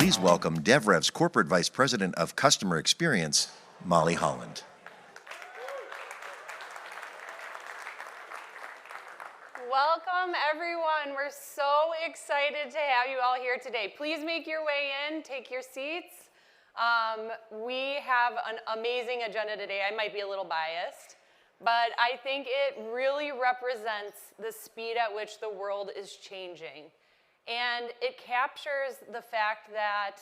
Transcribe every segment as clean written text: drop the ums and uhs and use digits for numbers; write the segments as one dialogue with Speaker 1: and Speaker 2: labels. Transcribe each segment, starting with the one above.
Speaker 1: Please welcome DevRev's Corporate Vice President of Customer Experience, Molly Holland.
Speaker 2: Welcome, everyone. We're so excited to have you all here today. Please make your way in, take your seats. We have an amazing agenda today. I might be a little biased, but I think it really represents the speed at which the world is changing. And it captures the fact that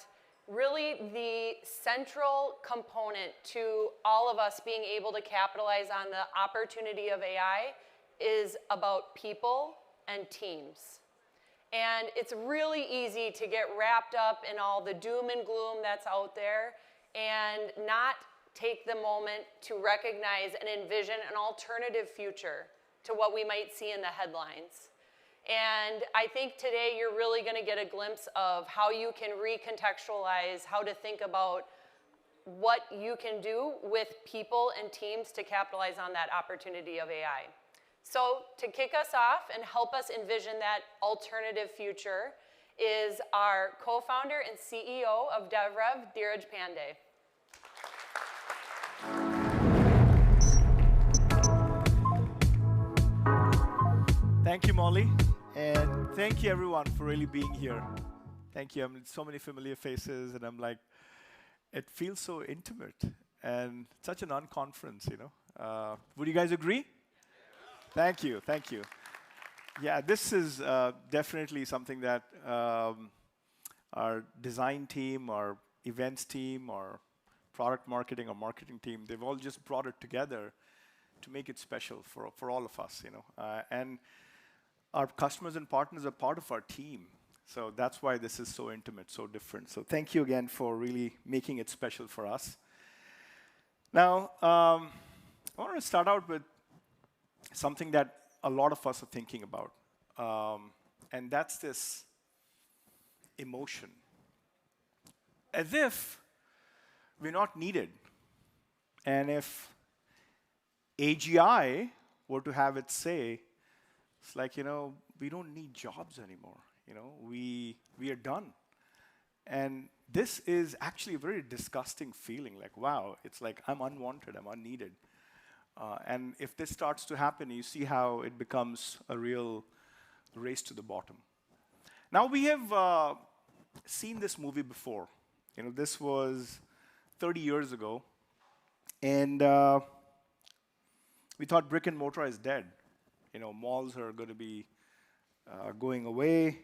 Speaker 2: really the central component to all of us being able to capitalize on the opportunity of AI is about people and teams. And it's really easy to get wrapped up in all the doom and gloom that's out there and not take the moment to recognize and envision an alternative future to what we might see in the headlines. And I think today you're really going to get a glimpse of how you can recontextualize, how to think about what you can do with people and teams to capitalize on that opportunity of AI. So to kick us off and help us envision that alternative future is our co-founder and CEO of DevRev, Dheeraj Pandey.
Speaker 3: Thank you, Molly. And thank you, everyone, for really being here. Thank you. I mean, so many familiar faces, and I'm like, it feels so intimate and such an unconference, you know. Would you guys agree? Thank you. Thank you. Yeah, this is definitely something that our design team, our events team, our product marketing, our marketing team, they've all just brought it together to make it special for all of us, you know. And our customers and partners are part of our team. So that's why this is so intimate, so different. So thank you again for really making it special for us. Now, I want to start out with something that a lot of us are thinking about. And that's this emotion. As if we're not needed. And if AGI were to have its say, it's like, you know, we don't need jobs anymore. You know, we are done. And this is actually a very disgusting feeling. Like, wow, it's like I'm unwanted, I'm unneeded. And if this starts to happen, you see how it becomes a real race to the bottom. Now, we have seen this movie before. You know, this was 30 years ago. And we thought brick and mortar is dead. You know, malls are going to be going away,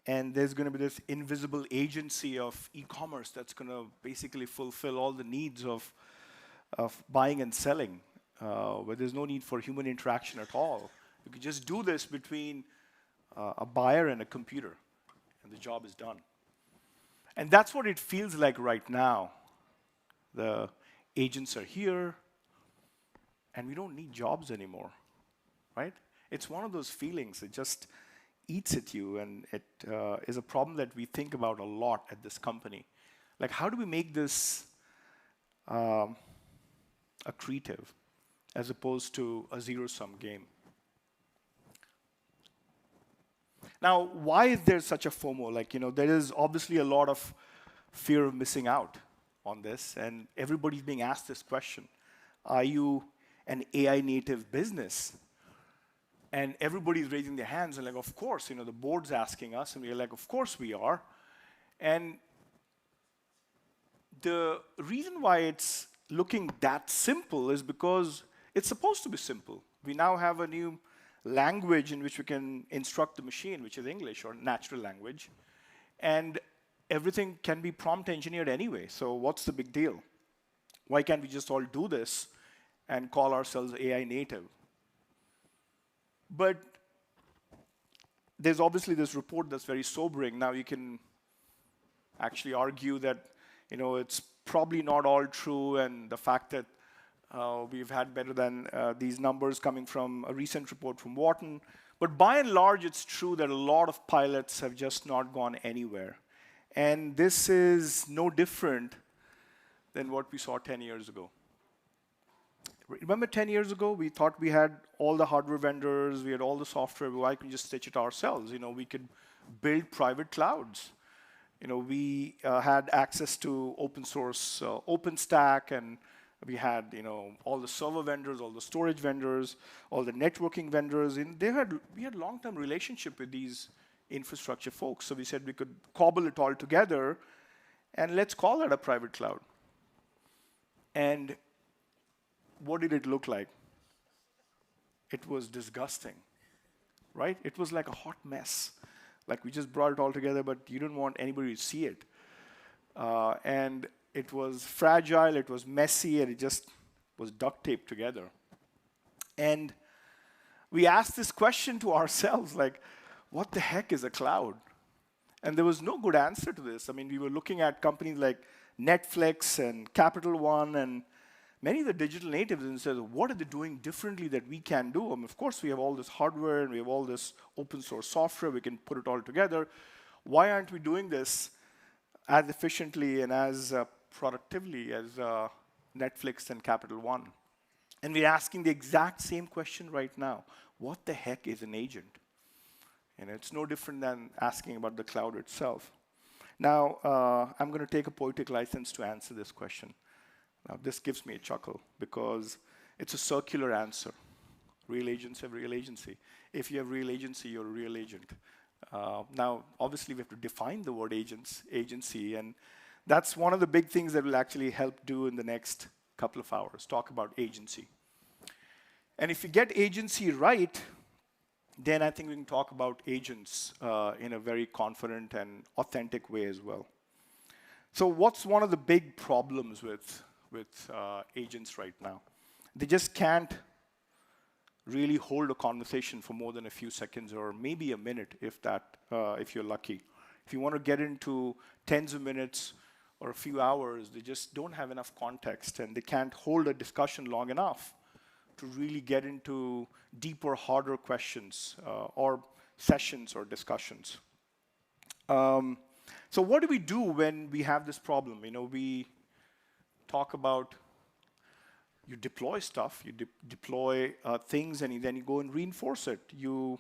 Speaker 3: and there's going to be this invisible agency of e-commerce that's going to basically fulfill all the needs of buying and selling, where there's no need for human interaction at all. You could just do this between a buyer and a computer, and the job is done. And that's what it feels like right now. The agents are here, and we don't need jobs anymore. Right? It's one of those feelings. It just eats at you, and it is a problem that we think about a lot at this company. Like, how do we make this accretive as opposed to a zero-sum game? Now, why is there such a FOMO? Like, you know, there is obviously a lot of fear of missing out on this, and everybody's being asked this question. Are you an AI native business? And everybody's raising their hands and like, of course, you know, the board's asking us, and we're like, of course we are. And the reason why it's looking that simple is because it's supposed to be simple. We now have a new language in which we can instruct the machine, which is English or natural language. And everything can be prompt engineered anyway. So what's the big deal? Why can't we just all do this and call ourselves AI native? But there's obviously this report that's very sobering. Now you can actually argue that It's probably not all true, and the fact that we've had better than these numbers coming from a recent report from Wharton. But by and large, it's true that a lot of pilots have just not gone anywhere. And this is no different than what we saw 10 years ago. Remember 10 years ago, we thought we had all the hardware vendors, we had all the software, why couldn't we just stitch it ourselves? We could build private clouds. We had access to open source OpenStack, and we had all the server vendors, all the storage vendors, all the networking vendors. And we had long-term relationship with these infrastructure folks. So we said we could cobble it all together, and let's call that a private cloud. And what did it look like? It was disgusting, right? It was like a hot mess. Like we just brought it all together, but you didn't want anybody to see it. And it was fragile, it was messy, and it just was duct taped together. And we asked this question to ourselves, like, what the heck is a cloud? And there was no good answer to this. I mean, we were looking at companies like Netflix and Capital One and many of the digital natives and said, what are they doing differently that we can do? I mean, of course, we have all this hardware and we have all this open source software. We can put it all together. Why aren't we doing this as efficiently and as productively as Netflix and Capital One? And we're asking the exact same question right now. What the heck is an agent? And it's no different than asking about the cloud itself. Now, I'm going to take a poetic license to answer this question. Now, this gives me a chuckle because it's a circular answer. Real agents have real agency. If you have real agency, you're a real agent. Now, obviously, we have to define the word agency, and that's one of the big things that we'll actually help do in the next couple of hours, talk about agency. And if you get agency right, then I think we can talk about agents in a very confident and authentic way as well. So what's one of the big problems with agents right now? They just can't really hold a conversation for more than a few seconds or maybe a minute, if you're lucky. If you want to get into tens of minutes or a few hours, they just don't have enough context, and they can't hold a discussion long enough to really get into deeper, harder questions or sessions or discussions. So what do we do when we have this problem? We talk about you deploy stuff, you deploy things, and then you go and reinforce it. You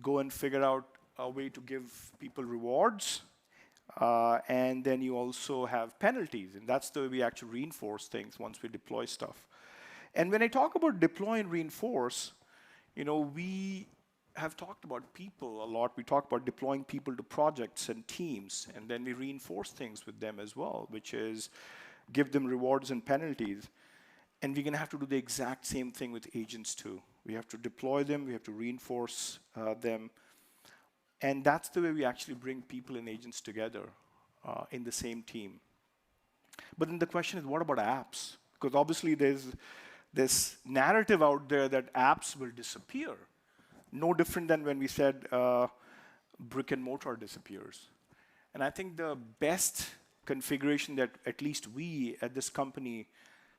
Speaker 3: go and figure out a way to give people rewards, and then you also have penalties, and that's the way we actually reinforce things once we deploy stuff. And when I talk about deploy and reinforce, we have talked about people a lot. We talk about deploying people to projects and teams, and then we reinforce things with them as well, which is give them rewards and penalties. And we're going to have to do the exact same thing with agents too. We have to deploy them, we have to reinforce them, and that's the way we actually bring people and agents together in the same team. But then the question is, what about apps? Because obviously there's this narrative out there that apps will disappear. No different than when we said brick and mortar disappears. And I think the best configuration that at least we at this company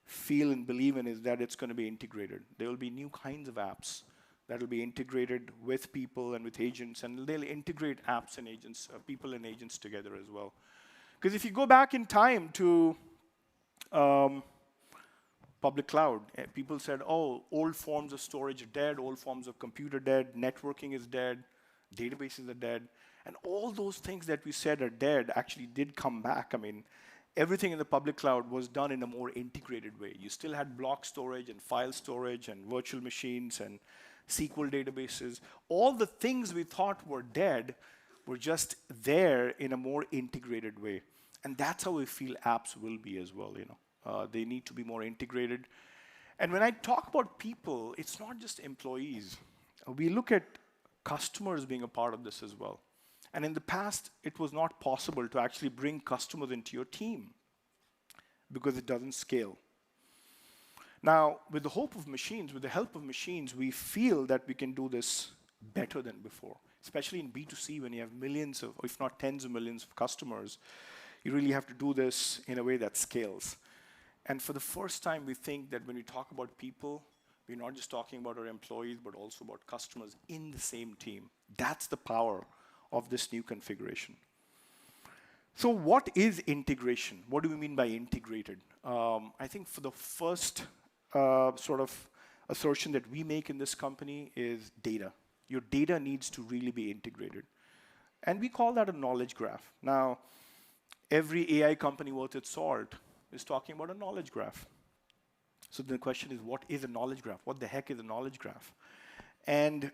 Speaker 3: feel and believe in is that it's going to be integrated. There will be new kinds of apps that will be integrated with people and with agents, and they'll integrate apps and agents, people and agents together as well. Because if you go back in time to public cloud, people said, oh, old forms of storage are dead, old forms of computer dead, networking is dead, databases are dead. And all those things that we said are dead actually did come back. I mean, everything in the public cloud was done in a more integrated way. You still had block storage and file storage and virtual machines and SQL databases. All the things we thought were dead were just there in a more integrated way. And that's how we feel apps will be as well. They need to be more integrated. And when I talk about people, it's not just employees. We look at customers being a part of this as well. And in the past, it was not possible to actually bring customers into your team because it doesn't scale. Now, with the help of machines, we feel that we can do this better than before, especially in B2C when you have millions of, if not tens of millions of customers. you really have to do this in a way that scales. And for the first time, we think that when we talk about people, we're not just talking about our employees, but also about customers in the same team. That's the power of this new configuration. So what is integration? What do we mean by integrated? I think for the first sort of assertion that we make in this company is data. Your data needs to really be integrated. And we call that a knowledge graph. Now, every AI company worth its salt is talking about a knowledge graph. So the question is, what is a knowledge graph? What the heck is a knowledge graph? And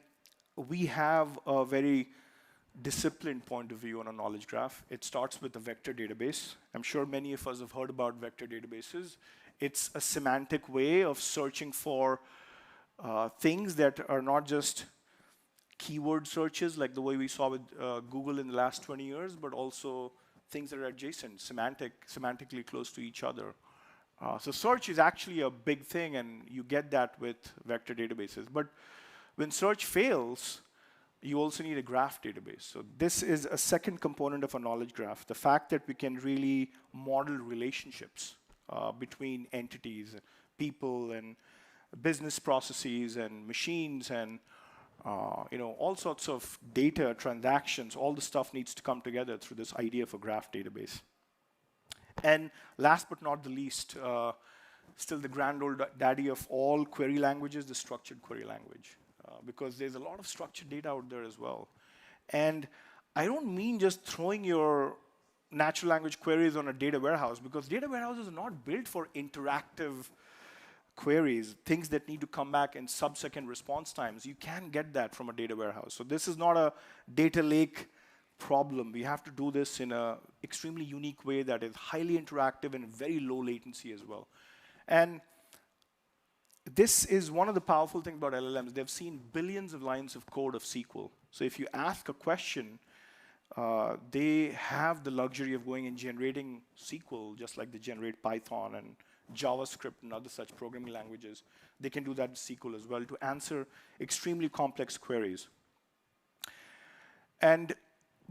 Speaker 3: we have a very disciplined point of view on a knowledge graph. It starts with a vector database. I'm sure many of us have heard about vector databases. It's a semantic way of searching for things that are not just keyword searches like the way we saw with Google in the last 20 years, but also things that are adjacent, semantically close to each other. So search is actually a big thing, and you get that with vector databases. But when search fails, you also need a graph database. So this is a second component of a knowledge graph, the fact that we can really model relationships between entities, people, and business processes, and machines, and all sorts of data, transactions, all the stuff needs to come together through this idea of a graph database. And last but not the least, still the grand old daddy of all query languages, the structured query language. Because there's a lot of structured data out there as well. And I don't mean just throwing your natural language queries on a data warehouse, because data warehouses are not built for interactive queries, things that need to come back in sub-second response times. You can get that from a data warehouse. So this is not a data lake problem. We have to do this in an extremely unique way that is highly interactive and very low latency as well. And this is one of the powerful things about LLMs. They've seen billions of lines of code of SQL. So if you ask a question, they have the luxury of going and generating SQL, just like they generate Python and JavaScript and other such programming languages. They can do that in SQL as well to answer extremely complex queries. And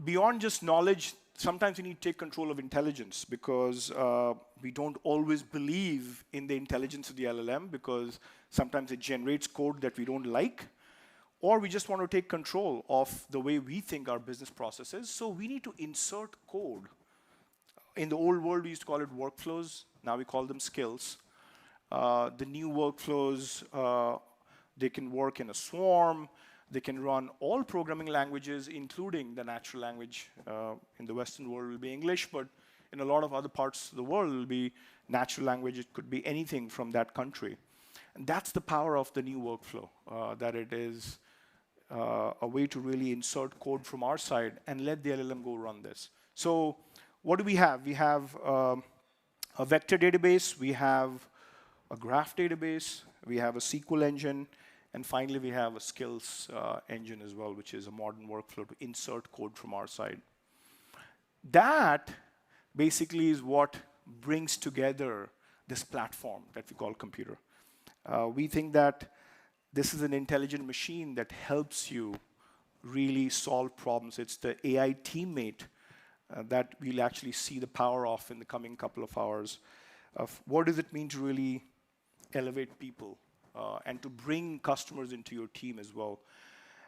Speaker 3: beyond just knowledge, sometimes you need to take control of intelligence, because we don't always believe in the intelligence of the LLM, because sometimes it generates code that we don't like, or we just want to take control of the way we think our business process is. So we need to insert code. In the old world, we used to call it workflows. Now we call them skills. The new workflows, they can work in a swarm. They can run all programming languages, including the natural language. In the Western world, it will be English, but in a lot of other parts of the world, it will be natural language. It could be anything from that country. And that's the power of the new workflow, that it is a way to really insert code from our side and let the LLM go run this. So what do we have? We have a vector database. We have a graph database. We have a SQL engine. And finally, we have a skills engine as well, which is a modern workflow to insert code from our side. That basically is what brings together this platform that we call computer. We think that this is an intelligent machine that helps you really solve problems. It's the AI teammate that we'll actually see the power of in the coming couple of hours, of what does it mean to really elevate people and to bring customers into your team as well.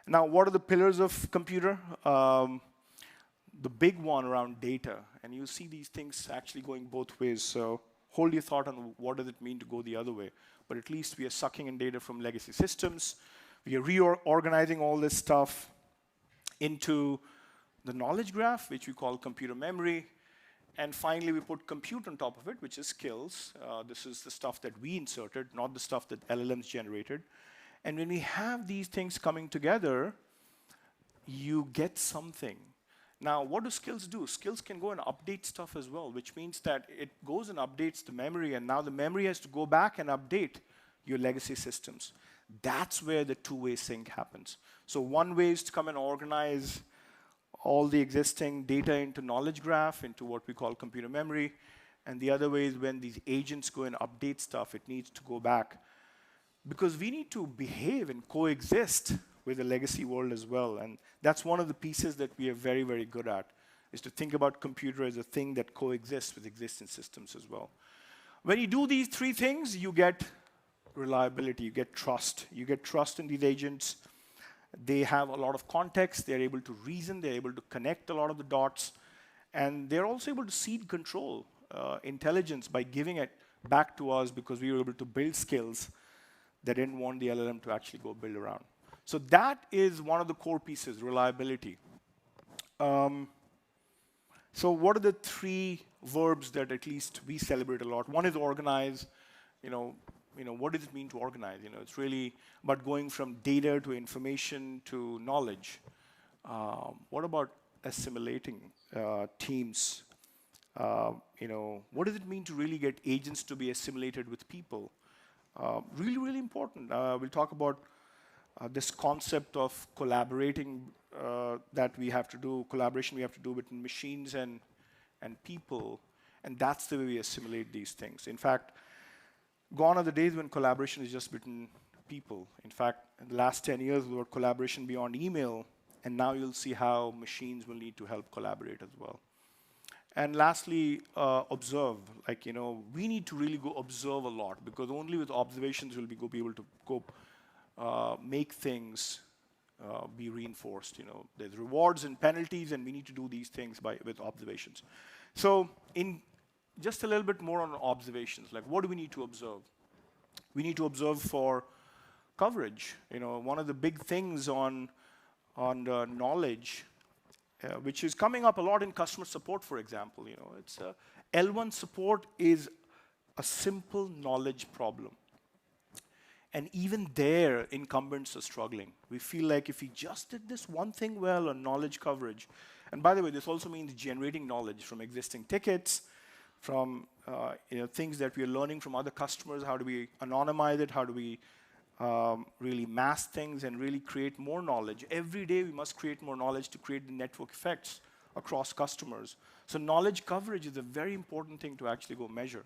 Speaker 3: Now, what are the pillars of computer? The big one around data, and you see these things actually going both ways. So hold your thought on what does it mean to go the other way. But at least we are sucking in data from legacy systems. We are reorganizing all this stuff into the knowledge graph, which we call computer memory. And finally, we put compute on top of it, which is skills. This is the stuff that we inserted, not the stuff that LLMs generated. And when we have these things coming together, you get something. Now, what do skills do? Skills can go and update stuff as well, which means that it goes and updates the memory, and now the memory has to go back and update your legacy systems. That's where the two-way sync happens. So one way is to come and organize all the existing data into knowledge graph, into what we call computer memory. And the other way is when these agents go and update stuff, it needs to go back. Because we need to behave and coexist with the legacy world as well. And that's one of the pieces that we are very, very good at. is to think about computer as a thing that coexists with existing systems as well. When you do these three things, you get reliability, you get trust. You get trust in these agents. They have a lot of context. They're able to reason. They're able to connect a lot of the dots. And they're also able to seed control intelligence by giving it back to us because we were able to build skills that didn't want the LLM to actually go build around. So that is one of the core pieces, reliability. So what are the three verbs that at least we celebrate a lot? One is organize. What does it mean to organize? It's really about going from data to information to knowledge. What about assimilating teams? What does it mean to really get agents to be assimilated with people? Really, really important. We'll talk about this concept of collaborating that we have to do, collaboration we have to do between machines and people, and that's the way we assimilate these things. In fact, gone are the days when collaboration is just between people. In fact, in the last 10 years, we were collaboration beyond email, and now you'll see how machines will need to help collaborate as well. And lastly, observe. We need to really go observe a lot, because only with observations will we be able to go make things be reinforced. There's rewards and penalties, and we need to do these things with observations. So just a little bit more on observations. What do we need to observe? We need to observe for coverage. One of the big things on the knowledge, which is coming up a lot in customer support, for example. It's L1 support is a simple knowledge problem. And even there, incumbents are struggling. We feel like if we just did this one thing well on knowledge coverage, and by the way, this also means generating knowledge from existing tickets, from things that we are learning from other customers. How do we anonymize it? How do we really mask things and really create more knowledge? Every day we must create more knowledge to create the network effects across customers. So knowledge coverage is a very important thing to actually go measure.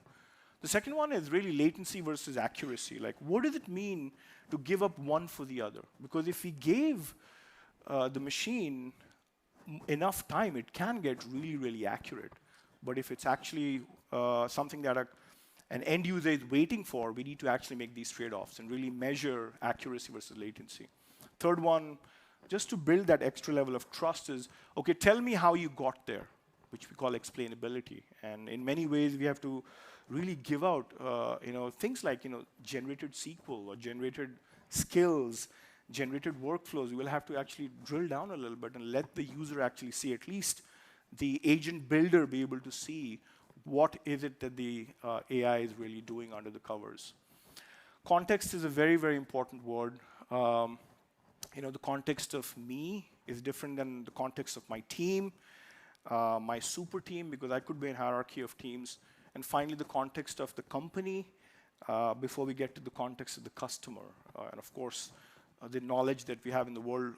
Speaker 3: The second one is really latency versus accuracy. What does it mean to give up one for the other? Because if we gave the machine enough time, it can get really, really accurate. But if it's actually something that an end user is waiting for, we need to actually make these trade-offs and really measure accuracy versus latency. Third one, just to build that extra level of trust is, okay, tell me how you got there, which we call explainability. And in many ways, we have to really give out things like generated SQL or generated skills, generated workflows. We will have to actually drill down a little bit and let the user actually see, at least the agent builder be able to see what is it that the AI is really doing under the covers. Context is a very, very important word. The context of me is different than the context of my team, my super team, because I could be in hierarchy of teams. And finally, the context of the company before we get to the context of the customer. And of course, the knowledge that we have in the world,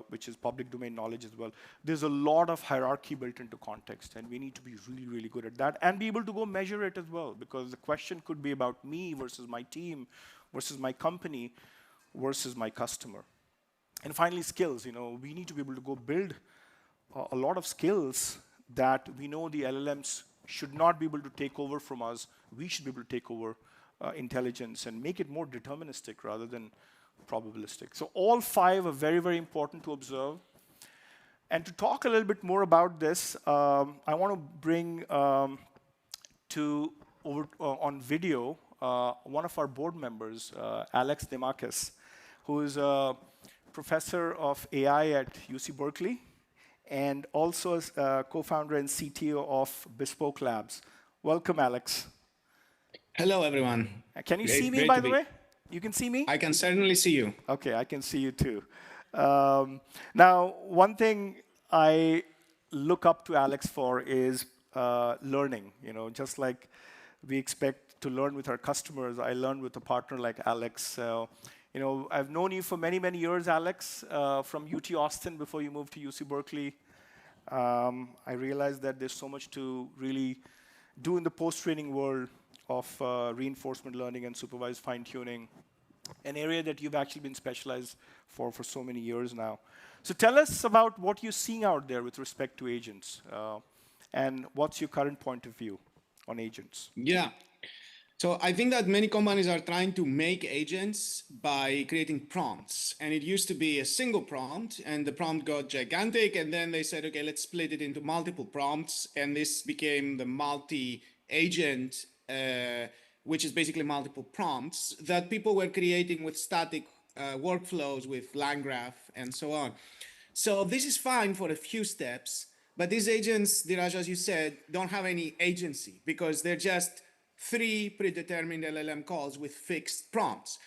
Speaker 3: which is public domain knowledge as well. There's a lot of hierarchy built into context, and we need to be really, really good at that and be able to go measure it as well, because the question could be about me versus my team versus my company versus my customer. And finally, skills. We need to be able to go build a lot of skills that we know the LLMs should not be able to take over from us. We should be able to take over intelligence and make it more deterministic rather than probabilistic. So all five are very, very important to observe. And to talk a little bit more about this, I want to bring on video one of our board members, Alex Demakis, who is a professor of AI at UC Berkeley and also co-founder and CTO of Bespoke Labs. Welcome, Alex.
Speaker 4: Hello, everyone.
Speaker 3: Can you see me, by the way? You can see me?
Speaker 4: I can certainly see you.
Speaker 3: OK, I can see you too. Now, one thing I look up to Alex for is learning. Just like we expect to learn with our customers, I learn with a partner like Alex. So, I've known you for many, many years, Alex, from UT Austin before you moved to UC Berkeley. I realized that there's so much to really do in the post-training world of reinforcement learning and supervised fine-tuning, an area that you've actually been specialized for so many years now. So tell us about what you're seeing out there with respect to agents, and what's your current point of view on agents?
Speaker 4: Yeah. So I think that many companies are trying to make agents by creating prompts. And it used to be a single prompt, and the prompt got gigantic. And then they said, okay, let's split it into multiple prompts. And this became the multi-agent, which is basically multiple prompts that people were creating with static workflows, with line graph, and so on. So this is fine for a few steps, but these agents, Diraj, as you said, don't have any agency because they're just 3 predetermined LLM calls with fixed prompts.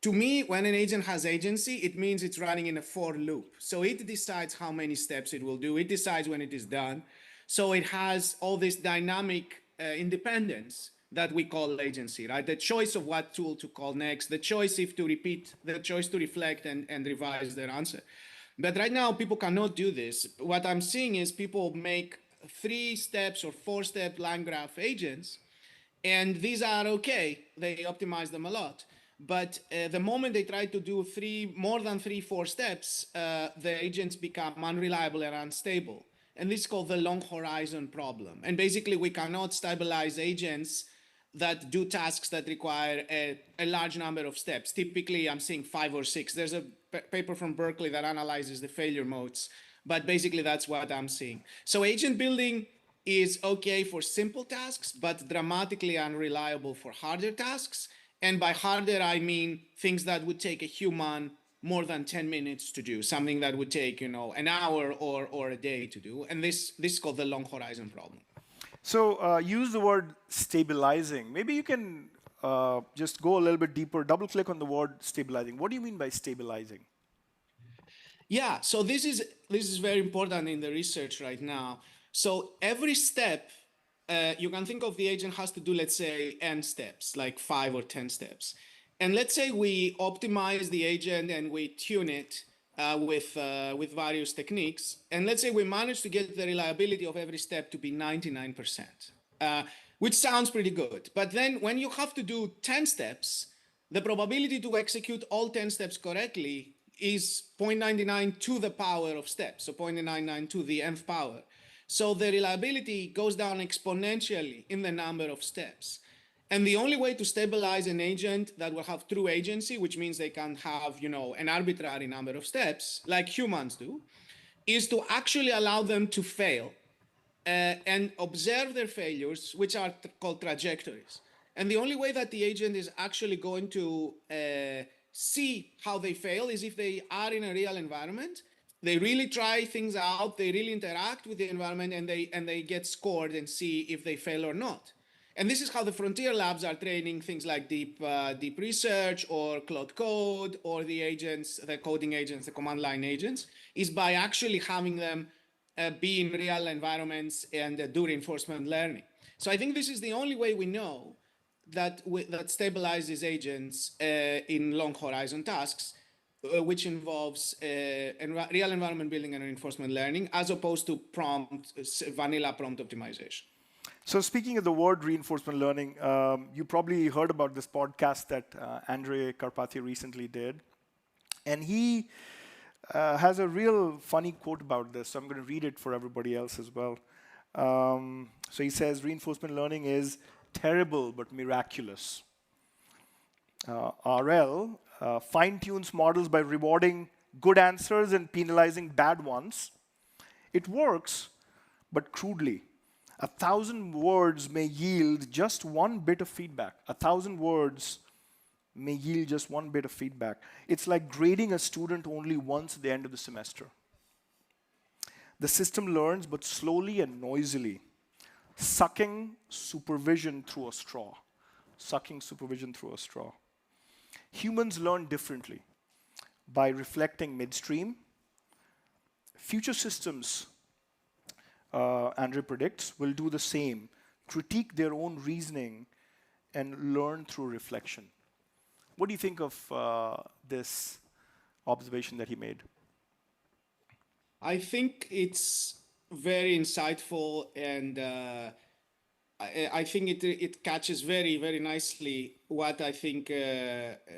Speaker 4: To me, when an agent has agency, it means it's running in a for loop. So it decides how many steps it will do. It decides when it is done. So it has all this dynamic independence that we call agency, right? The choice of what tool to call next, the choice if to repeat, the choice to reflect and revise their answer. But right now, people cannot do this. What I'm seeing is people make 3 steps or 4-step line graph agents, and these are okay. They optimize them a lot. But the moment they try to do more than 3-4 steps, the agents become unreliable and unstable. And this is called the long horizon problem. And basically, we cannot stabilize agents that do tasks that require a large number of steps. Typically, I'm seeing 5 or 6. There's a paper from Berkeley that analyzes the failure modes, but basically that's what I'm seeing. So agent building is okay for simple tasks, but dramatically unreliable for harder tasks. And by harder, I mean things that would take a human more than 10 minutes to do, something that would take, an hour or a day to do. And this is called the long horizon problem.
Speaker 3: So use the word stabilizing. Maybe you can just go a little bit deeper, double click on the word stabilizing. What do you mean by stabilizing?
Speaker 4: Yeah, so this is very important in the research right now. So every step, you can think of the agent has to do, let's say, n steps, like 5 or 10 steps. And let's say we optimize the agent and we tune it with various techniques. And let's say we manage to get the reliability of every step to be 99%, which sounds pretty good. But then when you have to do 10 steps, the probability to execute all 10 steps correctly is 0.99 to the power of steps, so 0.99 to the nth power. So the reliability goes down exponentially in the number of steps. And the only way to stabilize an agent that will have true agency, which means they can have, an arbitrary number of steps, like humans do, is to actually allow them to fail and observe their failures, which are called trajectories. And the only way that the agent is actually going to see how they fail is if they are in a real environment. They really try things out, they really interact with the environment, and they get scored and see if they fail or not. And this is how the frontier labs are training things like deep research or Cloud Code or the agents, the coding agents, the command line agents, is by actually having them be in real environments and do reinforcement learning. So I think this is the only way we know that stabilizes agents in long horizon tasks, which involves real environment building and reinforcement learning, as opposed to vanilla prompt optimization.
Speaker 3: So speaking of the word reinforcement learning, you probably heard about this podcast that Andrej Karpathy recently did. And he has a real funny quote about this, so I'm going to read it for everybody else as well. So he says, reinforcement learning is terrible but miraculous. RL fine-tunes models by rewarding good answers and penalizing bad ones. It works, but crudely. 1,000 words may yield just 1 bit of feedback. 1,000 words may yield just 1 bit of feedback. It's like grading a student only once at the end of the semester. The system learns, but slowly and noisily, sucking supervision through a straw. Sucking supervision through a straw. Humans learn differently by reflecting midstream. Future systems, Andrej predicts, will do the same, critique their own reasoning, and learn through reflection. What do you think of this observation that he made?
Speaker 4: I think it's very insightful, and I think it catches very, very nicely what I think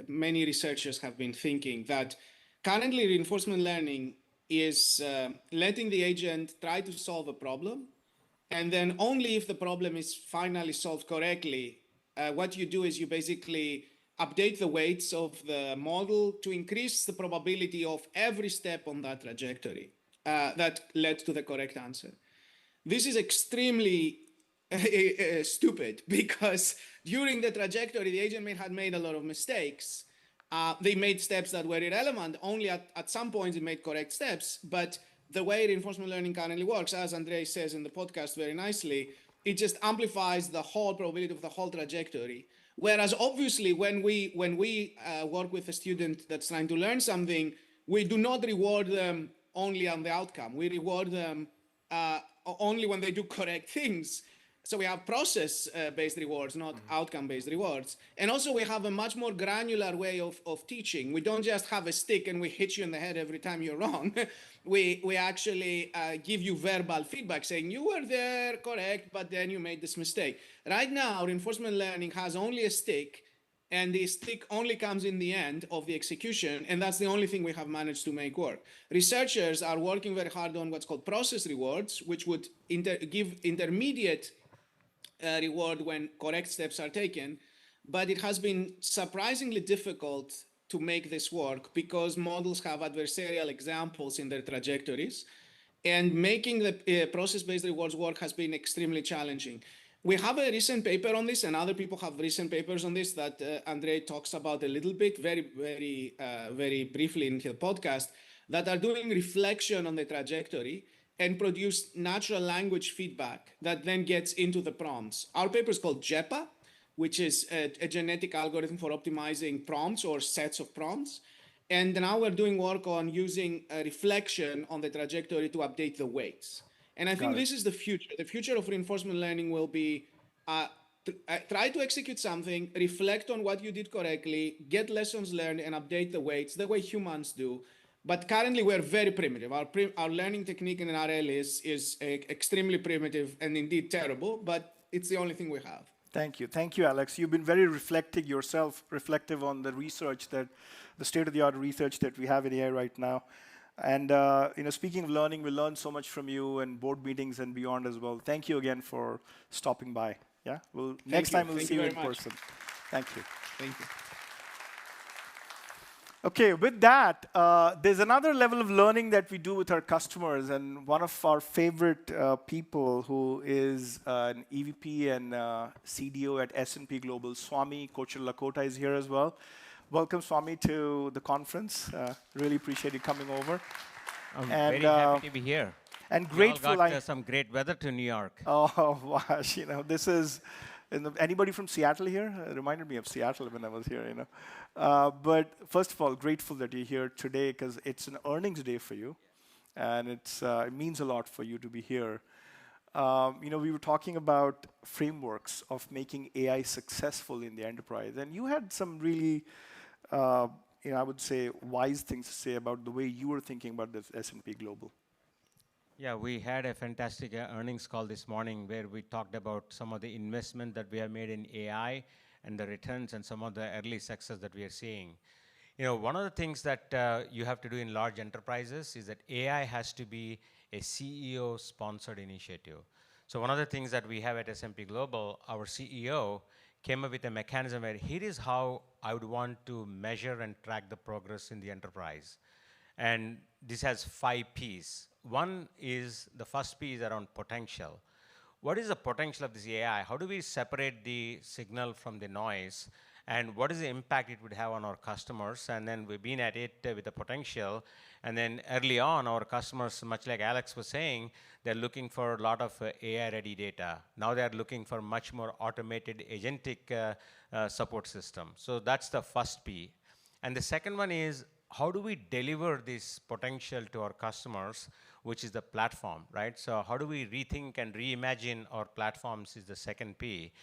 Speaker 4: many researchers have been thinking, that currently reinforcement learning is letting the agent try to solve a problem. And then only if the problem is finally solved correctly, what you do is you basically update the weights of the model to increase the probability of every step on that trajectory that led to the correct answer. This is extremely stupid because during the trajectory, the agent had made a lot of mistakes. They made steps that were irrelevant. Only at some points it made correct steps. But the way reinforcement learning currently works, as Andrei says in the podcast very nicely, it just amplifies the whole probability of the whole trajectory. Whereas obviously when we work with a student that's trying to learn something, we do not reward them only on the outcome. We reward them only when they do correct things. So we have process-based rewards, not outcome-based rewards. And also we have a much more granular way of teaching. We don't just have a stick and we hit you in the head every time you're wrong. we actually give you verbal feedback saying you were there, correct, but then you made this mistake. Right now, reinforcement learning has only a stick, and the stick only comes in the end of the execution, and that's the only thing we have managed to make work. Researchers are working very hard on what's called process rewards, which would give intermediate reward when correct steps are taken, but it has been surprisingly difficult to make this work because models have adversarial examples in their trajectories, and making the process-based rewards work has been extremely challenging. We have a recent paper on this, and other people have recent papers on this that Andrei talks about a little bit, very briefly in his podcast, that are doing reflection on the trajectory and produce natural language feedback that then gets into the prompts. Our paper is called JEPA, which is a genetic algorithm for optimizing prompts or sets of prompts. And now we're doing work on using a reflection on the trajectory to update the weights. And I think this is the future. The future of reinforcement learning will be try to execute something, reflect on what you did correctly, get lessons learned, and update the weights the way humans do. But currently, we're very primitive. Our learning technique in RL is extremely primitive and indeed terrible, but it's the only thing we have.
Speaker 3: Thank you, Alex. You've been very reflective on the research the state-of-the-art research that we have in AI right now. And speaking of learning, we learned so much from you and board meetings and beyond as well. Thank you again for stopping by. Yeah, next time we'll see you in person. Thank you.
Speaker 4: Thank you.
Speaker 3: Okay, with that, there's another level of learning that we do with our customers, and one of our favorite people who is an EVP and CDO at S&P Global, Swamy Kocherlakota, is here as well. Welcome, Swamy, to the conference. Really appreciate you coming over.
Speaker 5: I'm very happy to be here.
Speaker 3: And grateful.
Speaker 5: We all got some great weather to New York.
Speaker 3: Oh, gosh, this is... Anybody from Seattle here? It reminded me of Seattle when I was here, But first of all, grateful that you're here today because it's an earnings day for you, and it means a lot for you to be here. We were talking about frameworks of making AI successful in the enterprise, and you had some really, I would say, wise things to say about the way you were thinking about this S&P Global.
Speaker 5: Yeah, we had a fantastic earnings call this morning where we talked about some of the investment that we have made in AI and the returns and some of the early success that we are seeing. One of the things that you have to do in large enterprises is that AI has to be a CEO-sponsored initiative. So one of the things that we have at S&P Global, our CEO came up with a mechanism where here is how I would want to measure and track the progress in the enterprise. And this has 5 Ps. One is, the first P is around potential. What is the potential of this AI? How do we separate the signal from the noise? And what is the impact it would have on our customers? And then we've been at it with the potential. And then early on, our customers, much like Alex was saying, they're looking for a lot of AI-ready data. Now they're looking for much more automated agentic support system. So that's the first P. And the second one is, how do we deliver this potential to our customers, which is the platform, right? So how do we rethink and reimagine our platforms is the second P.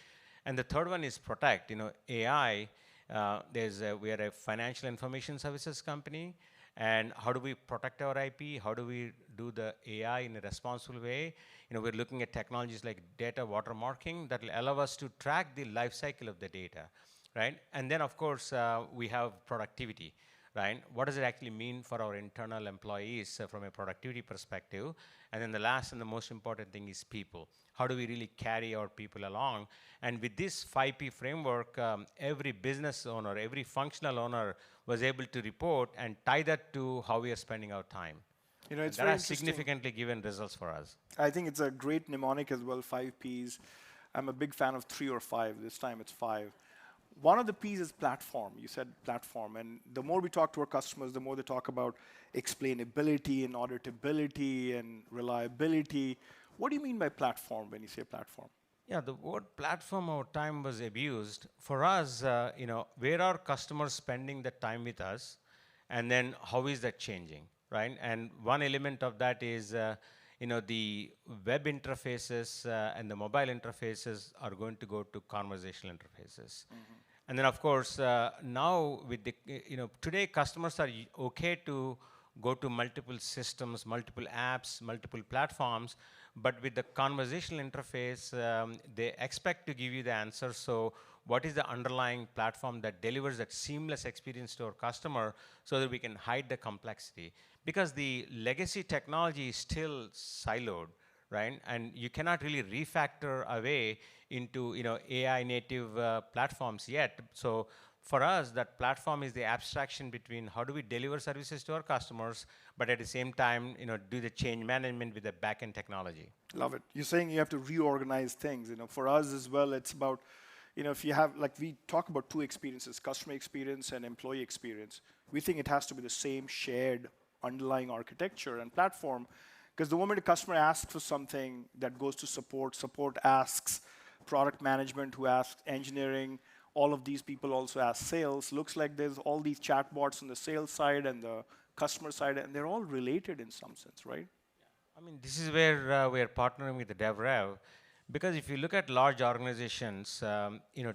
Speaker 5: And the third one is protect. AI, we are a financial information services company, and how do we protect our IP? How do we do the AI in a responsible way? We're looking at technologies like data watermarking that will allow us to track the life cycle of the data, right? And then, of course, we have productivity. right? What does it actually mean for our internal employees from a productivity perspective? And then the last and the most important thing is people. How do we really carry our people along? And with this 5P framework, every business owner, every functional owner was able to report and tie that to how we are spending our time.
Speaker 3: You know, it's
Speaker 5: that
Speaker 3: very
Speaker 5: has
Speaker 3: interesting.
Speaker 5: significantly given results for us.
Speaker 3: I think it's a great mnemonic as well, 5 Ps. I'm a big fan of 3 or 5. This time it's 5. One of the P's is platform. You said platform. And the more we talk to our customers, the more they talk about explainability and auditability and reliability. What do you mean by platform when you say platform?
Speaker 5: Yeah, the word platform over time was abused. For us, where are customers spending the time with us? And then how is that changing, right? And one element of that is, the web interfaces and the mobile interfaces are going to go to conversational interfaces. And then, of course, now with the, today customers are okay to go to multiple systems, multiple apps, multiple platforms, but with the conversational interface, they expect to give you the answer. So what is the underlying platform that delivers that seamless experience to our customer so that we can hide the complexity? Because the legacy technology is still siloed, right? And you cannot really refactor away into AI native platforms yet. So for us, that platform is the abstraction between how do we deliver services to our customers, but at the same time, do the change management with the backend technology.
Speaker 3: Love it. You're saying you have to reorganize things. For us as well, it's about, if you have, like we talk about 2 experiences, customer experience and employee experience. We think it has to be the same shared underlying architecture and platform, because the moment a customer asks for something, that goes to support, support asks product management, who asks engineering, all of these people also ask sales. Looks like there's all these chatbots on the sales side and the customer side, and they're all related in some sense, right?
Speaker 5: I mean, this is where we are partnering with the DevRev, because if you look at large organizations,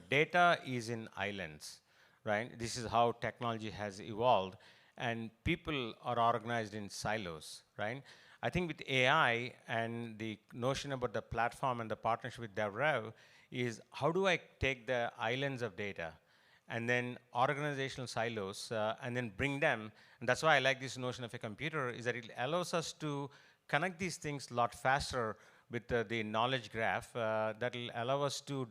Speaker 5: data is in islands, right? This is how technology has evolved, and people are organized in silos, right? I think with AI and the notion about the platform and the partnership with DevRev is how do I take the islands of data and then organizational silos and then bring them, and that's why I like this notion of a computer, is that it allows us to connect these things a lot faster with the knowledge graph that will allow us to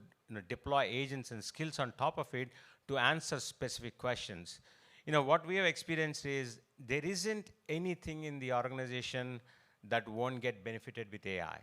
Speaker 5: deploy agents and skills on top of it to answer specific questions. What we have experienced is there isn't anything in the organization that won't get benefited with AI.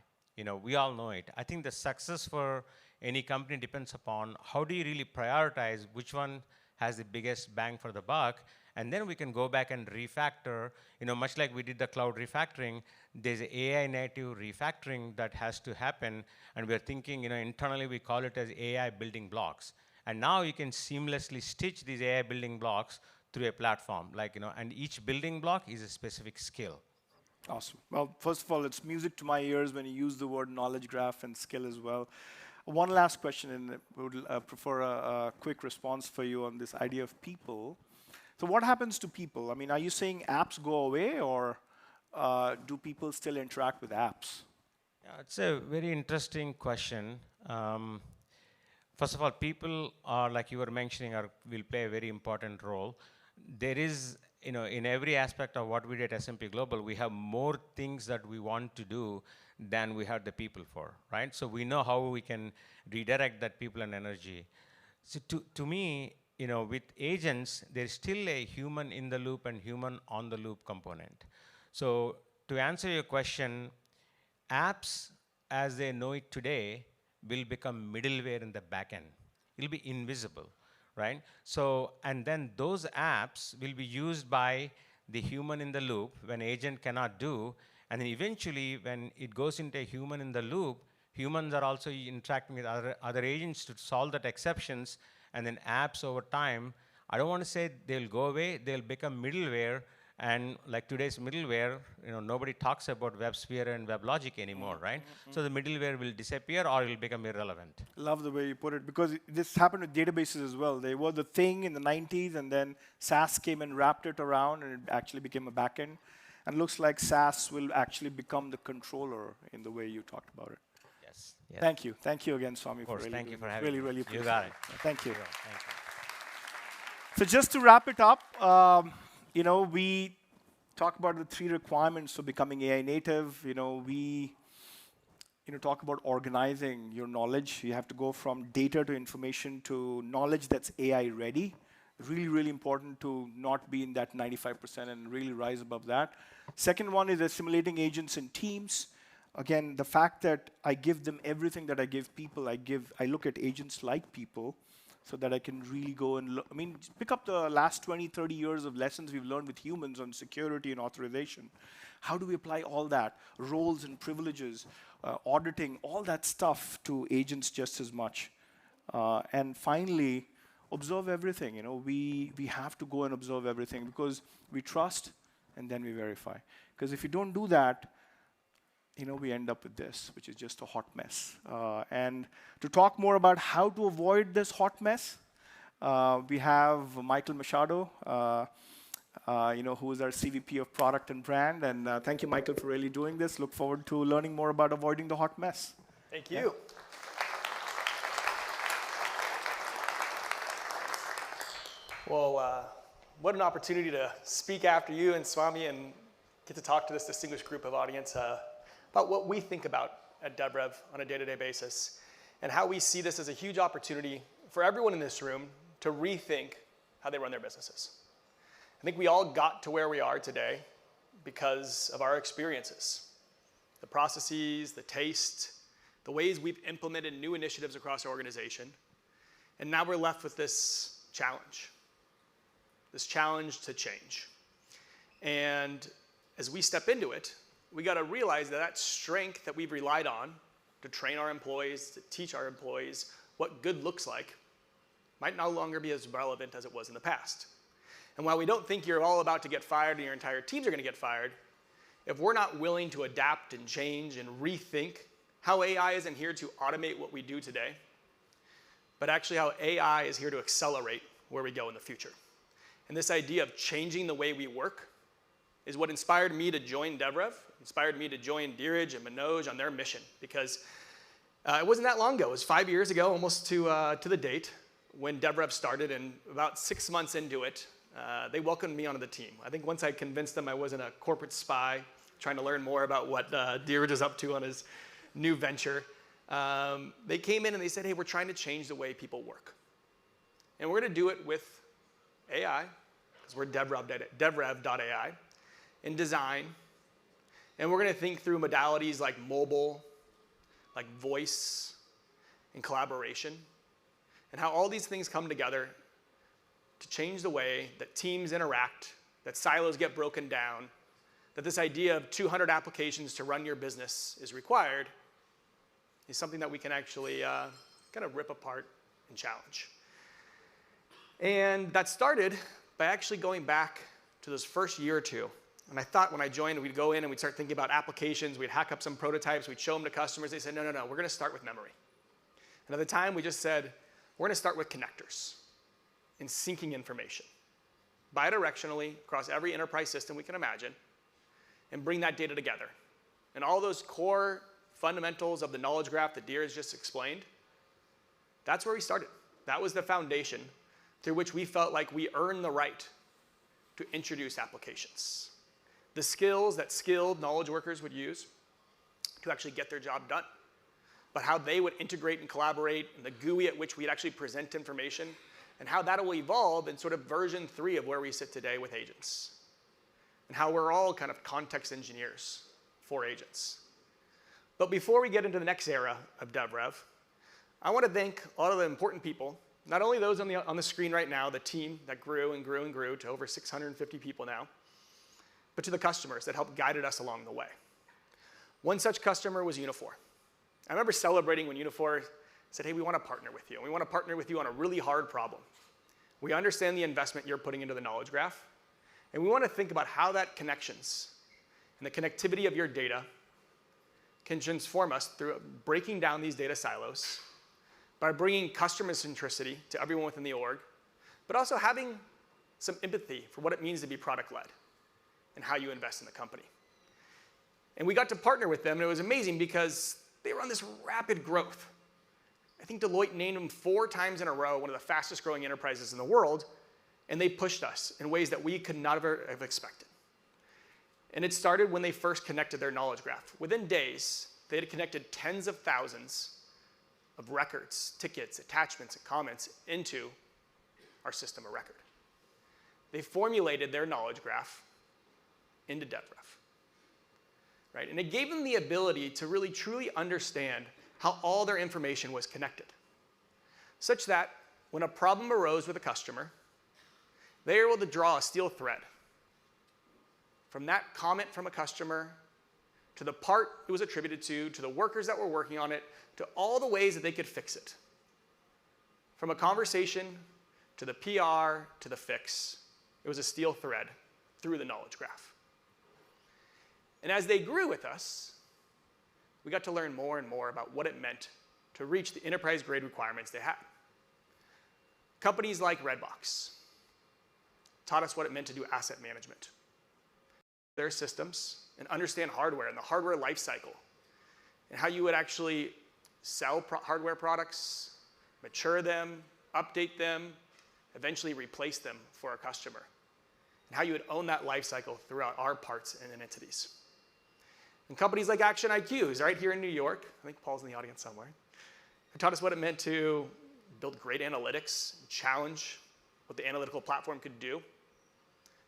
Speaker 5: We all know it. I think the success for any company depends upon how do you really prioritize which one has the biggest bang for the buck, and then we can go back and refactor. Much like we did the cloud refactoring, there's AI native refactoring that has to happen, and we're thinking, internally we call it as AI building blocks. And now you can seamlessly stitch these AI building blocks through a platform, and each building block is a specific skill.
Speaker 3: Awesome. Well, first of all, it's music to my ears when you use the word knowledge graph and skill as well. One last question, and we would prefer a quick response for you on this idea of people. So what happens to people? I mean, are you saying apps go away, or do people still interact with apps?
Speaker 5: Yeah, it's a very interesting question. First of all, people are, like you were mentioning, will play a very important role. There is, in every aspect of what we did at S&P Global, we have more things that we want to do than we have the people for, right? So we know how we can redirect that people and energy. So to me, with agents, there's still a human in the loop and human on the loop component. So to answer your question, apps as they know it today will become middleware in the back end. It'll be invisible, right? So, and then those apps will be used by the human in the loop when agent cannot do, and then eventually when it goes into a human in the loop, humans are also interacting with other agents to solve that exceptions, and then apps over time, I don't want to say they'll go away, they'll become middleware, and like today's middleware, nobody talks about WebSphere and WebLogic anymore, right? So the middleware will disappear or it will become irrelevant.
Speaker 3: Love the way you put it, because this happened with databases as well. They were the thing in the 90s, and then SaaS came and wrapped it around, and it actually became a backend. And looks like SaaS will actually become the controller in the way you talked about it.
Speaker 5: Yes.
Speaker 3: Thank you. Thank you again, Swamy.
Speaker 5: Of course, thank you for having
Speaker 3: me.
Speaker 5: me.
Speaker 3: Really
Speaker 5: You got it.
Speaker 3: Thank you.
Speaker 5: Thank you.
Speaker 3: So just to wrap it up, we talk about the 3 requirements for becoming AI native. We talk about organizing your knowledge. You have to go from data to information to knowledge that's AI ready. Really, really important to not be in that 95% and really rise above that. Second one is assimilating agents in teams. Again, the fact that I give them everything that I give people, I look at agents like people so that I can really go and pick up the last 20, 30 years of lessons we've learned with humans on security and authorization. How do we apply all that? Roles and privileges, auditing, all that stuff to agents just as much. And finally, observe everything. We have to go and observe everything because we trust and then we verify. Because if you don't do that, we end up with this, which is just a hot mess. And to talk more about how to avoid this hot mess, we have Michael Machado, who is our CVP of Product and Brand. And thank you, Michael, for really doing this. Look forward to learning more about avoiding the hot mess.
Speaker 6: Thank you. Well, what an opportunity to speak after you and Swamy and get to talk to this distinguished group of audience about what we think about at DevRev on a day-to-day basis and how we see this as a huge opportunity for everyone in this room to rethink how they run their businesses. I think we all got to where we are today because of our experiences, the processes, the taste, the ways we've implemented new initiatives across our organization. And now we're left with this challenge to change. And as we step into it, we got to realize that strength that we've relied on to train our employees, to teach our employees what good looks like, might no longer be as relevant as it was in the past. And while we don't think you're all about to get fired and your entire teams are going to get fired, if we're not willing to adapt and change and rethink how AI isn't here to automate what we do today, but actually how AI is here to accelerate where we go in the future. And this idea of changing the way we work is what inspired me to join DevRev, inspired me to join Dheeraj and Manoj on their mission, because it wasn't that long ago. It was 5 years ago, almost to the date, when DevRev started, and about 6 months into it, they welcomed me onto the team. I think once I convinced them I wasn't a corporate spy trying to learn more about what Dheeraj is up to on his new venture, they came in and they said, hey, we're trying to change the way people work. And we're going to do it with AI, because we're DevRev.ai, in design. And we're going to think through modalities like mobile, like voice, and collaboration, and how all these things come together to change the way that teams interact, that silos get broken down, that this idea of 200 applications to run your business is required, is something that we can actually kind of rip apart and challenge. And that started by actually going back to this first year or two. And I thought when I joined, we'd go in and we'd start thinking about applications, we'd hack up some prototypes, we'd show them to customers. They said, no, we're going to start with memory. And at the time, we just said, we're going to start with connectors and syncing information bidirectionally across every enterprise system we can imagine and bring that data together. And all those core fundamentals of the knowledge graph that Dheeraj just explained, that's where we started. That was the foundation through which we felt like we earned the right to introduce applications. The skills that skilled knowledge workers would use to actually get their job done, but how they would integrate and collaborate, and the GUI at which we'd actually present information, and how that will evolve in sort of version 3 of where we sit today with agents, and how we're all kind of context engineers for agents. But before we get into the next era of DevRev, I want to thank a lot of the important people, not only those on the screen right now, the team that grew and grew and grew to over 650 people now, but to the customers that helped guided us along the way. One such customer was Unifor. I remember celebrating when Unifor said, hey, we want to partner with you. We want to partner with you on a really hard problem. We understand the investment you're putting into the knowledge graph, and we want to think about how that connections and the connectivity of your data can transform us through breaking down these data silos by bringing customer centricity to everyone within the org, but also having some empathy for what it means to be product-led and how you invest in the company. And we got to partner with them, and it was amazing because they were on this rapid growth. I think Deloitte named them 4 times in a row one of the fastest growing enterprises in the world, and they pushed us in ways that we could not have expected. And it started when they first connected their knowledge graph. Within days, they had connected tens of thousands of records, tickets, attachments, and comments into our system of record. They formulated their knowledge graph into DevRev, right? And it gave them the ability to really truly understand how all their information was connected, such that when a problem arose with a customer, they were able to draw a steel thread from that comment from a customer to the part it was attributed to the workers that were working on it, to all the ways that they could fix it. From a conversation to the PR to the fix, it was a steel thread through the knowledge graph. And as they grew with us, we got to learn more and more about what it meant to reach the enterprise-grade requirements they had. Companies like Redbox taught us what it meant to do asset management, their systems, and understand hardware and the hardware life cycle, and how you would actually sell hardware products, mature them, update them, eventually replace them for a customer, and how you would own that life cycle throughout our parts and entities. And companies like Action IQ, who's right here in New York, I think Paul's in the audience somewhere, who taught us what it meant to build great analytics, and challenge what the analytical platform could do.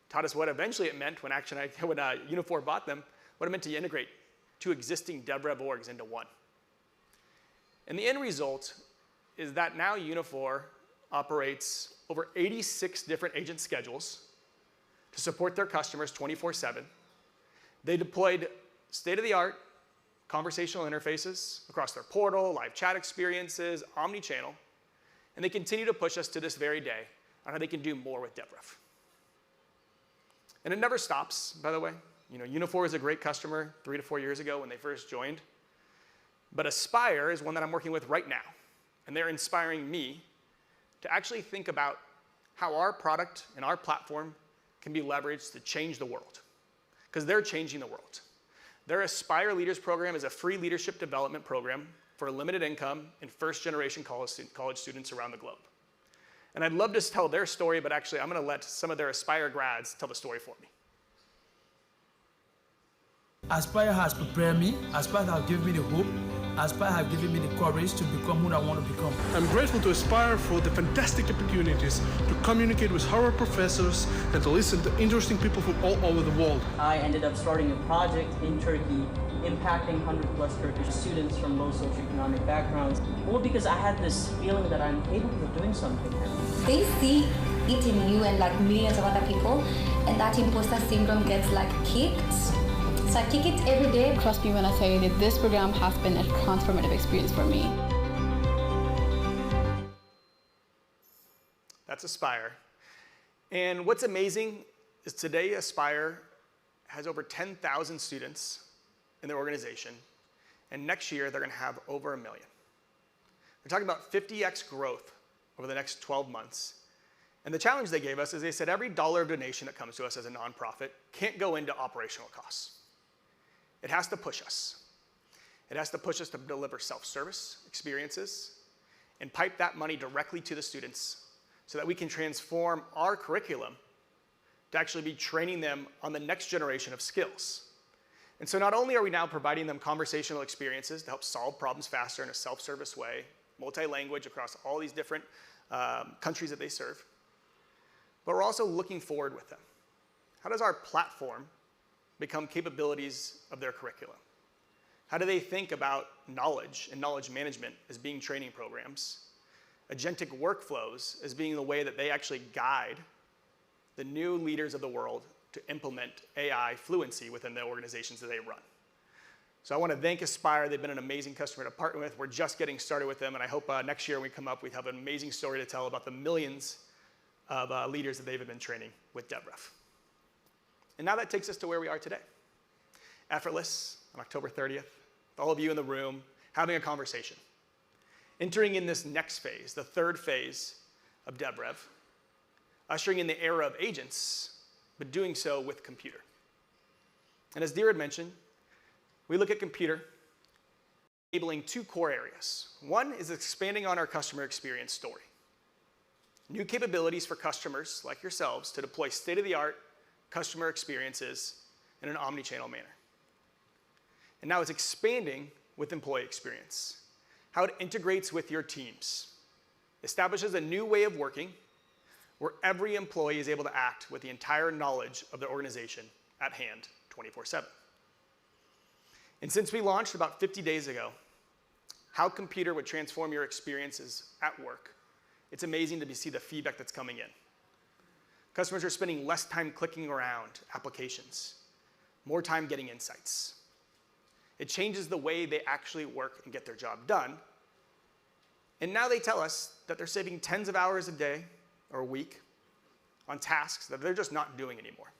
Speaker 6: Taught us what eventually it meant when Unifor bought them, what it meant to integrate two existing DevRev orgs into one. And the end result is that now Unifor operates over 86 different agent schedules to support their customers 24/7. They deployed state-of-the-art conversational interfaces across their portal, live chat experiences, omni-channel, and they continue to push us to this very day on how they can do more with DevRev. And it never stops, by the way. Unifor was a great customer 3 to 4 years ago when they first joined. But Aspire is one that I'm working with right now. And they're inspiring me to actually think about how our product and our platform can be leveraged to change the world. Because they're changing the world. Their Aspire Leaders program is a free leadership development program for limited income and first-generation college students around the globe. And I'd love to tell their story, but actually I'm going to let some of their Aspire grads tell the story for me.
Speaker 7: Aspire has prepared me. Aspire has given me the hope. Aspire has given me the courage to become who I want to become.
Speaker 8: I'm grateful to Aspire for the fantastic opportunities to communicate with Harvard professors and to listen to interesting people from all over the world.
Speaker 9: I ended up starting a project in Turkey, impacting 100+ Turkish students from low socioeconomic backgrounds, all because I had this feeling that I'm capable of doing something.
Speaker 10: They see it in you and like millions of other people, and that imposter syndrome gets like kicked. So I kick it every day.
Speaker 11: Trust me when I tell you that this program has been a transformative experience for me.
Speaker 6: That's Aspire. And what's amazing is today Aspire has over 10,000 students in their organization, and next year they're going to have over 1 million. They're talking about 50x growth over the next 12 months. And the challenge they gave us is they said every dollar of donation that comes to us as a nonprofit can't go into operational costs. It has to push us. It has to push us to deliver self-service experiences and pipe that money directly to the students so that we can transform our curriculum to actually be training them on the next generation of skills. And so not only are we now providing them conversational experiences to help solve problems faster in a self-service way, multi-language across all these different countries that they serve, but we're also looking forward with them. How does our platform become capabilities of their curriculum? How do they think about knowledge and knowledge management as being training programs, agentic workflows as being the way that they actually guide the new leaders of the world to implement AI fluency within the organizations that they run? So I want to thank Aspire. They've been an amazing customer to partner with. We're just getting started with them, and I hope next year when we come up, we have an amazing story to tell about the millions of leaders that they've been training with DevRev. And now that takes us to where we are today. Effortless, on October 30th, with all of you in the room, having a conversation. Entering in this next phase, the third phase of DevRev, ushering in the era of agents, but doing so with computer. And as Dheeraj mentioned, we look at computer enabling two core areas. One is expanding on our customer experience story. new capabilities for customers like yourselves to deploy state-of-the-art customer experiences in an omni-channel manner. And now it's expanding with employee experience, how it integrates with your teams, establishes a new way of working where every employee is able to act with the entire knowledge of their organization at hand 24/7. And since we launched about 50 days ago, how computer would transform your experiences at work, it's amazing to see the feedback that's coming in. Customers are spending less time clicking around applications, more time getting insights. It changes the way they actually work and get their job done. And now they tell us that they're saving tens of hours a day or a week on tasks that they're just not doing anymore.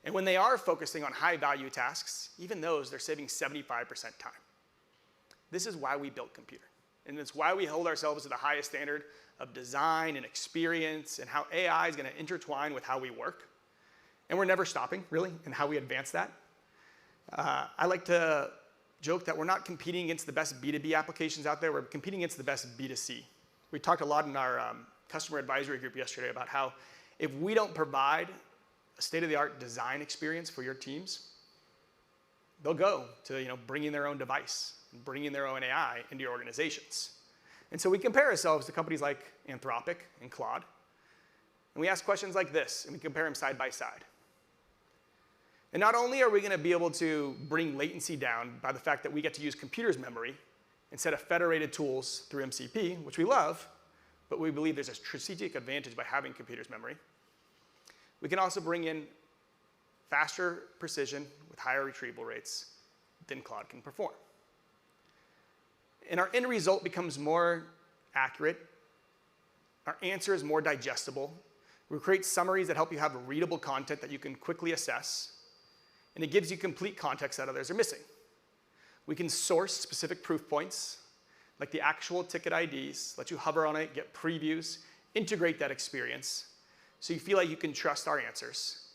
Speaker 6: And when they are focusing on high-value tasks, even those, they're saving 75% time. This is why we built computer. And it's why we hold ourselves to the highest standard of design and experience and how AI is going to intertwine with how we work. And we're never stopping, really, in how we advance that. I like to joke that we're not competing against the best B2B applications out there. We're competing against the best B2C. We talked a lot in our customer advisory group yesterday about how if we don't provide a state-of-the-art design experience for your teams, they'll go to bringing their own device, and bringing their own AI into your organizations. And so we compare ourselves to companies like Anthropic and Claude. And we ask questions like this, and we compare them side by side. And not only are we going to be able to bring latency down by the fact that we get to use computer's memory instead of federated tools through MCP, which we love, but we believe there's a strategic advantage by having computer's memory. We can also bring in faster precision with higher retrieval rates than Claude can perform. And our end result becomes more accurate. Our answer is more digestible. We create summaries that help you have readable content that you can quickly assess. And it gives you complete context that others are missing. We can source specific proof points, like the actual ticket IDs, let you hover on it, get previews, integrate that experience, so you feel like you can trust our answers,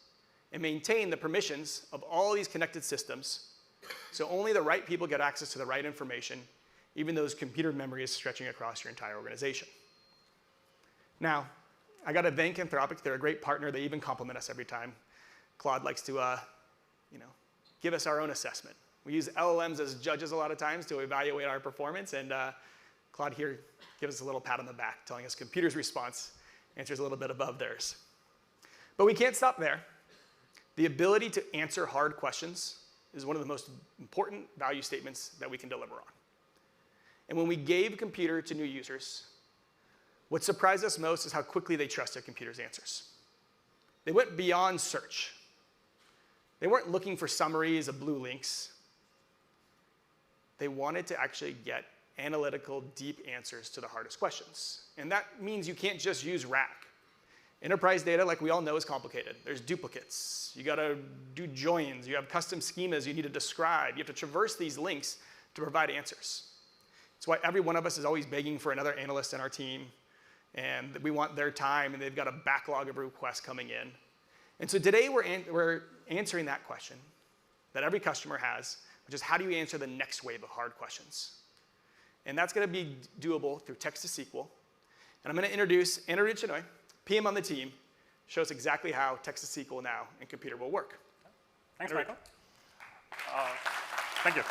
Speaker 6: and maintain the permissions of all these connected systems, so only the right people get access to the right information, even though computer memory is stretching across your entire organization. Now, I got to thank Anthropic. They're a great partner. They even compliment us every time. Claude likes to give us our own assessment. We use LLMs as judges a lot of times to evaluate our performance, and Claude here gives us a little pat on the back, telling us computer's response answers a little bit above theirs. But we can't stop there. The ability to answer hard questions is one of the most important value statements that we can deliver on. And when we gave computer to new users, what surprised us most is how quickly they trusted computer's answers. They went beyond search. They weren't looking for summaries of blue links. They wanted to actually get analytical, deep answers to the hardest questions. And that means you can't just use RAG. Enterprise data, like we all know, is complicated. There's duplicates. You got to do joins. You have custom schemas you need to describe. You have to traverse these links to provide answers. That's why every one of us is always begging for another analyst in our team. And we want their time, and they've got a backlog of requests coming in. And so today we're answering that question that every customer has, which is how do you answer the next wave of hard questions? And that's going to be doable through text to SQL. And I'm going to introduce Andrew Chinoy, PM on the team, show us exactly how text to SQL now in computer will work.
Speaker 12: Thanks, Michael. Thank you.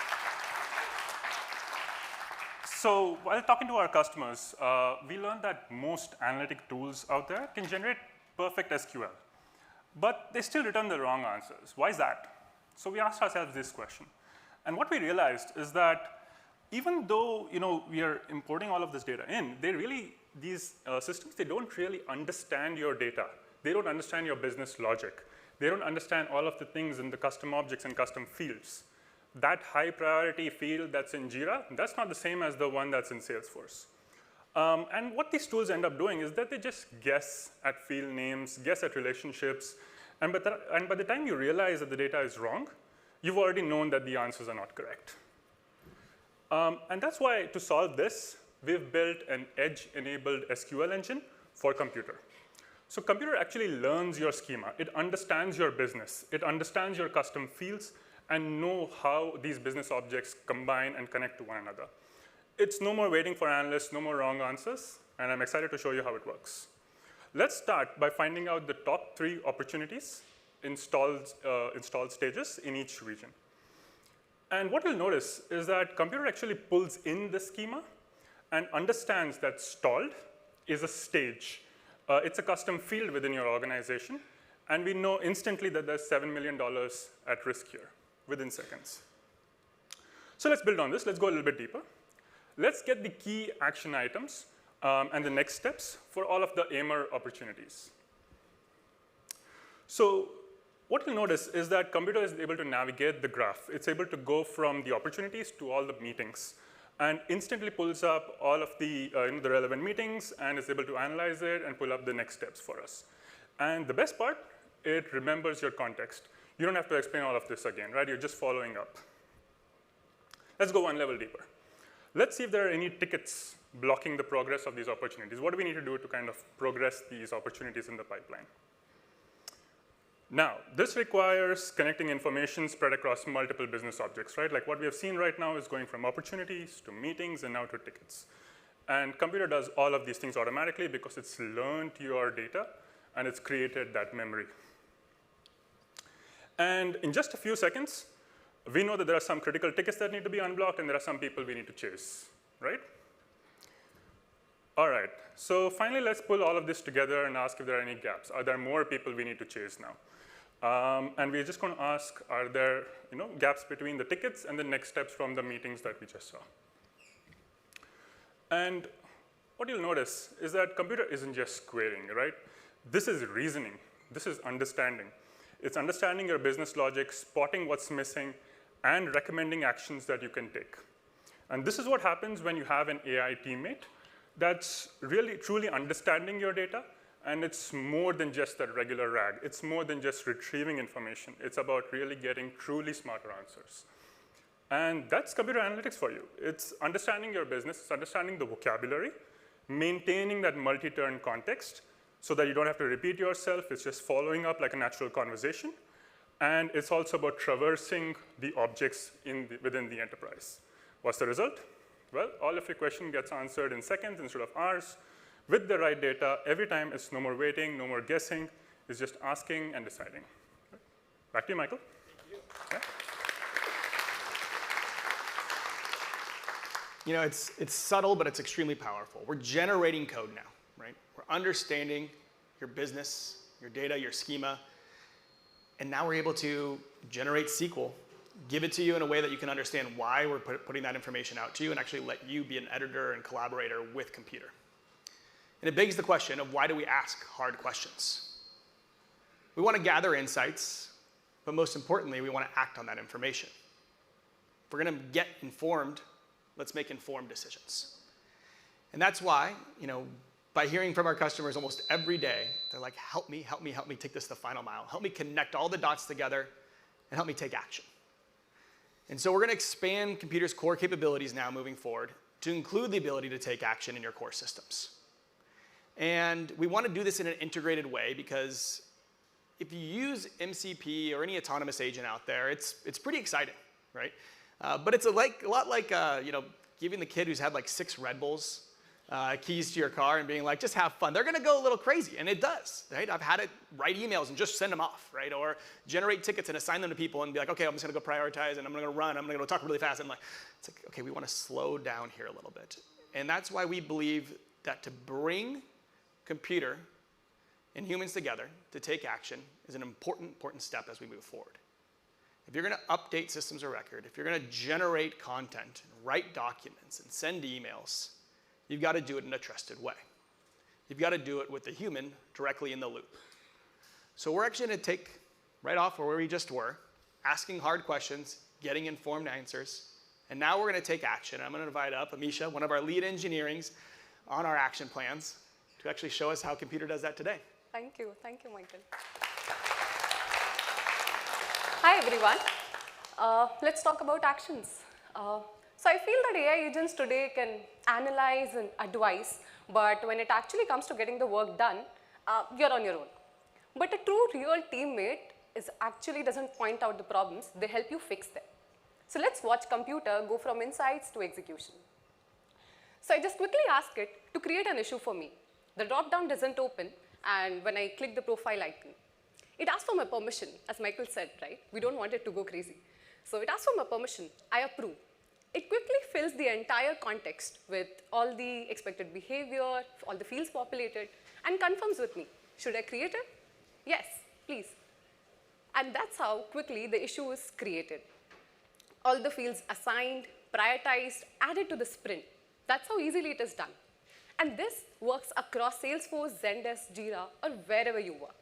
Speaker 12: So while talking to our customers, we learned that most analytic tools out there can generate perfect SQL. But they still return the wrong answers. Why is that? So we asked ourselves this question. And what we realized is that even though we are importing all of this data in, these systems, they don't really understand your data. They don't understand your business logic. They don't understand all of the things in the custom objects and custom fields. That high priority field that's in Jira, that's not the same as the one that's in Salesforce. And what these tools end up doing is that they just guess at field names, guess at relationships, and by the time you realize that the data is wrong, you've already known that the answers are not correct. And that's why, to solve this, we've built an edge-enabled SQL engine for computer. So computer actually learns your schema. It understands your business. It understands your custom fields and know how these business objects combine and connect to one another. It's no more waiting for analysts, no more wrong answers, and I'm excited to show you how it works. Let's start by finding out the top 3 opportunities installed stages in each region. And what you'll notice is that computer actually pulls in the schema and understands that stalled is a stage. It's a custom field within your organization. And we know instantly that there's $7 million at risk here within seconds. So let's build on this. Let's go a little bit deeper. Let's get the key action items and the next steps for all of the AMR opportunities. So what you'll notice is that computer is able to navigate the graph. It's able to go from the opportunities to all the meetings and instantly pulls up all of the relevant meetings and is able to analyze it and pull up the next steps for us. And the best part, it remembers your context. You don't have to explain all of this again, right? You're just following up. Let's go one level deeper. Let's see if there are any tickets blocking the progress of these opportunities. What do we need to do to kind of progress these opportunities in the pipeline? Now, this requires connecting information spread across multiple business objects, right? Like what we have seen right now is going from opportunities to meetings and now to tickets. And computer does all of these things automatically because it's learned your data and it's created that memory. And in just a few seconds, we know that there are some critical tickets that need to be unblocked and there are some people we need to chase, right? All right, so finally, let's pull all of this together and ask if there are any gaps. Are there more people we need to chase now? And we're just going to ask, are there gaps between the tickets and the next steps from the meetings that we just saw? And what you'll notice is that computer isn't just querying, right? This is reasoning. This is understanding. It's understanding your business logic, spotting what's missing, and recommending actions that you can take. And this is what happens when you have an AI teammate that's really, truly understanding your data. And it's more than just that regular RAG. It's more than just retrieving information. It's about really getting truly smarter answers. And that's computer analytics for you. It's understanding your business. It's understanding the vocabulary, maintaining that multi-turn context so that you don't have to repeat yourself. It's just following up like a natural conversation. And it's also about traversing the objects within the enterprise. What's the result? Well, all of your question gets answered in seconds instead of hours. With the right data, every time it's no more waiting, no more guessing. It's just asking and deciding. Back to you, Michael. Thank you.
Speaker 6: Yeah. It's subtle, but it's extremely powerful. We're generating code now, right? We're understanding your business, your data, your schema. And now we're able to generate SQL, give it to you in a way that you can understand why we're putting that information out to you and actually let you be an editor and collaborator with computer. And it begs the question of why do we ask hard questions? We want to gather insights, but most importantly, we want to act on that information. If we're going to get informed, let's make informed decisions. And that's why, by hearing from our customers almost every day, they're like, help me take this the final mile. Help me connect all the dots together and help me take action. And so we're going to expand computer's core capabilities now moving forward to include the ability to take action in your core systems. And we want to do this in an integrated way because if you use MCP or any autonomous agent out there, it's pretty exciting, right? But it's a lot like giving the kid who's had like 6 Red Bulls keys to your car and being like, just have fun. They're going to go a little crazy, and it does, right? I've had it write emails and just send them off, right? Or generate tickets and assign them to people and be like, okay, I'm just going to go prioritize, and I'm going to run. I'm going to go talk really fast. And it's like, okay, we want to slow down here a little bit. And that's why we believe that to bring computer and humans together to take action is an important step as we move forward. If you're going to update systems of record, if you're going to generate content, write documents, and send emails, you've got to do it in a trusted way. You've got to do it with the human directly in the loop. So we're actually going to take right off where we just were, asking hard questions, getting informed answers, and now we're going to take action. I'm going to invite up Amisha, one of our lead engineerings, on our action plans to actually show us how computer does that today.
Speaker 2: Thank you, Michael. Hi, everyone. Let's talk about actions. So I feel that AI agents today can analyze and advise, but when it actually comes to getting the work done, you're on your own. But a true real teammate doesn't point out the problems, they help you fix them. So let's watch computer go from insights to execution. So I just quickly ask it to create an issue for me. The drop-down doesn't open,
Speaker 13: And when I click the profile icon, it asks for my permission, as Michael said, right? We don't want it to go crazy. So it asks for my permission. I approve. It quickly fills the entire context with all the expected behavior, all the fields populated, and confirms with me. Should I create it? Yes, please. And that's how quickly the issue is created. All the fields assigned, prioritized, added to the sprint. That's how easily it is done. And this works across Salesforce, Zendesk, Jira, or wherever you work.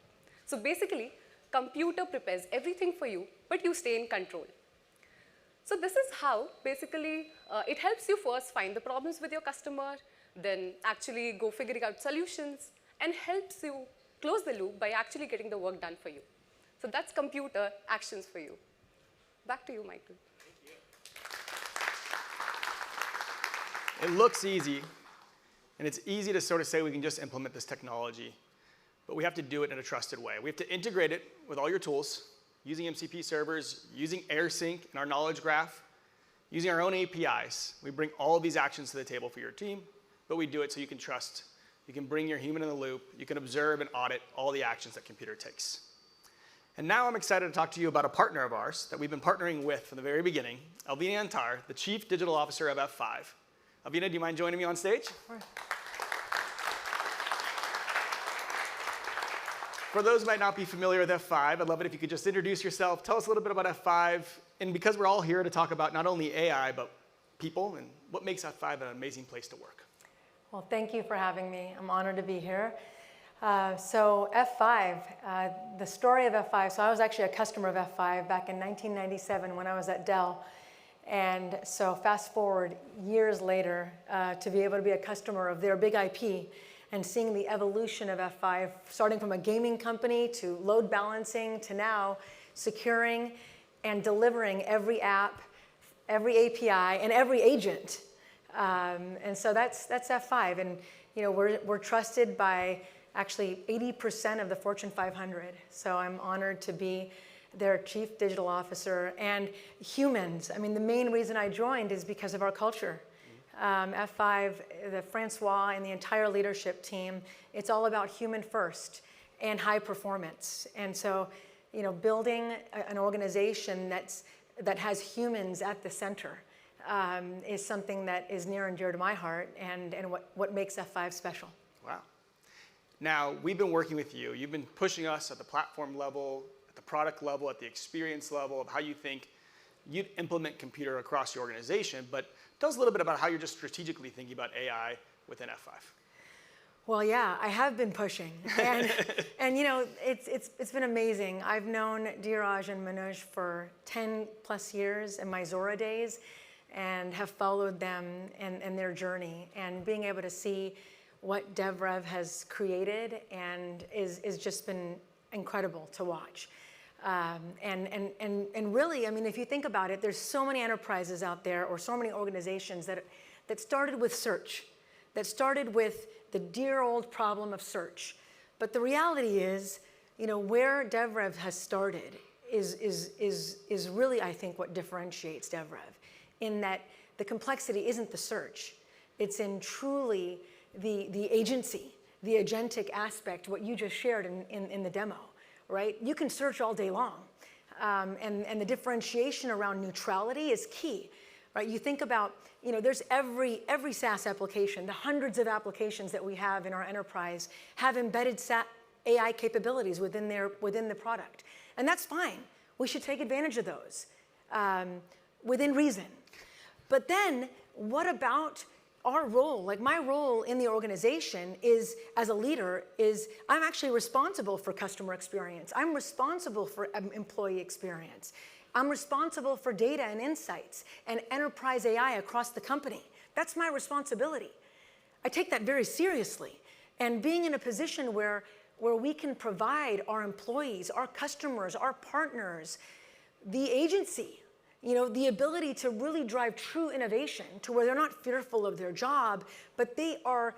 Speaker 13: So basically, computer prepares everything for you, but you stay in control. So this is how, basically, it helps you first find the problems with your customer, then actually go figuring out solutions, and helps you close the loop by actually getting the work done for you. So that's computer actions for you. Back to you, Michael.
Speaker 6: It looks easy, and it's easy to sort of say we can just implement this technology, but we have to do it in a trusted way. We have to integrate it with all your tools, using MCP servers, using AirSync in our knowledge graph, using our own APIs. We bring all of these actions to the table for your team, but we do it so you can trust. You can bring your human in the loop. You can observe and audit all the actions that computer takes. And now I'm excited to talk to you about a partner of ours that we've been partnering with from the very beginning, Alvina Antar, the Chief Digital Officer of F5. Alvina, do you mind joining me on stage? Sure. For those who might not be familiar with F5, I'd love it if you could just introduce yourself, tell us a little bit about F5, and because we're all here to talk about not only AI, but people, and what makes F5 an amazing place to work.
Speaker 14: Well, thank you for having me. I'm honored to be here. So F5, the story of F5, so I was actually a customer of F5 back in 1997 when I was at Dell. And so fast forward years later to be able to be a customer of their big IP and seeing the evolution of F5, starting from a gaming company to load balancing to now securing and delivering every app, every API, and every agent. And so that's F5. And you know, we're trusted by actually 80% of the Fortune 500. So I'm honored to be their Chief Digital Officer. And humans, I mean, the main reason I joined is because of our culture. F5, the Francois and the entire leadership team, it's all about human first and high performance. And so, you know, building an organization that has humans at the center is something that is near and dear to my heart and what makes F5 special.
Speaker 6: Wow. Now, we've been working with you. You've been pushing us at the platform level, at the product level, at the experience level of how you think you'd implement computer across your organization, but tell us a little bit about how you're just strategically thinking about AI within F5.
Speaker 14: Well, yeah, I have been pushing, and you know, it's been amazing. I've known Dheeraj and Manoj for 10 plus years in my Zora days, and have followed them and their journey, and being able to see what DevRev has created and is just been incredible to watch. And really, I mean, if you think about it, there's so many enterprises out there or so many organizations that started with search, that started with the dear old problem of search. But the reality is, you know, where DevRev has started is really, I think, what differentiates DevRev, in that the complexity isn't the search. It's in truly the agency, the agentic aspect, what you just shared in the demo. Right? You can search all day long. And the differentiation around neutrality is key. Right? You think about, you know, there's every SaaS application, the hundreds of applications that we have in our enterprise have embedded AI capabilities within the product. And that's fine. We should take advantage of those within reason. But then what about our role? Like my role in the organization is, as a leader, is I'm actually responsible for customer experience. I'm responsible for employee experience. I'm responsible for data and insights and enterprise AI across the company. That's my responsibility. I take that very seriously. And being in a position where we can provide our employees, our customers, our partners, the agency, you know, the ability to really drive true innovation to where they're not fearful of their job, but they are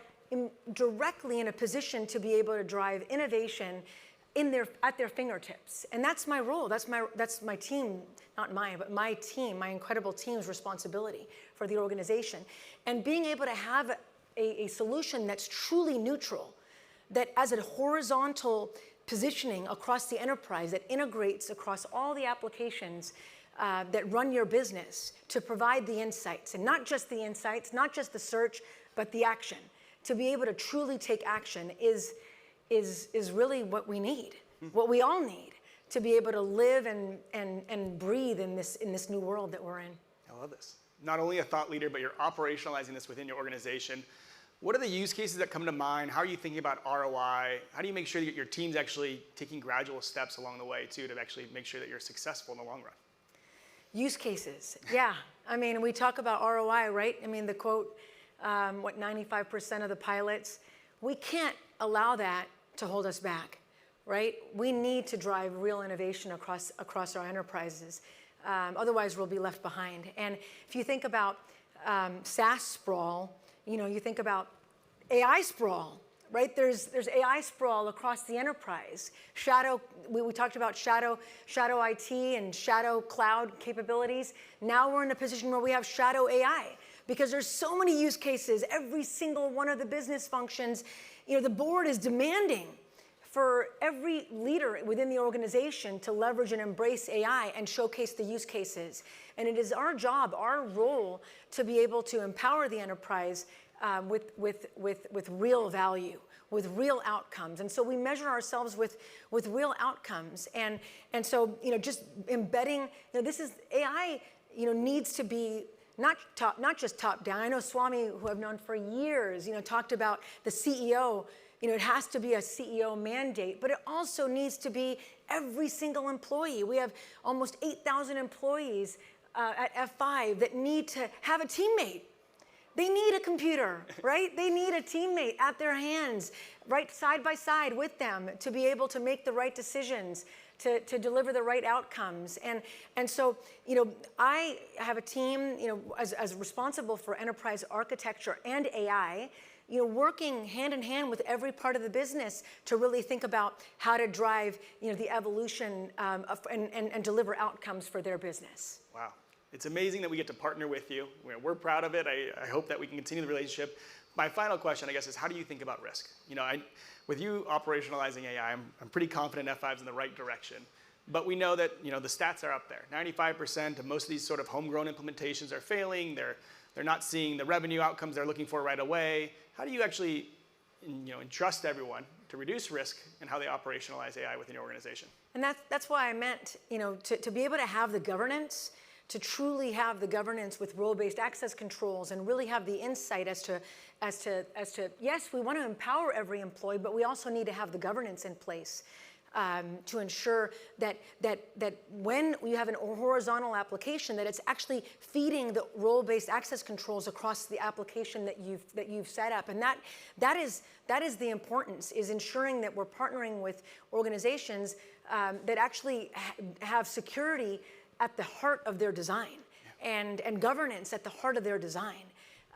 Speaker 14: directly in a position to be able to drive innovation at their fingertips. And that's my role. That's my team, not mine, but my team, my incredible team's responsibility for the organization. And being able to have a solution that's truly neutral, that as a horizontal positioning across the enterprise that integrates across all the applications that run your business to provide the insights, and not just the insights, not just the search, but the action. To be able to truly take action is really what we need, what we all need to be able to live and breathe in this new world that we're in.
Speaker 6: I love this. Not only a thought leader, but you're operationalizing this within your organization. What are the use cases that come to mind? How are you thinking about ROI? How do you make sure that your team's actually taking gradual steps along the way too to actually make sure that you're successful in the long run?
Speaker 14: Use cases, yeah. I mean, we talk about ROI, right? I mean, the quote, 95% of the pilots, we can't allow that to hold us back, right? We need to drive real innovation across our enterprises. Otherwise, we'll be left behind. And if you think about SaaS sprawl, you think about AI sprawl, right? There's AI sprawl across the enterprise. We talked about shadow IT and shadow cloud capabilities. Now we're in a position where we have shadow AI because there's so many use cases. Every single one of the business functions, the board is demanding for every leader within the organization to leverage and embrace AI and showcase the use cases. And it is our job, our role, to be able to empower the enterprise with real value, with real outcomes. And so we measure ourselves with real outcomes. And so, just embedding, this is AI, needs to be not just top down. I know Swamy, who I've known for years, talked about the CEO. It has to be a CEO mandate, but it also needs to be every single employee. We have almost 8,000 employees at F5 that need to have a teammate. They need a computer, right? They need a teammate at their hands, right side by side with them to be able to make the right decisions, to deliver the right outcomes. And so, I have a team, as responsible for enterprise architecture and AI, working hand in hand with every part of the business to really think about how to drive, the evolution and deliver outcomes for their business.
Speaker 6: Wow. It's amazing that we get to partner with you. We're proud of it. I hope that we can continue the relationship. My final question, I guess, is how do you think about risk? With you operationalizing AI, I'm pretty confident F5's in the right direction. But we know that the stats are up there. 95% of most of these sort of homegrown implementations are failing. They're not seeing the revenue outcomes they're looking for right away. How do you actually entrust everyone to reduce risk in how they operationalize AI within your organization?
Speaker 14: And that's why I meant to be able to have the governance, to truly have the governance with role-based access controls and really have the insight as to yes, we want to empower every employee, but we also need to have the governance in place to ensure that when you have a horizontal application, that it's actually feeding the role-based access controls across the application that you've set up. And that is the importance, is ensuring that we're partnering with organizations that actually have security at the heart of their design, and governance at the heart of their design.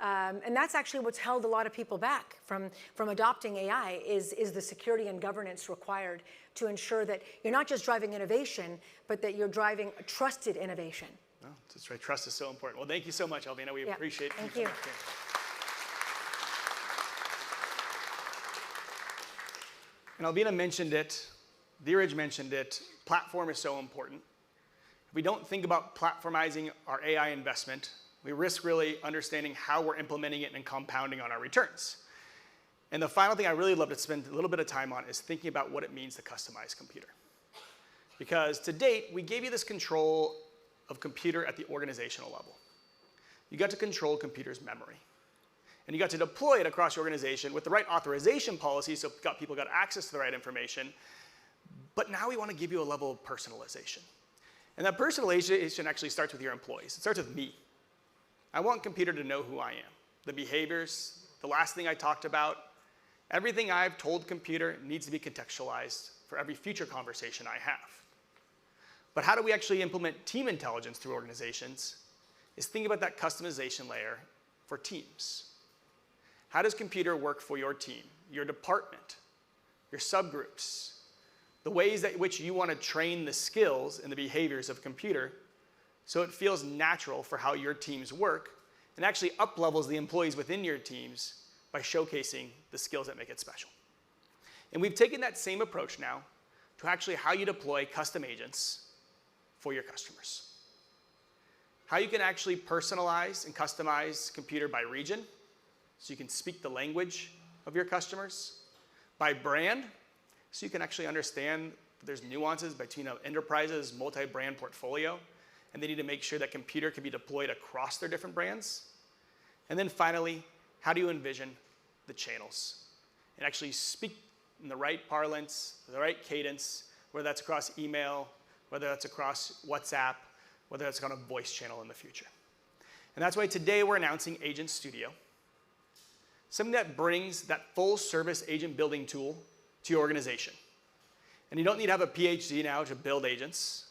Speaker 14: And that's actually what's held a lot of people back from adopting AI is the security and governance required to ensure that you're not just driving innovation, but that you're driving trusted innovation.
Speaker 6: Oh, that's right. Trust is so important. Well, thank you so much, Alvina. We appreciate it.
Speaker 14: Thank you.
Speaker 6: And Alvina mentioned it. Dheeraj mentioned it. Platform is so important. If we don't think about platformizing our AI investment, we risk really understanding how we're implementing it and compounding on our returns. And the final thing I really love to spend a little bit of time on is thinking about what it means to customize computer. Because to date, we gave you this control of computer at the organizational level. You got to control computer's memory. And you got to deploy it across your organization with the right authorization policy so people got access to the right information. But now we want to give you a level of personalization. And that personalization actually starts with your employees. It starts with me. I want computer to know who I am, the behaviors, the last thing I talked about. Everything I've told computer needs to be contextualized for every future conversation I have. But how do we actually implement team intelligence through organizations is think about that customization layer for teams. How does computer work for your team, your department, your subgroups, the ways in which you want to train the skills and the behaviors of computer so it feels natural for how your teams work and actually up-levels the employees within your teams by showcasing the skills that make it special. And we've taken that same approach now to actually how you deploy custom agents for your customers. How you can actually personalize and customize computer by region, so you can speak the language of your customers. By brand, so you can actually understand that there's nuances between an enterprise's multi-brand portfolio, and they need to make sure that computer can be deployed across their different brands. And then finally, how do you envision the channels and actually speak in the right parlance, the right cadence, whether that's across email, whether that's across WhatsApp, whether that's on a voice channel in the future. And that's why today we're announcing Agent Studio, something that brings that full service agent building tool to your organization. And you don't need to have a PhD now to build agents.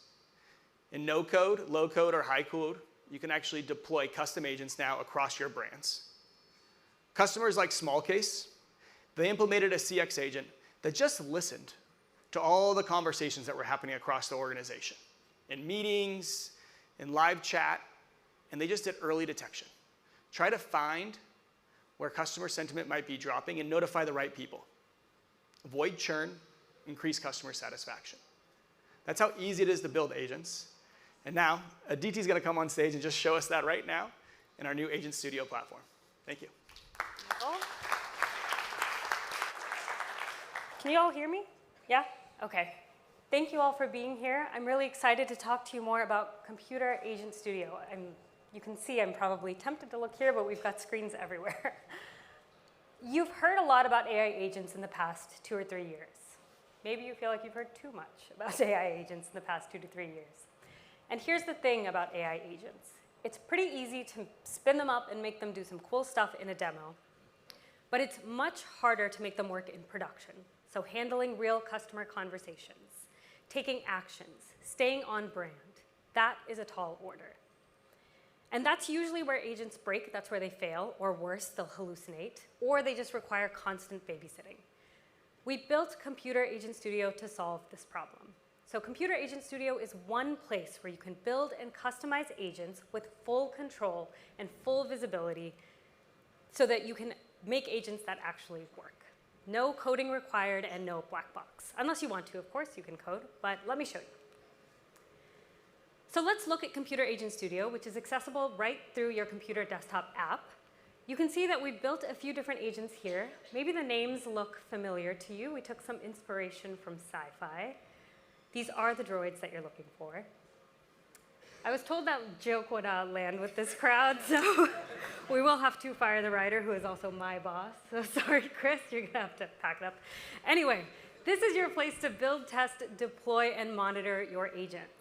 Speaker 6: In no code, low code, or high code, you can actually deploy custom agents now across your brands. Customers like Smallcase, they implemented a CX agent that just listened to all the conversations that were happening across the organization, in meetings, in live chat, and they just did early detection. Try to find where customer sentiment might be dropping and notify the right people. Avoid churn, increase customer satisfaction. That's how easy it is to build agents. And now, Aditi is going to come on stage and just show us that right now in our new Agent Studio platform. Thank you.
Speaker 15: Can you all hear me? Yeah? Okay. Thank you all for being here. I'm really excited to talk to you more about Computer Agent Studio. You can see I'm probably tempted to look here, but we've got screens everywhere. You've heard a lot about AI agents in the past 2 or 3 years. Maybe you feel like you've heard too much about AI agents in the past 2 to 3 years. And here's the thing about AI agents. It's pretty easy to spin them up and make them do some cool stuff in a demo, but it's much harder to make them work in production. So handling real customer conversations, taking actions, staying on brand, that is a tall order. And that's usually where agents break, that's where they fail, or worse, they'll hallucinate, or they just require constant babysitting. We built Computer Agent Studio to solve this problem. So Computer Agent Studio is one place where you can build and customize agents with full control and full visibility so that you can make agents that actually work. No coding required and no black box. Unless you want to, of course, you can code, but let me show you. So let's look at Computer Agent Studio, which is accessible right through your computer desktop app. You can see that we've built a few different agents here. Maybe the names look familiar to you. We took some inspiration from sci-fi. These are the droids that you're looking for. I was told that joke would land with this crowd, so we will have to fire the writer, who is also my boss. So sorry, Chris, you're going to have to pack it up. Anyway, this is your place to build, test, deploy, and monitor your agents.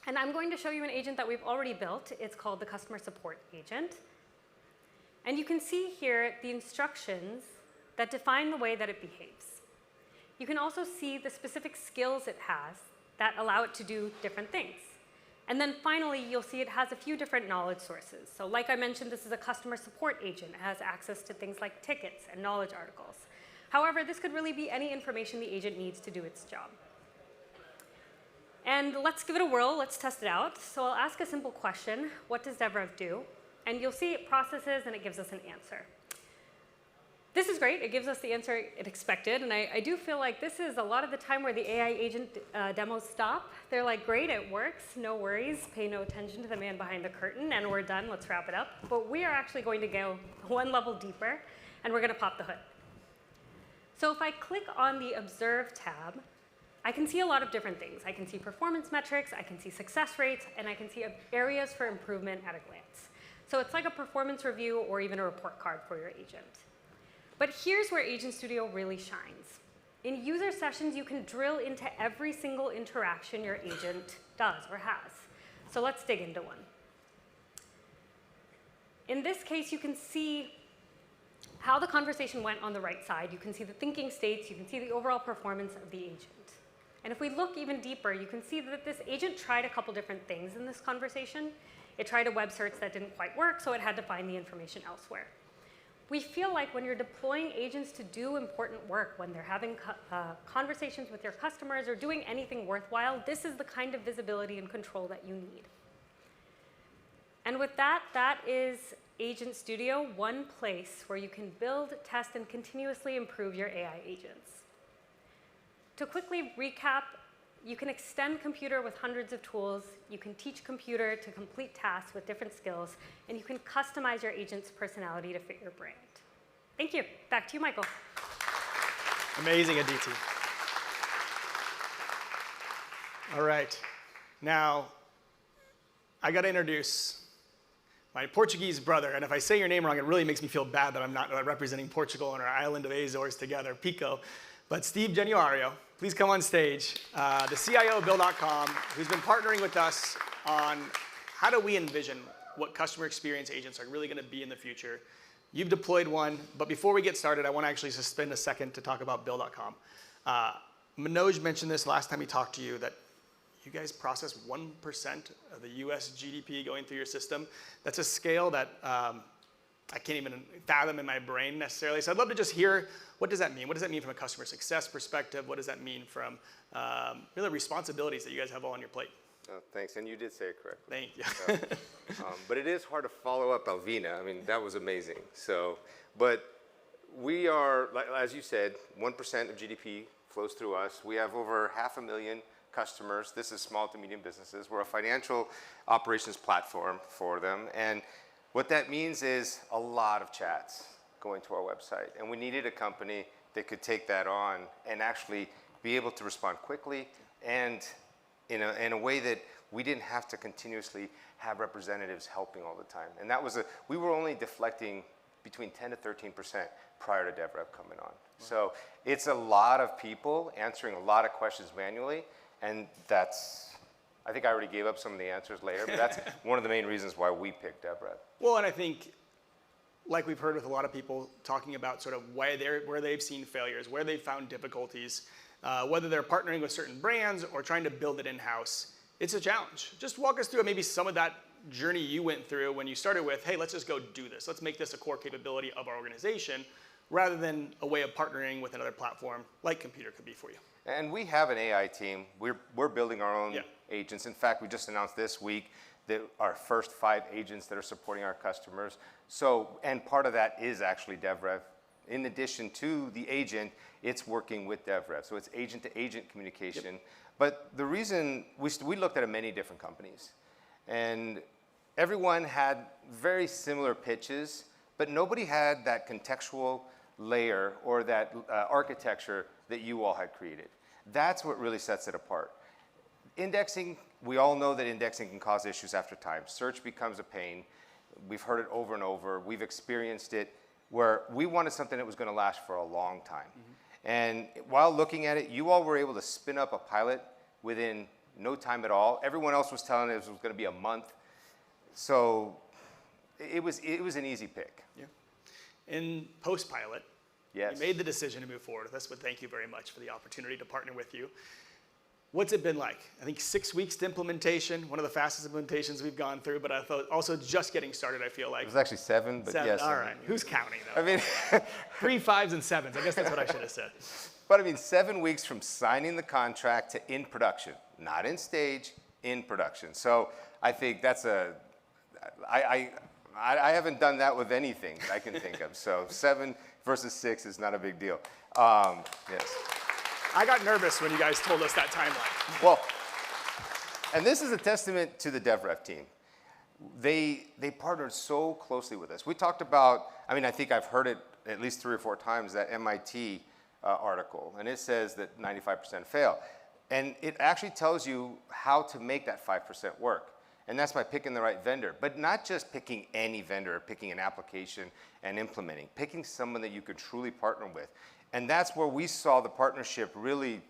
Speaker 15: And I'm going to show you an agent that we've already built. It's called the Customer Support Agent. And you can see here the instructions that define the way that it behaves. You can also see the specific skills it has that allow it to do different things. And then finally, you'll see it has a few different knowledge sources. So like I mentioned, this is a customer support agent. It has access to things like tickets and knowledge articles. However, this could really be any information the agent needs to do its job. And let's give it a whirl. Let's test it out. So I'll ask a simple question. What does DevRev do? And you'll see it processes, and it gives us an answer. This is great. It gives us the answer it expected. And I do feel like this is a lot of the time where the AI agent demos stop. They're like, great, it works. No worries. Pay no attention to the man behind the curtain. And we're done. Let's wrap it up. But we are actually going to go one level deeper, and we're going to pop the hood. So if I click on the Observe tab, I can see a lot of different things. I can see performance metrics. I can see success rates. And I can see areas for improvement at a glance. So it's like a performance review or even a report card for your agent. But here's where Agent Studio really shines. In user sessions, you can drill into every single interaction your agent does or has. So let's dig into one. In this case, you can see how the conversation went on the right side. You can see the thinking states. You can see the overall performance of the agent. And if we look even deeper, you can see that this agent tried a couple different things in this conversation. It tried a web search that didn't quite work, so it had to find the information elsewhere. We feel like when you're deploying agents to do important work, when they're having conversations with your customers or doing anything worthwhile, this is the kind of visibility and control that you need. And with that, that is Agent Studio, one place where you can build, test, and continuously improve your AI agents. To quickly recap, you can extend Computer with hundreds of tools, you can teach Computer to complete tasks with different skills, and you can customize your agent's personality to fit your brand. Thank you. Back to you, Michael.
Speaker 6: Amazing, Aditi. All right. Now, I got to introduce my Portuguese brother, and if I say your name wrong, it really makes me feel bad that I'm not representing Portugal and our island of Azores together, Pico. But Steve Januario, please come on stage, the CIO of Bill.com, who's been partnering with us on how do we envision what customer experience agents are really going to be in the future. You've deployed one, but before we get started, I want to actually just spend a second to talk about Bill.com. Manoj mentioned this last time he talked to you, that you guys process 1% of the US GDP going through your system. That's a scale that I can't even fathom in my brain necessarily. So I'd love to just hear, what does that mean? What does that mean from a customer success perspective? What does that mean from really responsibilities that you guys have all on your plate?
Speaker 16: Thanks, and you did say it correctly.
Speaker 6: Thank you.
Speaker 16: But it is hard to follow up Alvina. I mean, that was amazing. So, but we are, as you said, 1% of GDP flows through us. We have over 500,000 customers. This is small to medium businesses. We're a financial operations platform for them. And what that means is a lot of chats going to our website. And we needed a company that could take that on and actually be able to respond quickly and in a way that we didn't have to continuously have representatives helping all the time. And that was we were only deflecting between 10 to 13% prior to DevRev coming on. Wow. So it's a lot of people answering a lot of questions manually. And I think I already gave up some of the answers later, but that's one of the main reasons why we picked DevRev.
Speaker 6: Well, and I think, like we've heard with a lot of people talking about sort of where they've seen failures, where they've found difficulties, whether they're partnering with certain brands or trying to build it in-house, it's a challenge. Just walk us through maybe some of that journey you went through when you started with, hey, let's just go do this. Let's make this a core capability of our organization, rather than a way of partnering with another platform like Computer could be for you.
Speaker 16: And we have an AI team. We're building our own agents. In fact, we just announced this week that our first 5 agents that are supporting our customers. So, and part of that is actually DevRev. In addition to the agent, it's working with DevRev. So it's agent-to-agent communication. Yep. But the reason, we looked at many different companies. And everyone had very similar pitches, but nobody had that contextual layer or that architecture that you all had created. That's what really sets it apart. Indexing, we all know that indexing can cause issues after time. Search becomes a pain. We've heard it over and over. We've experienced it where we wanted something that was going to last for a long time. Mm-hmm. And while looking at it, you all were able to spin up a pilot within no time at all. Everyone else was telling us it was going to be a month. So it was an easy pick.
Speaker 6: Yeah. In post-pilot,
Speaker 16: yes,
Speaker 6: you made the decision to move forward with us, but thank you very much for the opportunity to partner with you. What's it been like? I think 6 weeks to implementation, one of the fastest implementations we've gone through, but I thought also just getting started, I feel like.
Speaker 16: It was actually 7, but
Speaker 6: 7,
Speaker 16: yes.
Speaker 6: All right, who's counting though?
Speaker 16: I mean,
Speaker 6: 3 5s and 7s, I guess that's what I should have said.
Speaker 16: But I mean, 7 weeks from signing the contract to in production, not in stage, in production. So I think that's I haven't done that with anything I can think of. So 7 versus 6 is not a big deal. Yes.
Speaker 6: I got nervous when you guys told us that timeline.
Speaker 16: Well, and this is a testament to the DevRev team. They partnered so closely with us. We talked about, I mean, I think I've heard it at least 3 or 4 times, that MIT article, and it says that 95% fail. And it actually tells you how to make that 5% work. And that's by picking the right vendor, but not just picking any vendor, picking an application and implementing, picking someone that you could truly partner with. And that's where we saw the partnership really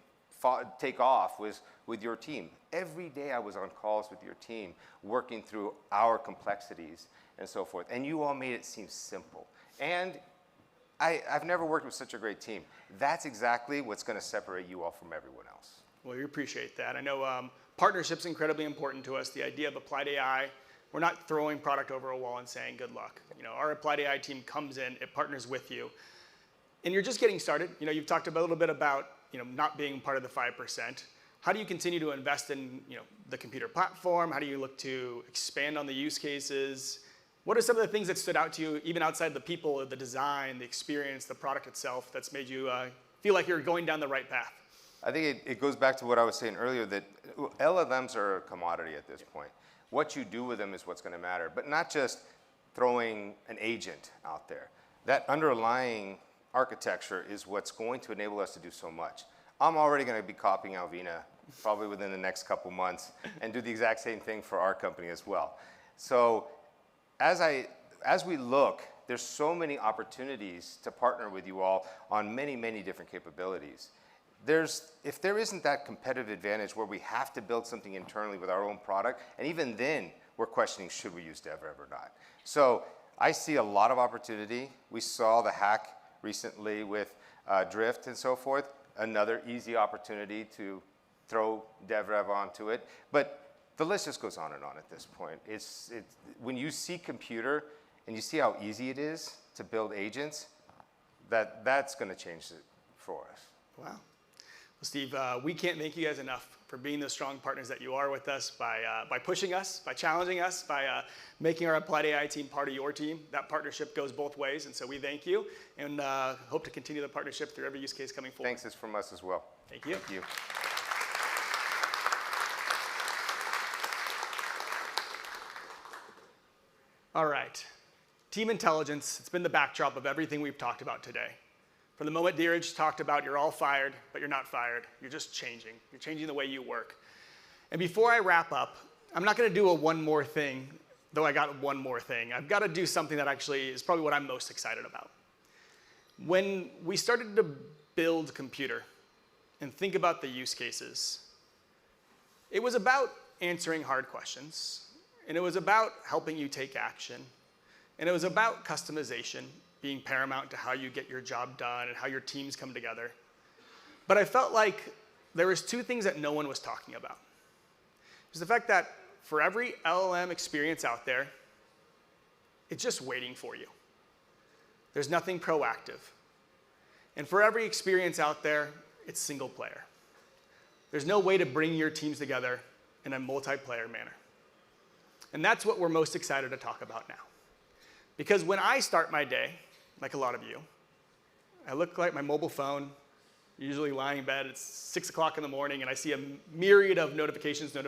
Speaker 16: take off, was with your team. Every day I was on calls with your team, working through our complexities and so forth. And you all made it seem simple. And I've never worked with such a great team. That's exactly what's going to separate you all from everyone else.
Speaker 6: Well, we appreciate that. I know partnership's incredibly important to us. The idea of applied AI, we're not throwing product over a wall and saying good luck. You know, our applied AI team comes in, it partners with you, and you're just getting started. You know, you've talked a little bit about, you know, not being part of the 5%. How do you continue to invest in the computer platform? How do you look to expand on the use cases? What are some of the things that stood out to you, even outside the people, the design, the experience, the product itself, that's made you feel like you're going down the right path?
Speaker 16: I think it goes back to what I was saying earlier, that LLMs are a commodity at this point. What you do with them is what's going to matter, but not just throwing an agent out there. That underlying architecture is what's going to enable us to do so much. I'm already going to be copying Alvina probably within the next couple months and do the exact same thing for our company as well. So as we look, there's so many opportunities to partner with you all on many, many different capabilities. If there isn't that competitive advantage where we have to build something internally with our own product, and even then, we're questioning, should we use DevRev or not? So I see a lot of opportunity. We saw the hack recently with Drift and so forth, another easy opportunity to throw DevRev onto it. But the list just goes on and on at this point. When you see computer and you see how easy it is to build agents, that's going to change it for us.
Speaker 6: Wow. Well, Steve, we can't thank you guys enough for being the strong partners that you are with us, by pushing us, by challenging us, by making our Applied AI team part of your team. That partnership goes both ways, and so we thank you, and hope to continue the partnership through every use case coming forward.
Speaker 16: Thanks is from us as well.
Speaker 6: Thank you.
Speaker 16: Thank you.
Speaker 6: All right. Team intelligence, it's been the backdrop of everything we've talked about today. From the moment Dheeraj talked about you're all fired, but you're not fired. You're just changing. You're changing the way you work. And before I wrap up, I'm not going to do a one more thing, though I got one more thing. I've got to do something that actually is probably what I'm most excited about. When we started to build computer and think about the use cases, it was about answering hard questions, and it was about helping you take action, and it was about customization being paramount to how you get your job done and how your teams come together. But I felt like there was two things that no one was talking about. It was the fact that for every LLM experience out there, it's just waiting for you. There's nothing proactive. And for every experience out there, it's single player. There's no way to bring your teams together in a multiplayer manner. And that's what we're most excited to talk about now. Because when I start my day, like a lot of you, I look like my mobile phone, usually lying in bed, it's 6 o'clock in the morning, and I see a myriad of notifications. And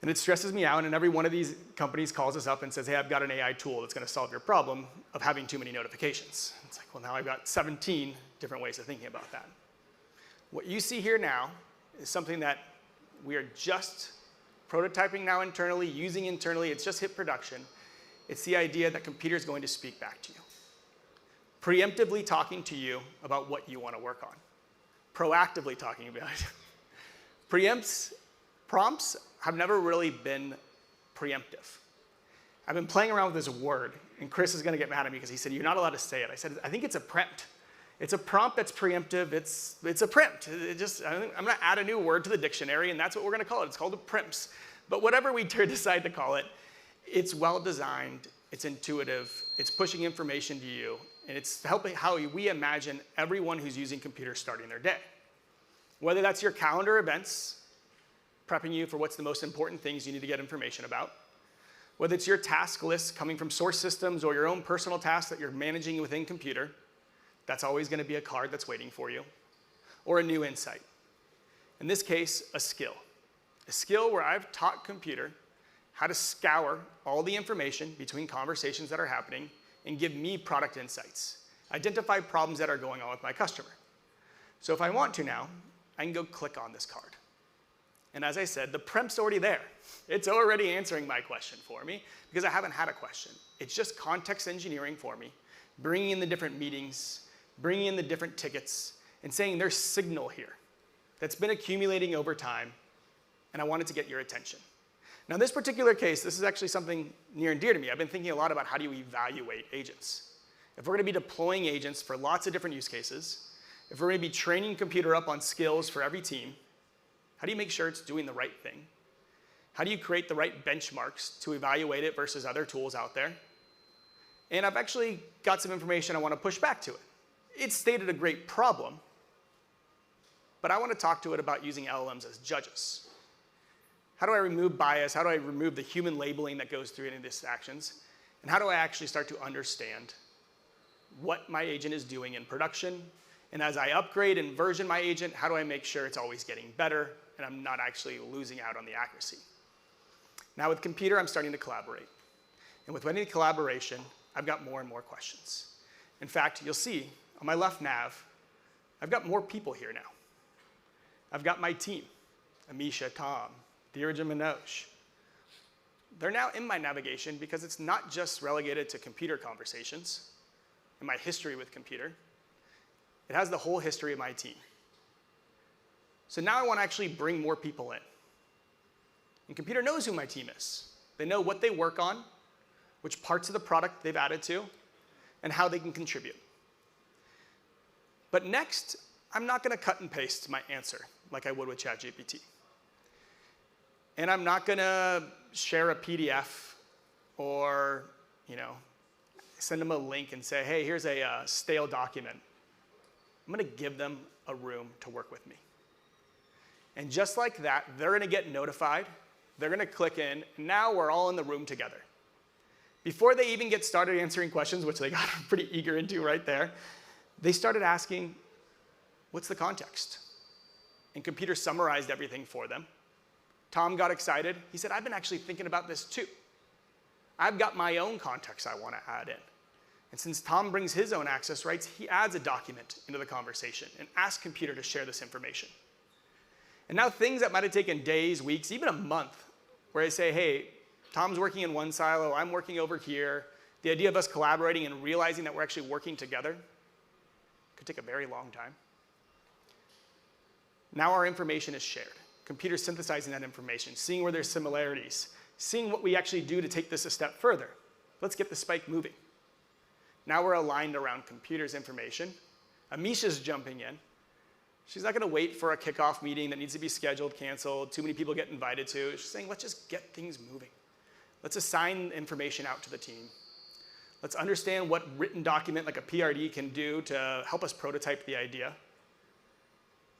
Speaker 6: it stresses me out, and every one of these companies calls us up and says, hey, I've got an AI tool that's gonna solve your problem of having too many notifications. It's like, well, now I've got 17 different ways of thinking about that. What you see here now is something that we are just prototyping now internally, using internally, it's just hit production. It's the idea that computer is going to speak back to you, preemptively talking to you about what you want to work on, proactively talking about it. Prompts have never really been preemptive. I've been playing around with this word, and Chris is going to get mad at me because he said, you're not allowed to say it. I said, I think it's a prompt. It's a prompt that's preemptive. It's a prompt. I'm going to add a new word to the dictionary, and that's what we're going to call it. It's called a primps. But whatever we decide to call it, it's well-designed, it's intuitive, it's pushing information to you, and it's helping how we imagine everyone who's using computers starting their day. Whether that's your calendar events, prepping you for what's the most important things you need to get information about, whether it's your task list coming from source systems or your own personal tasks that you're managing within computer, that's always going to be a card that's waiting for you, or a new insight. In this case, a skill where I've taught computer how to scour all the information between conversations that are happening and give me product insights, identify problems that are going on with my customer. So if I want to now, I can go click on this card. And as I said, the prompt's already there. It's already answering my question for me because I haven't had a question. It's just context engineering for me, bringing in the different meetings, bringing in the different tickets, and saying there's signal here that's been accumulating over time, and I wanted to get your attention. Now, in this particular case, this is actually something near and dear to me. I've been thinking a lot about how do you evaluate agents. If we're going to be deploying agents for lots of different use cases, if we're going to be training computer up on skills for every team, how do you make sure it's doing the right thing? How do you create the right benchmarks to evaluate it versus other tools out there? And I've actually got some information I want to push back to it. It stated a great problem, but but I want to talk to it about using LLMs as judges. How do I remove bias? How do I remove the human labeling that goes through any of these actions? And how do I actually start to understand what my agent is doing in production? And as I upgrade and version my agent, how do I make sure it's always getting better and I'm not actually losing out on the accuracy? Now with computer, I'm starting to collaborate. And with any collaboration, I've got more and more questions. In fact, you'll see on my left nav, I've got more people here now. I've got my team, Amisha, Tom, Dheeraj, and Manoj. They're now in my navigation because it's not just relegated to computer conversations and my history with computer. It has the whole history of my team. So now I want to actually bring more people in. And computer knows who my team is. They know what they work on, which parts of the product they've added to, and how they can contribute. But next, I'm not going to cut and paste my answer like I would with ChatGPT. And I'm not going to share a PDF or, send them a link and say, hey, here's a stale document. I'm going to give them a room to work with me. And just like that, they're going to get notified. They're going to click in. And now we're all in the room together. Before they even get started answering questions, which they got pretty eager into right there, they started asking, what's the context? And computer summarized everything for them. Tom got excited. He said, I've been actually thinking about this too. I've got my own context I want to add in. And since Tom brings his own access rights, he adds a document into the conversation and asks computer to share this information. And now things that might have taken days, weeks, even a month, where I say, hey, Tom's working in one silo, I'm working over here. The idea of us collaborating and realizing that we're actually working together could take a very long time. Now our information is shared. Computer synthesizing that information, seeing where there's similarities, seeing what we actually do to take this a step further. Let's get the spike moving. Now we're aligned around computer's information. Amisha's jumping in. She's not going to wait for a kickoff meeting that needs to be scheduled, canceled, too many people get invited to. She's saying, let's just get things moving. Let's assign information out to the team. Let's understand what written document like a PRD can do to help us prototype the idea.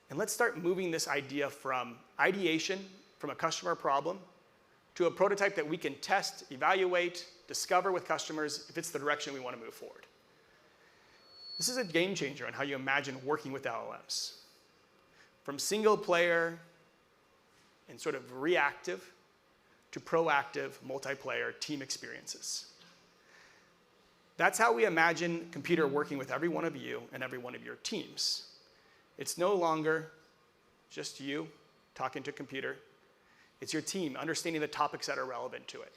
Speaker 6: And let's start moving this idea from ideation, from a customer problem, to a prototype that we can test, evaluate, discover with customers if it's the direction we want to move forward. This is a game changer on how you imagine working with LLMs. From single player and sort of reactive to proactive multiplayer team experiences. That's how we imagine computer working with every one of you and every one of your teams. It's no longer just you talking to computer. It's your team understanding the topics that are relevant to it,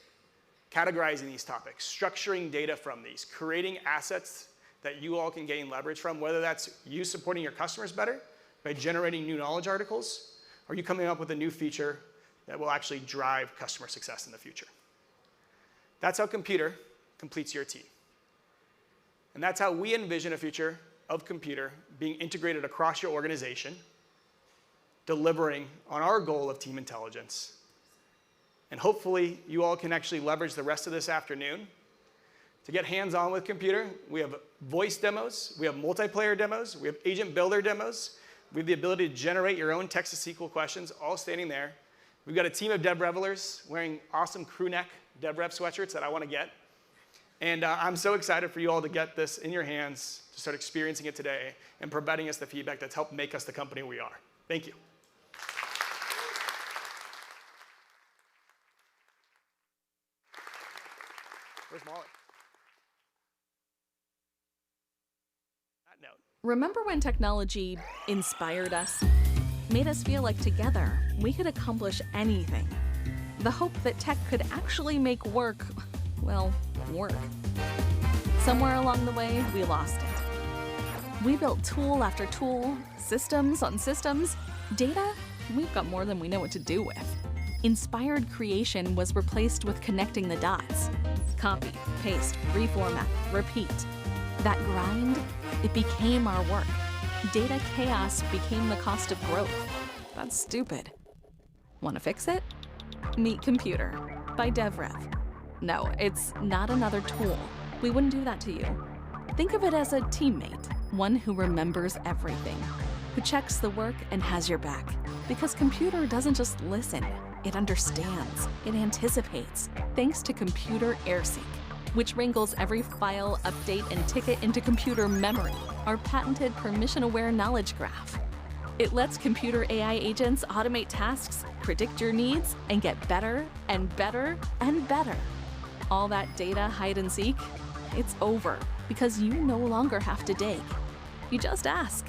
Speaker 6: categorizing these topics, structuring data from these, creating assets that you all can gain leverage from, whether that's you supporting your customers better by generating new knowledge articles, or you coming up with a new feature that will actually drive customer success in the future. That's how computer completes your team. And that's how we envision a future of computer being integrated across your organization, delivering on our goal of team intelligence. And hopefully you all can actually leverage the rest of this afternoon to get hands-on with computer. We have voice demos, we have multiplayer demos, we have agent builder demos. We have the ability to generate your own text to SQL questions, all standing there. We've got a team of DevRevelers wearing awesome crew neck DevRev sweatshirts that I want to get. And I'm so excited for you all to get this in your hands, to start experiencing it today, and providing us the feedback that's helped make us the company we are. Thank you. Where's Molly? That note.
Speaker 17: Remember when technology inspired us? Made us feel like together we could accomplish anything. The hope that tech could actually make work, well, work. Somewhere along the way, we lost it. We built tool after tool, systems on systems. Data, we've got more than we know what to do with. Inspired creation was replaced with connecting the dots. Copy, paste, reformat, repeat. That grind, it became our work. Data chaos became the cost of growth. That's stupid. Want to fix it? Meet Computer by DevRev. No, it's not another tool. We wouldn't do that to you. Think of it as a teammate, one who remembers everything. who checks the work and has your back. Because computer doesn't just listen, it understands, it anticipates, thanks to computer AirSync, which wrangles every file, update, and ticket into computer memory, our patented permission-aware knowledge graph. It lets computer AI agents automate tasks, predict your needs, and get better and better and better. All that data hide and seek, it's over, because you no longer have to dig. You just ask.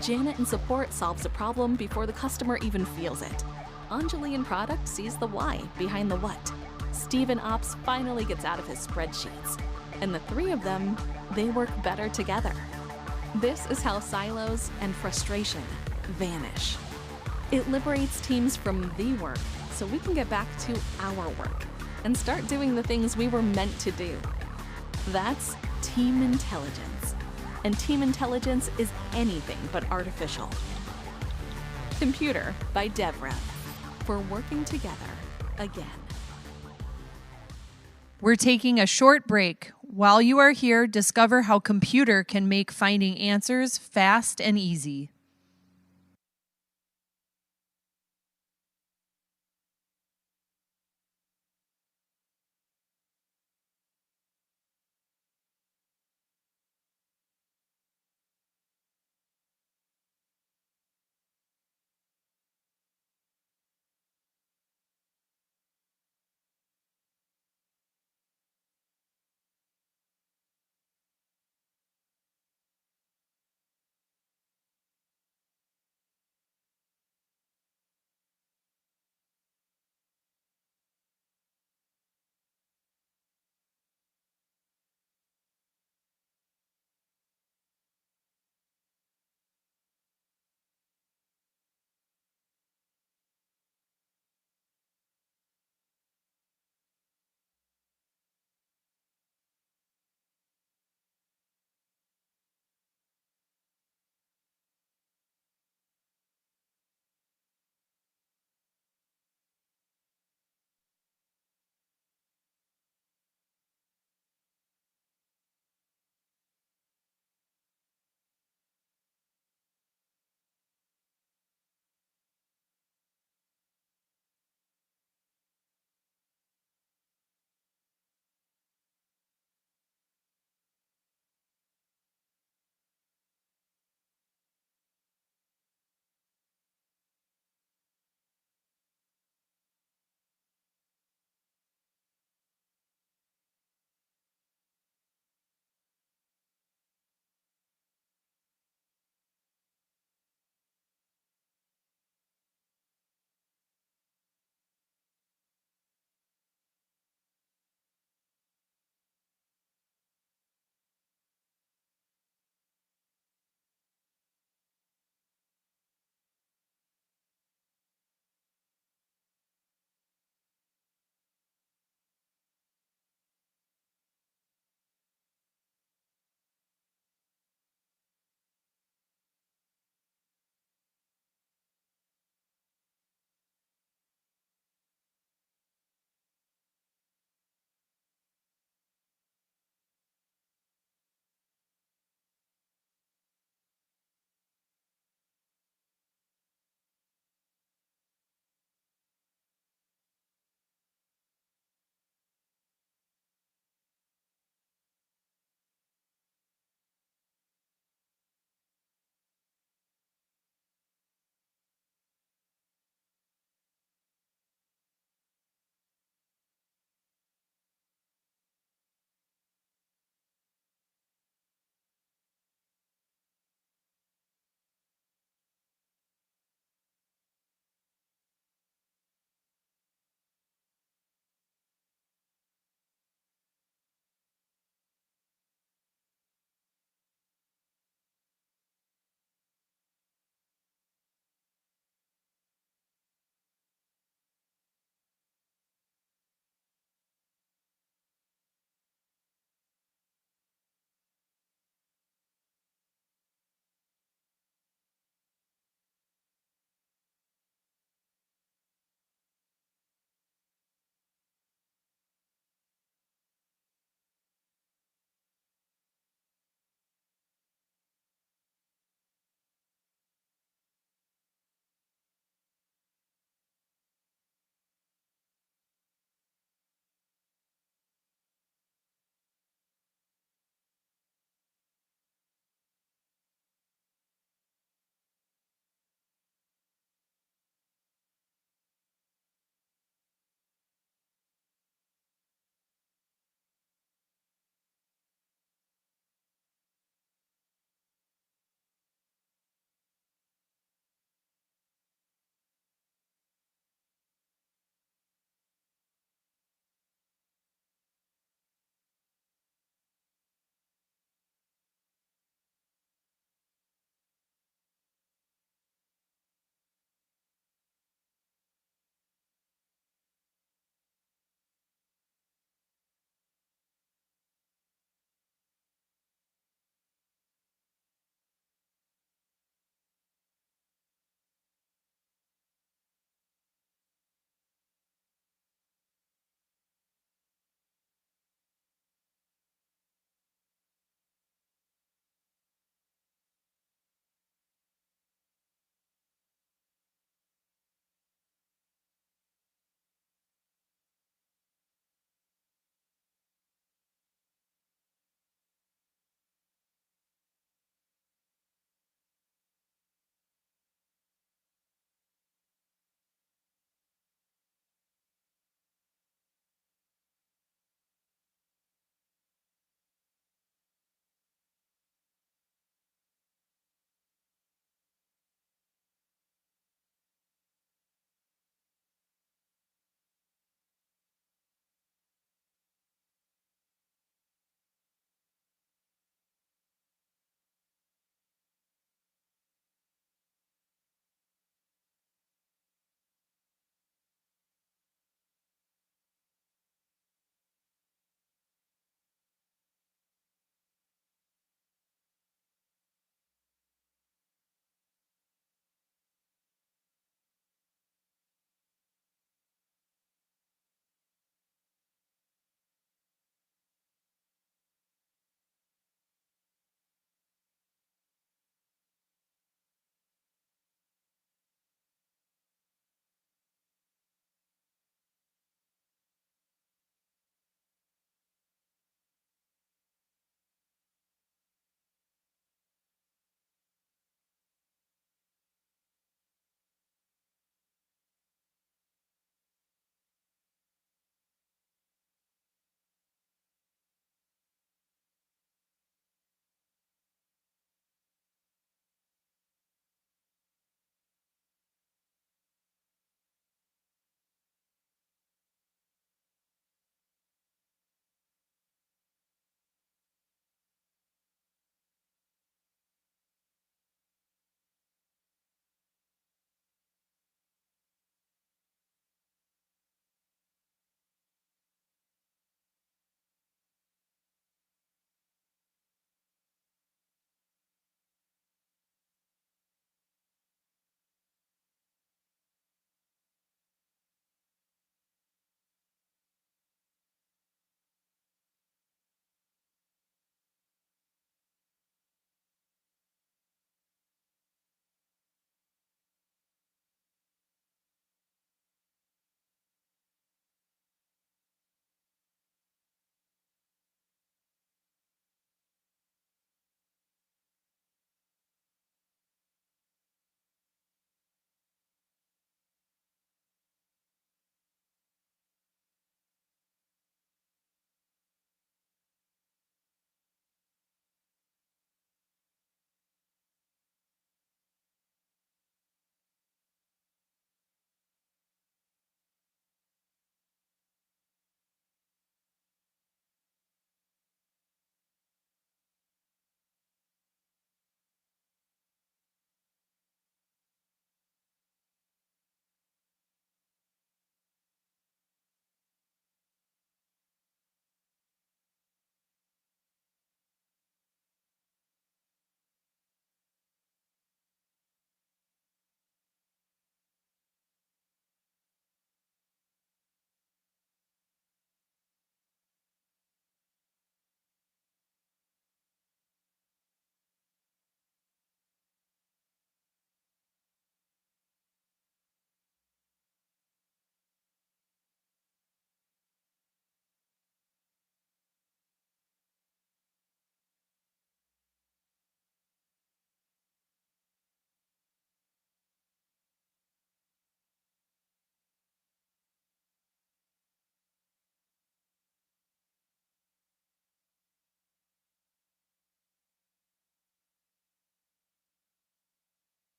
Speaker 17: Janet in support solves a problem before the customer even feels it. Anjali in product sees the why behind the what. Steve in ops finally gets out of his spreadsheets. And the three of them, they work better together. This is how silos and frustration vanish. It liberates teams from the work so we can get back to our work and start doing the things we were meant to do. That's team intelligence. And team intelligence is anything but artificial. Computer by DevRev, for working together again.
Speaker 18: We're taking a short break. While you are here, discover how computer can make finding answers fast and easy.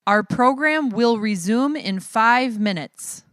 Speaker 18: Our program will resume in 5 minutes.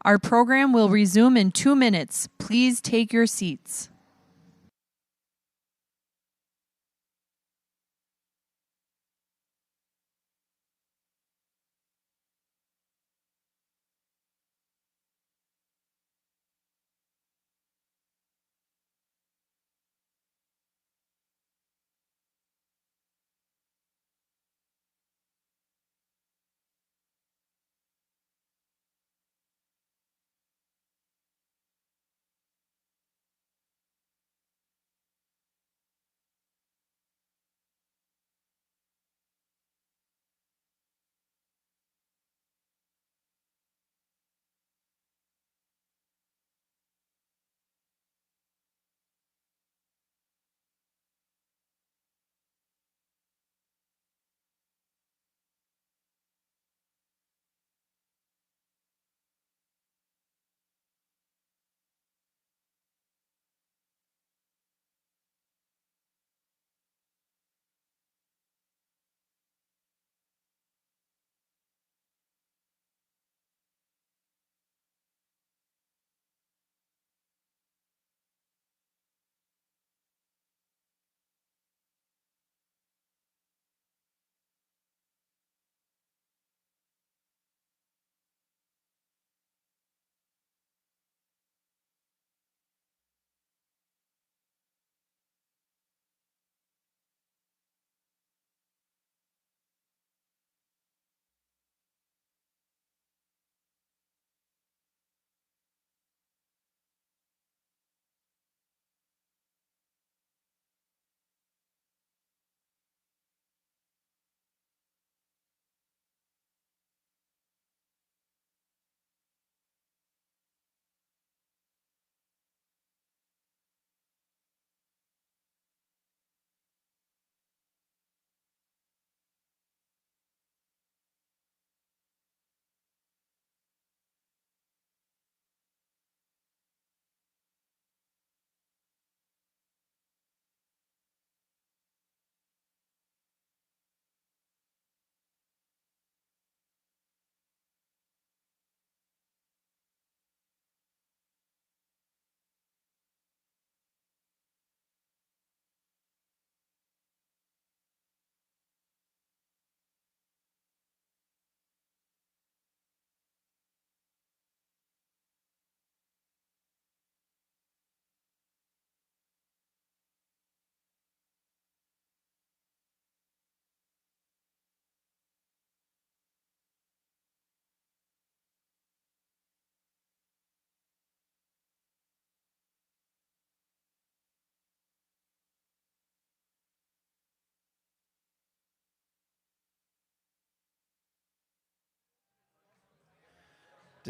Speaker 18: Our program will resume in 2 minutes. Please take your seats.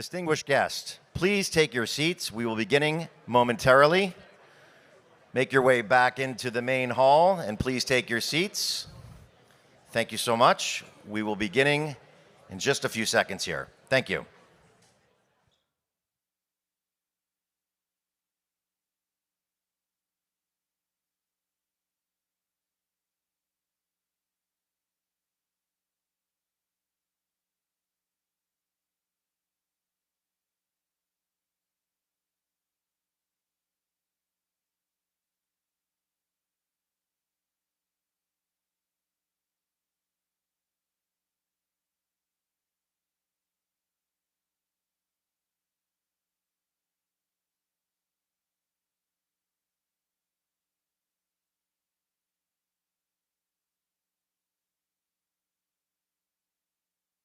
Speaker 1: Distinguished guests, please take your seats. We will be beginning momentarily. Make your way back into the main hall and please take your seats. Thank you so much. We will be beginning in just a few seconds here. Thank you.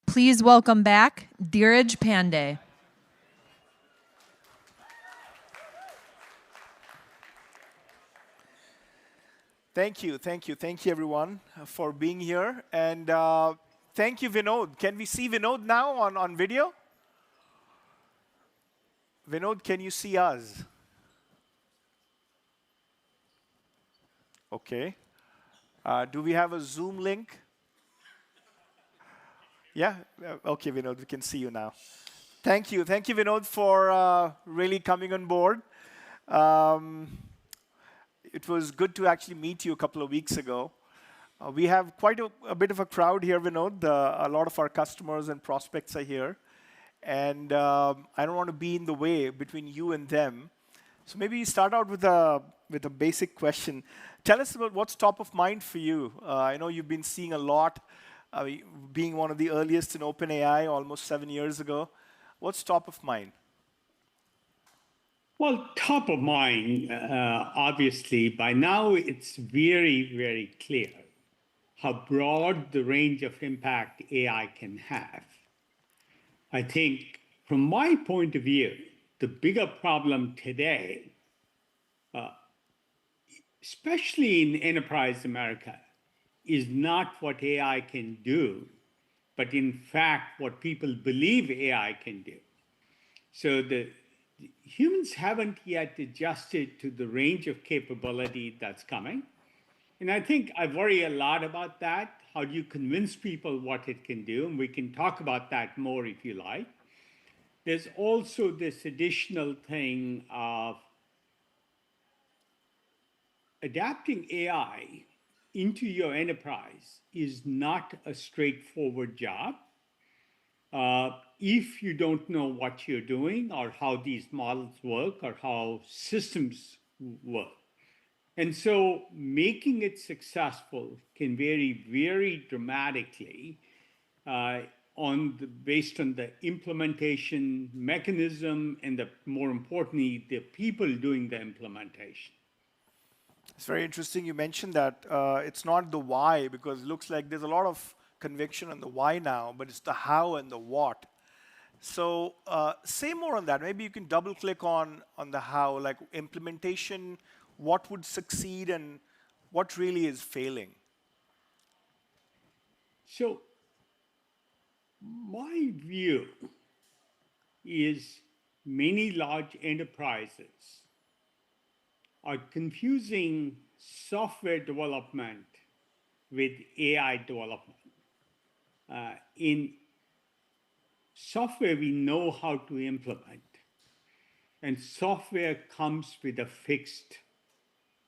Speaker 18: Please welcome back Dheeraj Pandey.
Speaker 3: Thank you everyone for being here. And thank you, Vinod. Can we see Vinod now on video? Vinod, can you see us? Okay. Do we have a Zoom link? Yeah? Okay, Vinod, we can see you now. Thank you, Vinod, for really coming on board. It was good to actually meet you a couple of weeks ago. We have quite a bit of a crowd here, Vinod. A lot of our customers and prospects are here. And I don't want to be in the way between you and them. So maybe you start out with a basic question. Tell us about what's top of mind for you. I know you've been seeing a lot, being one of the earliest in OpenAI almost 7 years ago. What's top of mind?
Speaker 19: Well, top of mind, obviously, by now it's very, very clear how broad the range of impact AI can have. I think, from my point of view, the bigger problem today, especially in enterprise America, is not what AI can do, but in fact, what people believe AI can do. So the humans haven't yet adjusted to the range of capability that's coming. And I think I worry a lot about that. How do you convince people what it can do? And we can talk about that more if you like. There's also this additional thing of adapting AI into your enterprise is not a straightforward job. If you don't know what you're doing or how these models work or how systems work. And so making it successful can vary very dramatically based on the implementation mechanism and more importantly, the people doing the implementation.
Speaker 3: It's very interesting you mentioned that. It's not the why, because it looks like there's a lot of conviction on the why now, but it's the how and the what. So say more on that. Maybe you can double click on the how, like implementation, what would succeed and what really is failing.
Speaker 19: So my view is many large enterprises are confusing software development with AI development. In software, we know how to implement, and software comes with a fixed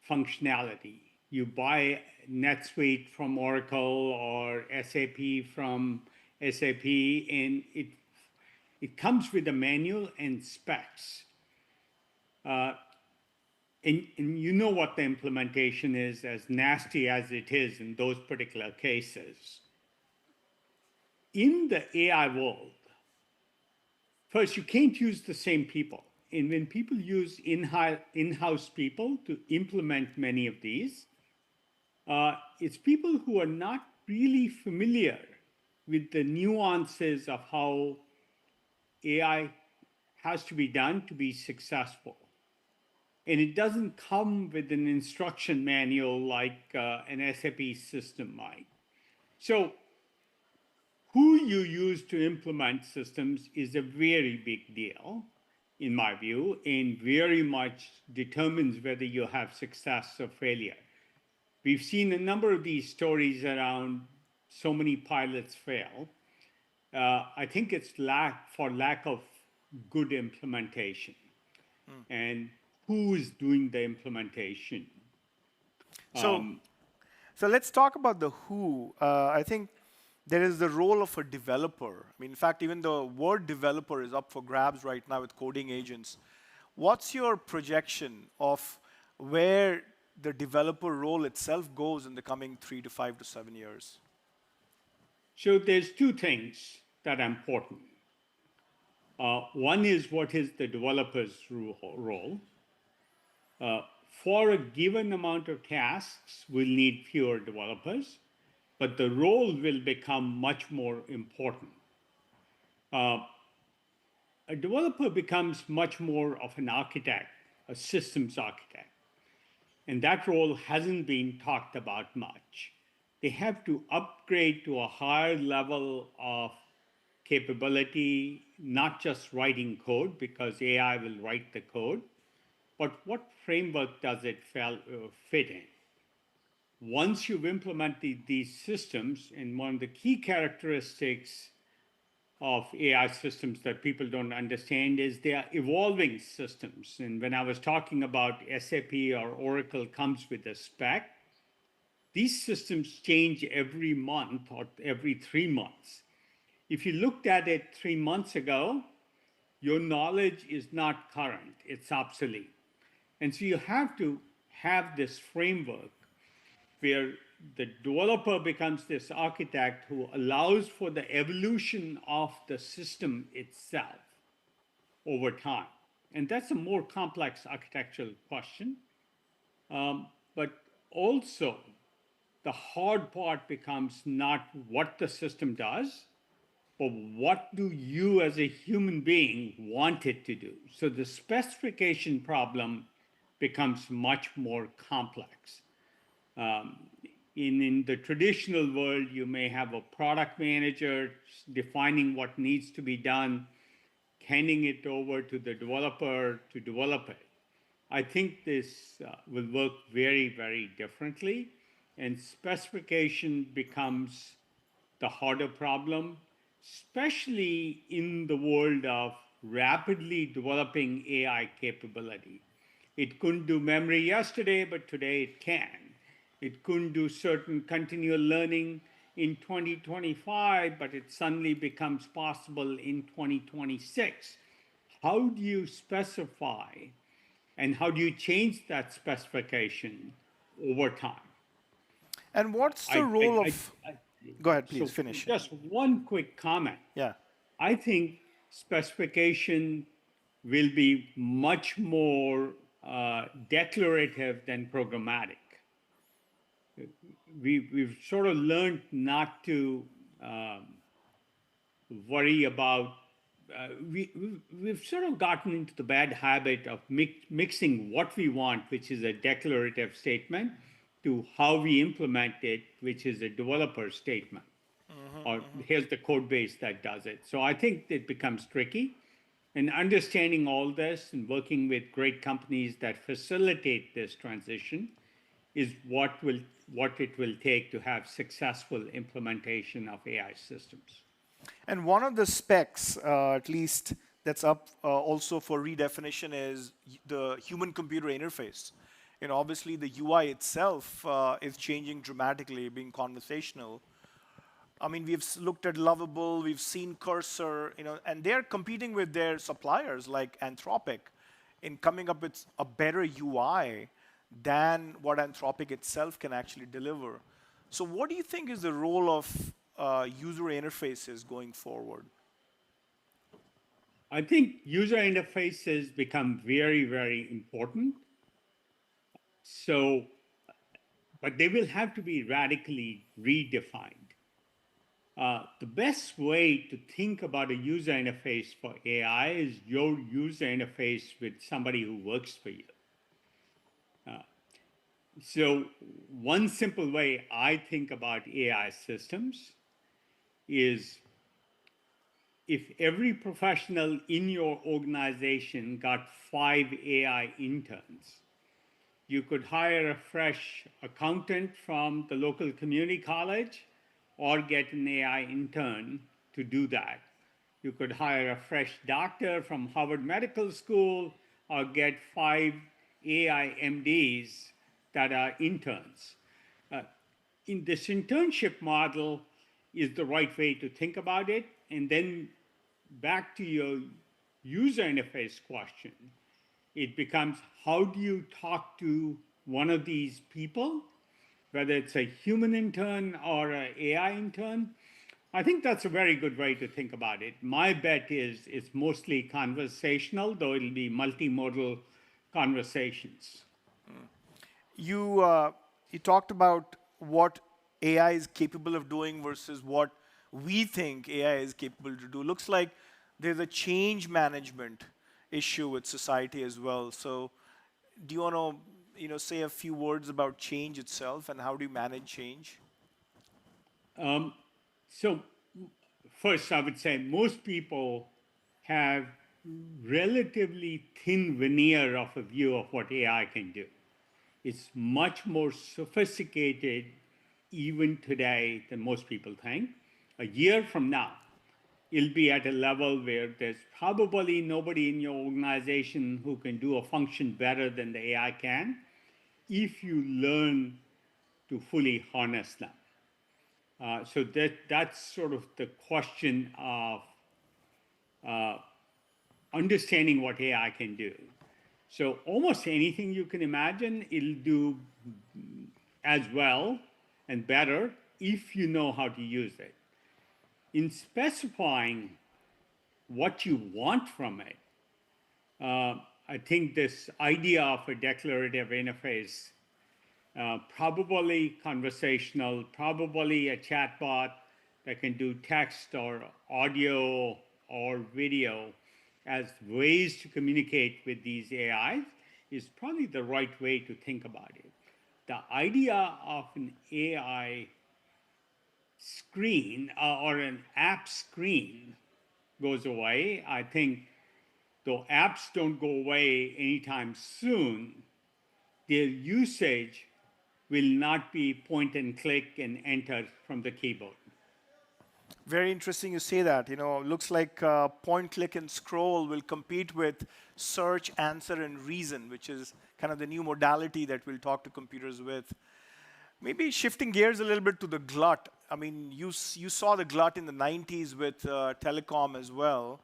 Speaker 19: functionality. You buy NetSuite from Oracle or SAP from SAP, and it comes with a manual and specs. And you know what the implementation is, as nasty as it is in those particular cases. In the AI world, first, you can't use the same people. And when people use in-house people to implement many of these, it's people who are not really familiar with the nuances of how AI has to be done to be successful. And it doesn't come with an instruction manual like an SAP system might. So who you use to implement systems is a very big deal, in my view, and very much determines whether you have success or failure. We've seen a number of these stories around so many pilots fail. I think it's for lack of good implementation. And who's doing the implementation?
Speaker 3: So let's talk about the who. I think there is the role of a developer. I mean, in fact, even the word developer is up for grabs right now with coding agents. What's your projection of where the developer role itself goes in the coming 3 to 5 to 7 years?
Speaker 19: So there's two things that are important. One is what is the developer's role. For a given amount of tasks, we'll need fewer developers, but the role will become much more important. A developer becomes much more of an architect, a systems architect. And that role hasn't been talked about much. They have to upgrade to a higher level of capability, not just writing code, because AI will write the code, but what framework does it fit in? Once you've implemented these systems, and one of the key characteristics of AI systems that people don't understand is they are evolving systems. And when I was talking about SAP or Oracle comes with a spec, these systems change every month or every 3 months. If you looked at it 3 months ago, your knowledge is not current, it's obsolete. And so you have to have this framework where the developer becomes this architect who allows for the evolution of the system itself over time. And that's a more complex architectural question. But also, the hard part becomes not what the system does, but what do you as a human being want it to do? So the specification problem becomes much more complex. In the traditional world, you may have a product manager defining what needs to be done, handing it over to the developer to develop it. I think this will work very, very differently, and specification becomes the harder problem, especially in the world of rapidly developing AI capability. It couldn't do memory yesterday, but today it can. It couldn't do certain continual learning in 2025, but it suddenly becomes possible in 2026. How do you specify and how do you change that specification over time?
Speaker 3: And what's the role of... Go ahead, please, finish.
Speaker 19: Just one quick comment.
Speaker 3: Yeah.
Speaker 19: I think specification will be much more declarative than programmatic. We've sort of learned not to worry about, we've sort of gotten into the bad habit of mixing what we want, which is a declarative statement, to how we implement it, which is a developer statement. Or here's the code base that does it. So I think it becomes tricky. And understanding all this and working with great companies that facilitate this transition is what it will take to have successful implementation of AI systems.
Speaker 3: And one of the specs, at least that's up also for redefinition, is the human-computer interface. You know, obviously the UI itself is changing dramatically, being conversational. I mean, we've looked at Lovable, we've seen Cursor, you know, and they're competing with their suppliers like Anthropic in coming up with a better UI than what Anthropic itself can actually deliver. So what do you think is the role of user interfaces going forward?
Speaker 19: I think user interfaces become very, very important. So, but they will have to be radically redefined. The best way to think about a user interface for AI is your user interface with somebody who works for you. So one simple way I think about AI systems is if every professional in your organization got 5 AI interns, you could hire a fresh accountant from the local community college or get an AI intern to do that. You could hire a fresh doctor from Harvard Medical School or get 5 AI MDs that are interns. In this internship model is the right way to think about it. And then back to your user interface question, it becomes how do you talk to one of these people, whether it's a human intern or an AI intern? I think that's a very good way to think about it. My bet is it's mostly conversational, though it'll be multimodal conversations.
Speaker 3: You talked about what AI is capable of doing versus what we think AI is capable to do. Looks like there's a change management issue with society as well. So do you want to say a few words about change itself and how do you manage change?
Speaker 19: So first, I would say most people have relatively thin veneer of a view of what AI can do. It's much more sophisticated even today than most people think. A year from now, it'll be at a level where there's probably nobody in your organization who can do a function better than the AI can if you learn to fully harness them. So that's sort of the question of understanding what AI can do. So almost anything you can imagine, it'll do as well and better if you know how to use it. In specifying what you want from it, I think this idea of a declarative interface, probably conversational, probably a chatbot that can do text or audio or video as ways to communicate with these AIs is probably the right way to think about it. The idea of an AI screen or an app screen goes away. I think though apps don't go away anytime soon, their usage will not be point and click and enter from the keyboard.
Speaker 3: Very interesting you say that. Looks like point, click, and scroll will compete with search, answer, and reason, which is kind of the new modality that we'll talk to computers with. Maybe shifting gears a little bit to the glut. I mean, you saw the glut in the 90s with telecom as well.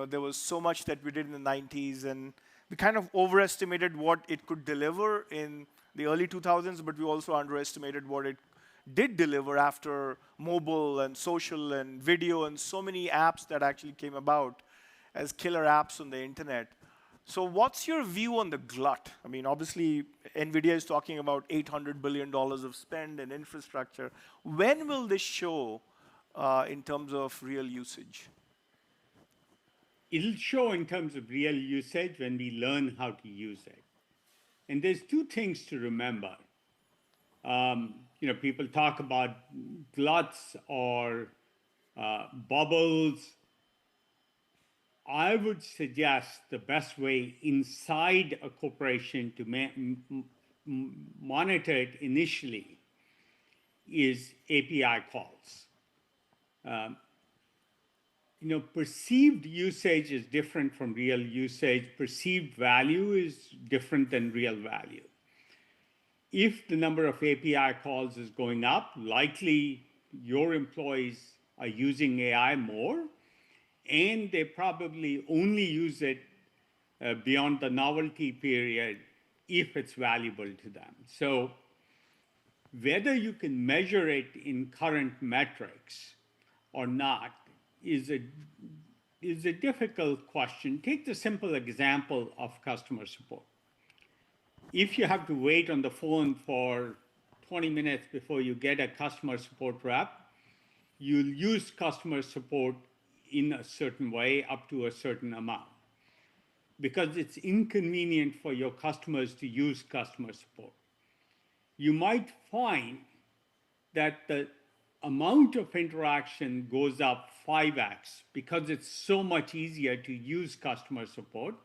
Speaker 3: There was so much that we did in the 90s, and we kind of overestimated what it could deliver in the early 2000s, but we also underestimated what it did deliver after mobile and social and video and so many apps that actually came about as killer apps on the internet. So what's your view on the glut? I mean, obviously, NVIDIA is talking about $800 billion of spend in infrastructure. When will this show in terms of real usage?
Speaker 19: It'll show in terms of real usage when we learn how to use it. And there's 2 things to remember. People talk about gluts or bubbles. I would suggest the best way inside a corporation to monitor it initially is API calls. Perceived usage is different from real usage. Perceived value is different than real value. If the number of API calls is going up, likely your employees are using AI more, and they probably only use it beyond the novelty period if it's valuable to them. So whether you can measure it in current metrics or not is a difficult question. Take the simple example of customer support. If you have to wait on the phone for 20 minutes before you get a customer support rep, you'll use customer support in a certain way up to a certain amount because it's inconvenient for your customers to use customer support. You might find that the amount of interaction goes up 5x because it's so much easier to use customer support.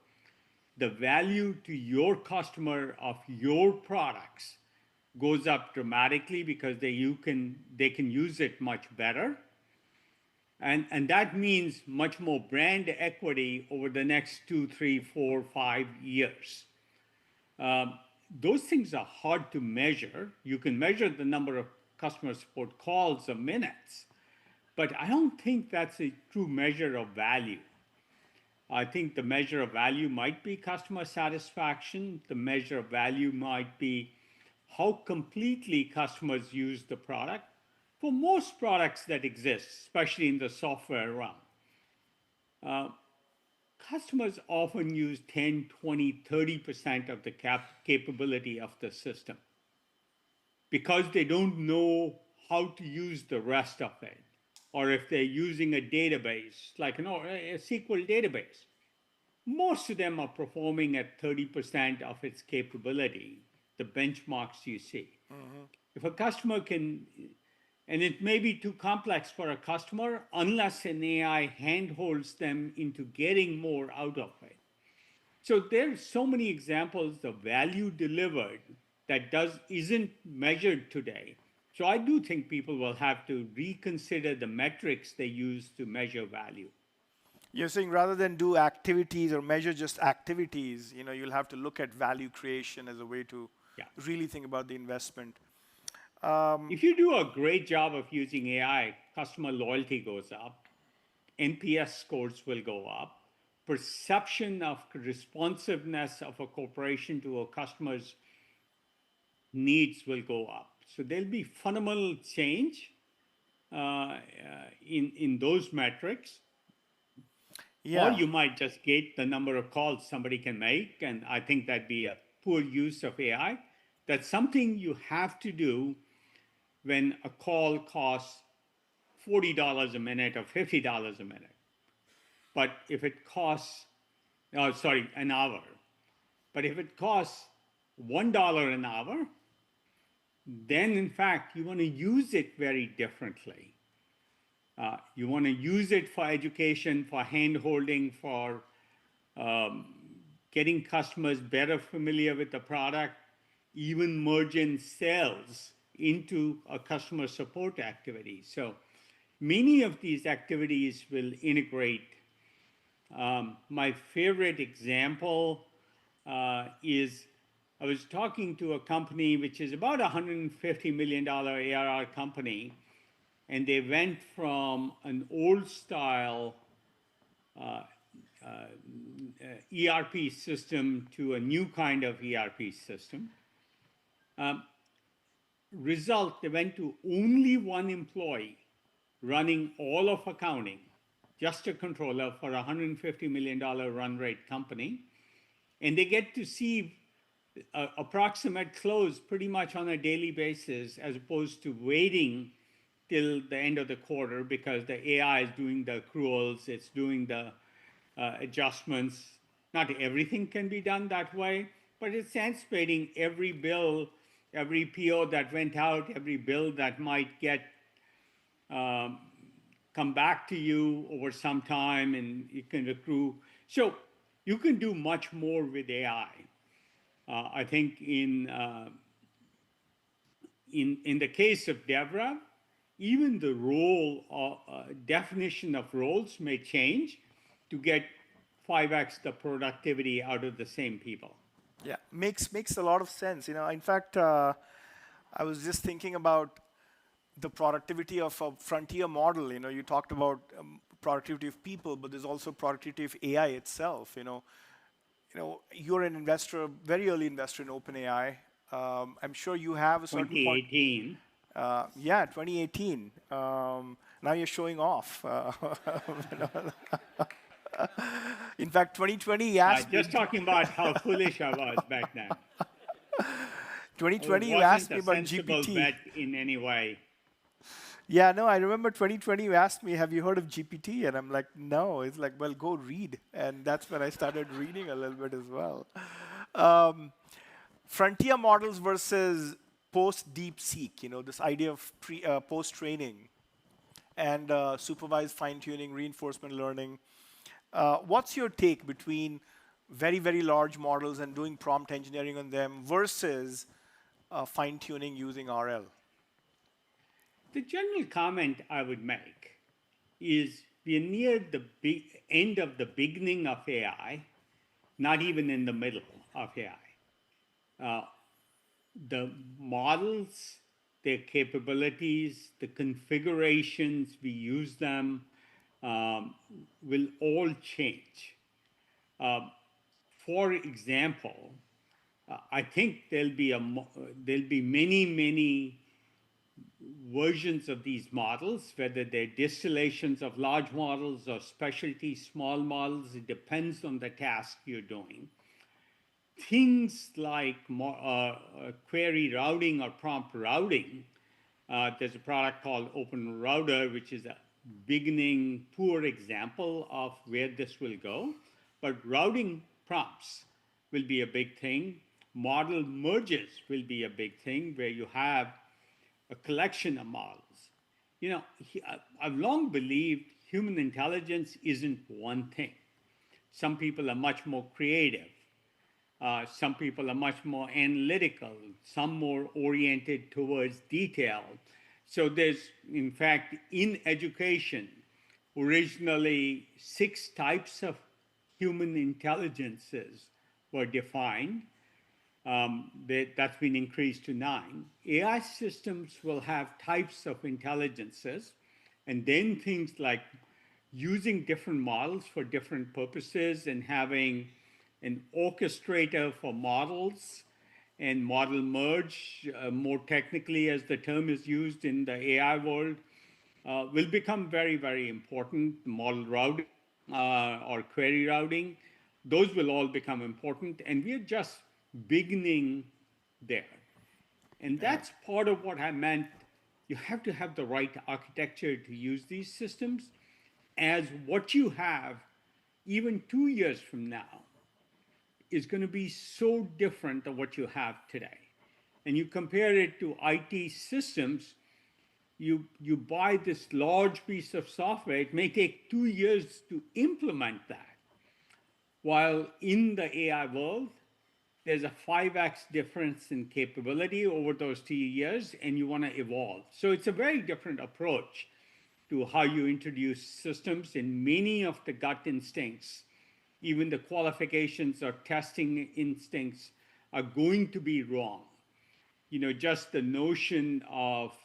Speaker 19: The value to your customer of your products goes up dramatically because they can use it much better. And that means much more brand equity over the next 2, 3, 4, 5 years. Those things are hard to measure. You can measure the number of customer support calls or minutes, but I don't think that's a true measure of value. I think the measure of value might be customer satisfaction. The measure of value might be how completely customers use the product. For most products that exist, especially in the software realm, customers often use 10, 20, 30% of the capability of the system because they don't know how to use the rest of it. Or if they're using a database, like a SQL database, most of them are performing at 30% of its capability, the benchmarks you see. Mm-hmm. If a customer can, and it may be too complex for a customer unless an AI handholds them into getting more out of it. So there's so many examples of value delivered that isn't measured today. So I do think people will have to reconsider the metrics they use to measure value.
Speaker 3: You're saying rather than do activities or measure just activities, you'll have to look at value creation as a way to really think about the investment.
Speaker 19: If you do a great job of using AI, customer loyalty goes up, NPS scores will go up, perception of responsiveness of a corporation to a customer's needs will go up. So there'll be fundamental change in those metrics. Yeah. Or you might just gate the number of calls somebody can make, and I think that'd be a poor use of AI. That's something you have to do when a call costs $40 a minute or $50 a minute. But if it costs, an hour. But if it costs $1 an hour, then in fact, you want to use it very differently. You want to use it for education, for hand-holding, for getting customers better familiar with the product, even merging sales into a customer support activity. So many of these activities will integrate. My favorite example is I was talking to a company which is about $150 million ARR company, and they went from an old style ERP system to a new kind of ERP system. Result, they went to only one employee running all of accounting, just a controller for a $150 million run rate company. And they get to see approximate close pretty much on a daily basis, as opposed to waiting till the end of the quarter because the AI is doing the accruals, it's doing the adjustments. Not everything can be done that way, but it's anticipating every bill, every PO that went out, every bill that might get come back to you over some time, and you can accrue. So you can do much more with AI. I think in the case of DevRev, even the role definition of roles may change to get 5x the productivity out of the same people.
Speaker 3: Yeah, makes a lot of sense. In fact, I was just thinking about the productivity of a frontier model. You talked about productivity of people, but there's also productivity of AI itself. You're an investor, very early investor in OpenAI. I'm sure you have a certain
Speaker 19: 2018.
Speaker 3: Yeah, 2018. Now you're showing off. In fact, 2020 asked
Speaker 19: just talking about how foolish I was back then.
Speaker 3: 2020 you asked me about GPT.
Speaker 19: Bet in any way.
Speaker 3: Yeah, no, I remember 2020 you asked me, have you heard of GPT? And I'm like, no. It's like, well, go read. And that's when I started reading a little bit as well. Frontier models versus post-DeepSeek, this idea of post-training. and supervised fine-tuning, reinforcement learning. What's your take between very, very large models and doing prompt engineering on them versus fine-tuning using RL?
Speaker 19: The general comment I would make is we're near the end of the beginning of AI, not even in the middle of AI. The models, their capabilities, the configurations we use them will all change. For example, I think there'll be many versions of these models, whether they're distillations of large models or specialty small models. It depends on the task you're doing. Things like query routing or prompt routing, there's a product called Open Router, which is a beginning poor example of where this will go. But routing prompts will be a big thing. Model merges will be a big thing, where you have a collection of models. You know, I've long believed human intelligence isn't one thing. Some people are much more creative. Some people are much more analytical, some more oriented towards detail. So there's, in fact, in education, originally 6 types of human intelligences were defined. That's been increased to 9. AI systems will have types of intelligences, and then things like using different models for different purposes and having an orchestrator for models and model merge, more technically as the term is used in the AI world, will become very, very important. Model routing or query routing, those will all become important, and we're just beginning there. And that's part of what I meant. You have to have the right architecture to use these systems, as what you have even 2 years from now is going to be so different than what you have today. And you compare it to IT systems, you buy this large piece of software, it may take 2 years to implement that. While in the AI world, there's a 5x difference in capability over those 2 years, and you want to evolve. So it's a very different approach to how you introduce systems, and many of the gut instincts, even the qualifications or testing instincts, are going to be wrong. You know, just the notion of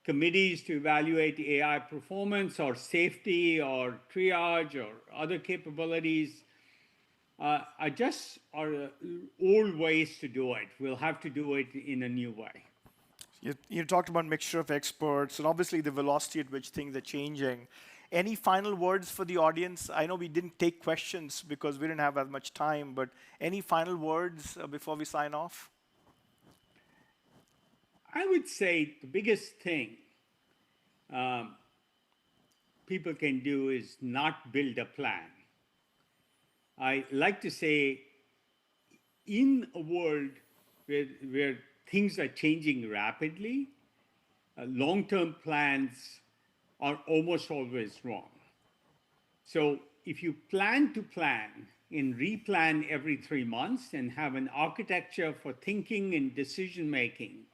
Speaker 19: committees to evaluate AI performance or safety or triage or other capabilities are old ways to do it. We'll have to do it in a new way.
Speaker 3: You talked about mixture of experts, and obviously the velocity at which things are changing. Any final words for the audience? I know we didn't take questions because we didn't have as much time, but any final words before we sign off?
Speaker 19: I would say the biggest thing people can do is not build a plan. I like to say, in a world where things are changing rapidly, long-term plans are almost always wrong. So if you plan to plan and replan every 3 months and have an architecture for thinking and decision-making,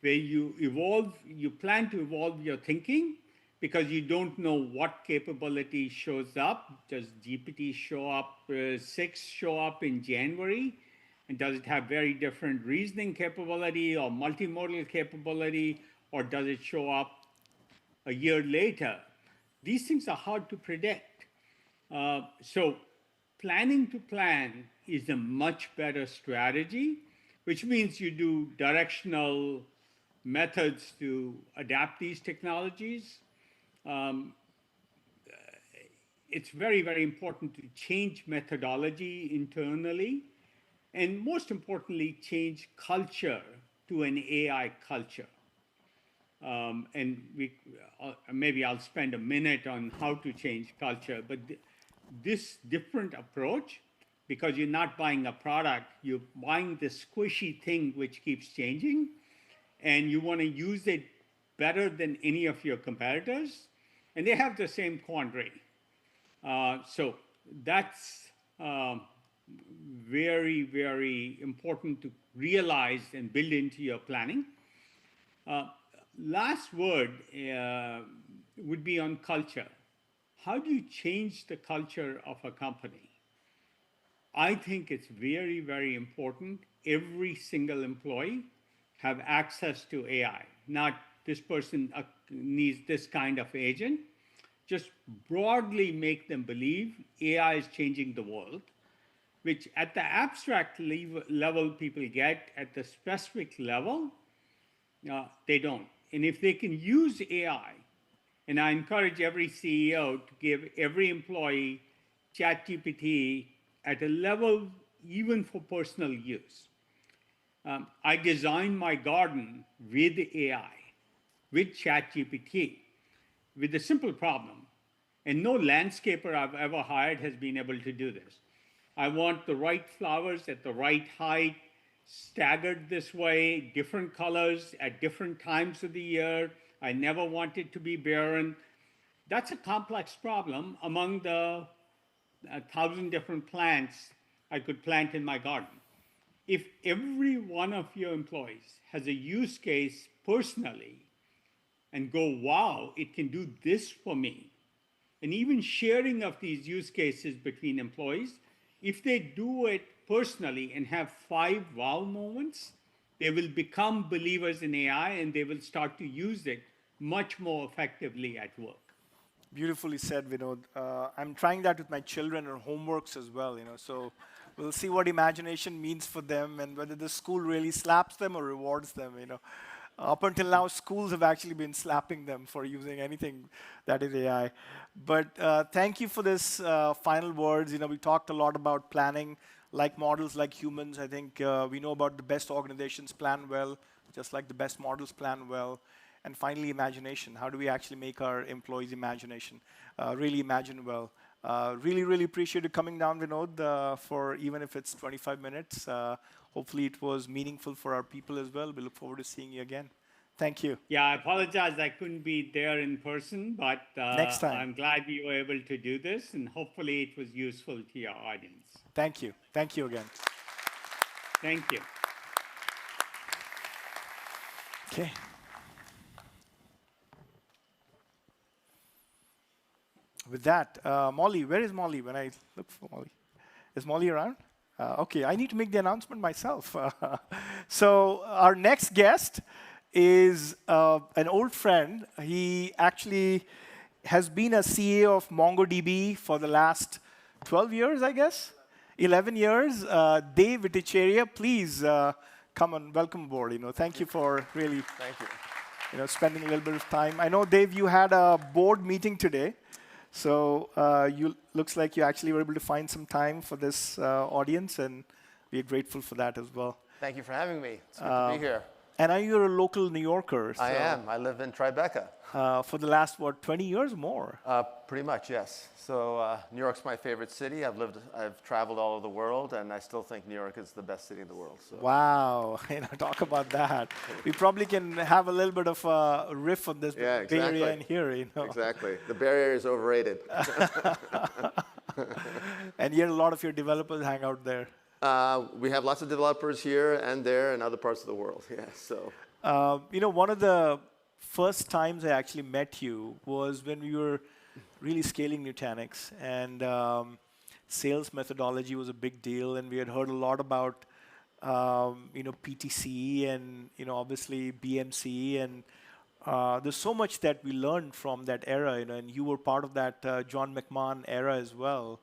Speaker 19: where you plan to evolve your thinking because you don't know what capability shows up. Does GPT show up, 6 show up in January? And does it have very different reasoning capability or multimodal capability, or does it show up a year later? These things are hard to predict. So planning to plan is a much better strategy, which means you do directional methods to adapt these technologies. It's very, very important to change methodology internally, and most importantly, change culture to an AI culture. And maybe I'll spend a minute on how to change culture, but this different approach, because you're not buying a product, you're buying the squishy thing which keeps changing, and you want to use it better than any of your competitors, and they have the same quandary. So that's very, very important to realize and build into your planning. Last word would be on culture. How do you change the culture of a company? I think it's very, very important every single employee have access to AI. Not this person needs this kind of agent. Just broadly make them believe AI is changing the world, which at the abstract level people get, at the specific level, they don't. And if they can use AI, and I encourage every CEO to give every employee ChatGPT at a level even for personal use. I designed my garden with AI, with ChatGPT, with a simple problem. And no landscaper I've ever hired has been able to do this. I want the right flowers at the right height, staggered this way, different colors at different times of the year. I never want it to be barren. That's a complex problem among the 1,000 different plants I could plant in my garden. If every one of your employees has a use case personally and go, wow, it can do this for me, and even sharing of these use cases between employees, if they do it personally and have 5 wow moments, they will become believers in AI and they will start to use it much more effectively at work.
Speaker 3: Beautifully said, Vinod. I'm trying that with my children and homeworks as well, so we'll see what imagination means for them and whether the school really slaps them or rewards them, Up until now, schools have actually been slapping them for using anything that is AI. But thank you for this final words. We talked a lot about planning, like models, like humans. I think we know about the best organizations plan well, just like the best models plan well. And finally, imagination. How do we actually make our employees' imagination really imagine well? Really, really appreciate you coming down, Vinod, for even if it's 25 minutes. Hopefully it was meaningful for our people as well. We look forward to seeing you again. Thank you.
Speaker 19: Yeah, I apologize I couldn't be there in person, but
Speaker 3: next time.
Speaker 19: I'm glad we were able to do this, and hopefully it was useful to your audience.
Speaker 3: Thank you. Thank you again.
Speaker 19: Thank you.
Speaker 3: Okay. With that, Molly, where is Molly when I look for Molly? Is Molly around? Okay, I need to make the announcement myself. So our next guest is an old friend. He actually has been a CEO of MongoDB for the last 12 years, I guess? 11 years. Dave Ittycheria, please come and welcome aboard. Thank you for really
Speaker 20: Thank you.
Speaker 3: Spending a little bit of time. I know, Dave, you had a board meeting today. So looks like you actually were able to find some time for this audience, and we're grateful for that as well.
Speaker 20: Thank you for having me. It's good to be here.
Speaker 3: And I know you're a local New Yorker.
Speaker 20: I am. I live in Tribeca.
Speaker 3: For the last, 20 years or more?
Speaker 20: Pretty much, yes. So New York's my favorite city. I've traveled all over the world, and I still think New York is the best city in the world. So.
Speaker 3: Wow, talk about that. We probably can have a little bit of a riff on this
Speaker 20: yeah, exactly.
Speaker 3: Bay Area in here.
Speaker 20: Exactly. The Bay Area is overrated.
Speaker 3: And yet a lot of your developers hang out there.
Speaker 20: We have lots of developers here and there and other parts of the world. Yeah. So.
Speaker 3: One of the first times I actually met you was when we were really scaling Nutanix, and sales methodology was a big deal, and we had heard a lot about PTC and obviously BMC, and there's so much that we learned from that era, and you were part of that John McMahon era as well.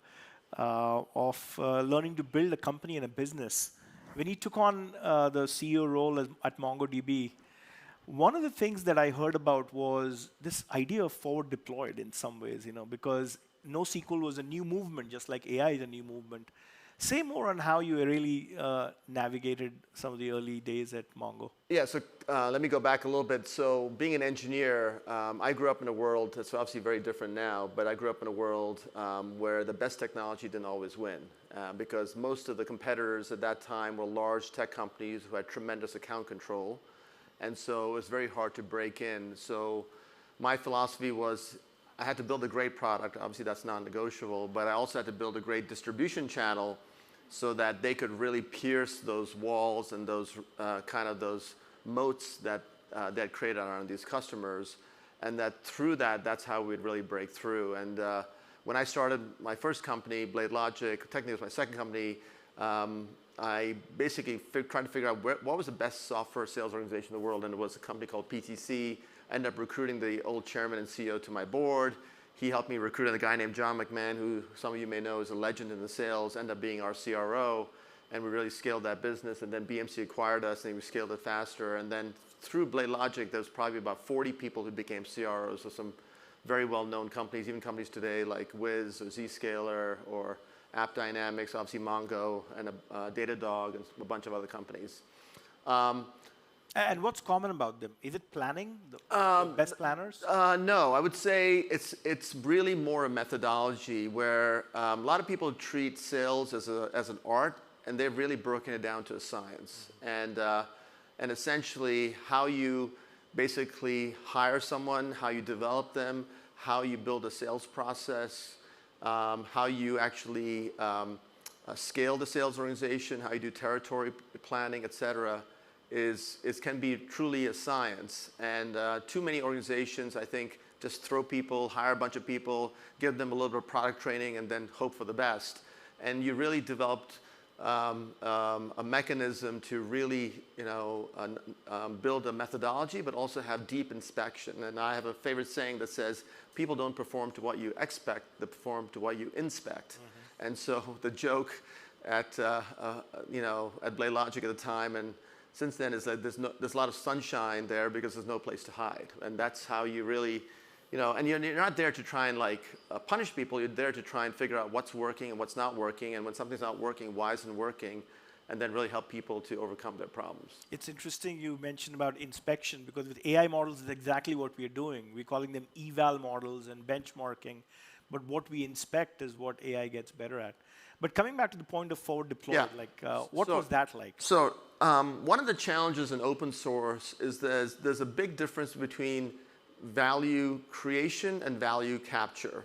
Speaker 3: Of learning to build a company and a business. When you took on the CEO role at MongoDB, one of the things that I heard about was this idea of forward deployed in some ways, because NoSQL was a new movement, just like AI is a new movement. Say more on how you really navigated some of the early days at Mongo.
Speaker 20: Yeah, so let me go back a little bit. So being an engineer, I grew up in a world that's obviously very different now, but I grew up in a world where the best technology didn't always win, because most of the competitors at that time were large tech companies who had tremendous account control. And so it was very hard to break in. So my philosophy was I had to build a great product. Obviously, that's non-negotiable. But I also had to build a great distribution channel so that they could really pierce those walls and those kind of those moats that they had created around these customers. And that through that, that's how we'd really break through. And when I started my first company, Blade Logic, technically it was my second company, I basically tried to figure out what was the best software sales organization in the world, and it was a company called PTC. I ended up recruiting the old chairman and CEO to my board. He helped me recruit a guy named John McMahon, who some of you may know is a legend in the sales, ended up being our CRO, and we really scaled that business. And then BMC acquired us, and we scaled it faster. And then through Blade Logic, there was probably about 40 people who became CROs of some very well-known companies, even companies today like Wiz or Zscaler or AppDynamics, obviously Mongo, and Datadog, and a bunch of other companies.
Speaker 3: And what's common about them? Is it planning, the best planners?
Speaker 20: No, I would say it's really more a methodology where a lot of people treat sales as an art, and they've really broken it down to a science. And essentially how you basically hire someone, how you develop them, how you build a sales process, how you actually scale the sales organization, how you do territory planning, et cetera, can be truly a science. And too many organizations, I think, just throw people, hire a bunch of people, give them a little bit of product training, and then hope for the best. And you really developed a mechanism to really, build a methodology, but also have deep inspection. And I have a favorite saying that says, people don't perform to what you expect, they perform to what you inspect. Mm-hmm. And so the joke at Blade Logic at the time, and since then, is that there's a lot of sunshine there because there's no place to hide. And that's how you really, and you're not there to try and punish people. You're there to try and figure out what's working and what's not working, and when something's not working, why isn't it working, and then really help people to overcome their problems.
Speaker 3: It's interesting you mentioned about inspection, because with AI models, it's exactly what we're doing. We're calling them eval models and benchmarking, but what we inspect is what AI gets better at. But coming back to the point of forward deployed, what was that like?
Speaker 20: So one of the challenges in open source is there's a big difference between value creation and value capture.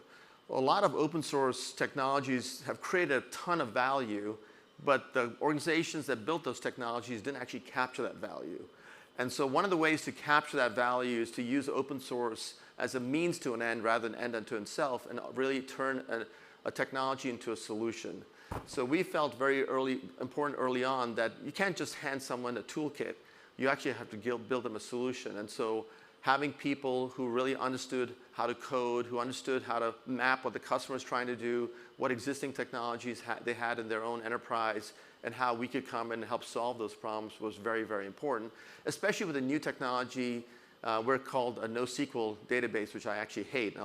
Speaker 20: A lot of open source technologies have created a ton of value, but the organizations that built those technologies didn't actually capture that value. And so one of the ways to capture that value is to use open source as a means to an end rather than end unto itself, and really turn a technology into a solution. So we felt very important early on that you can't just hand someone a toolkit. You actually have to build them a solution. And so having people who really understood how to code, who understood how to map what the customer is trying to do, what existing technologies they had in their own enterprise, and how we could come in and help solve those problems was very, very important, especially with a new technology. We're called a NoSQL database, which I actually hate, and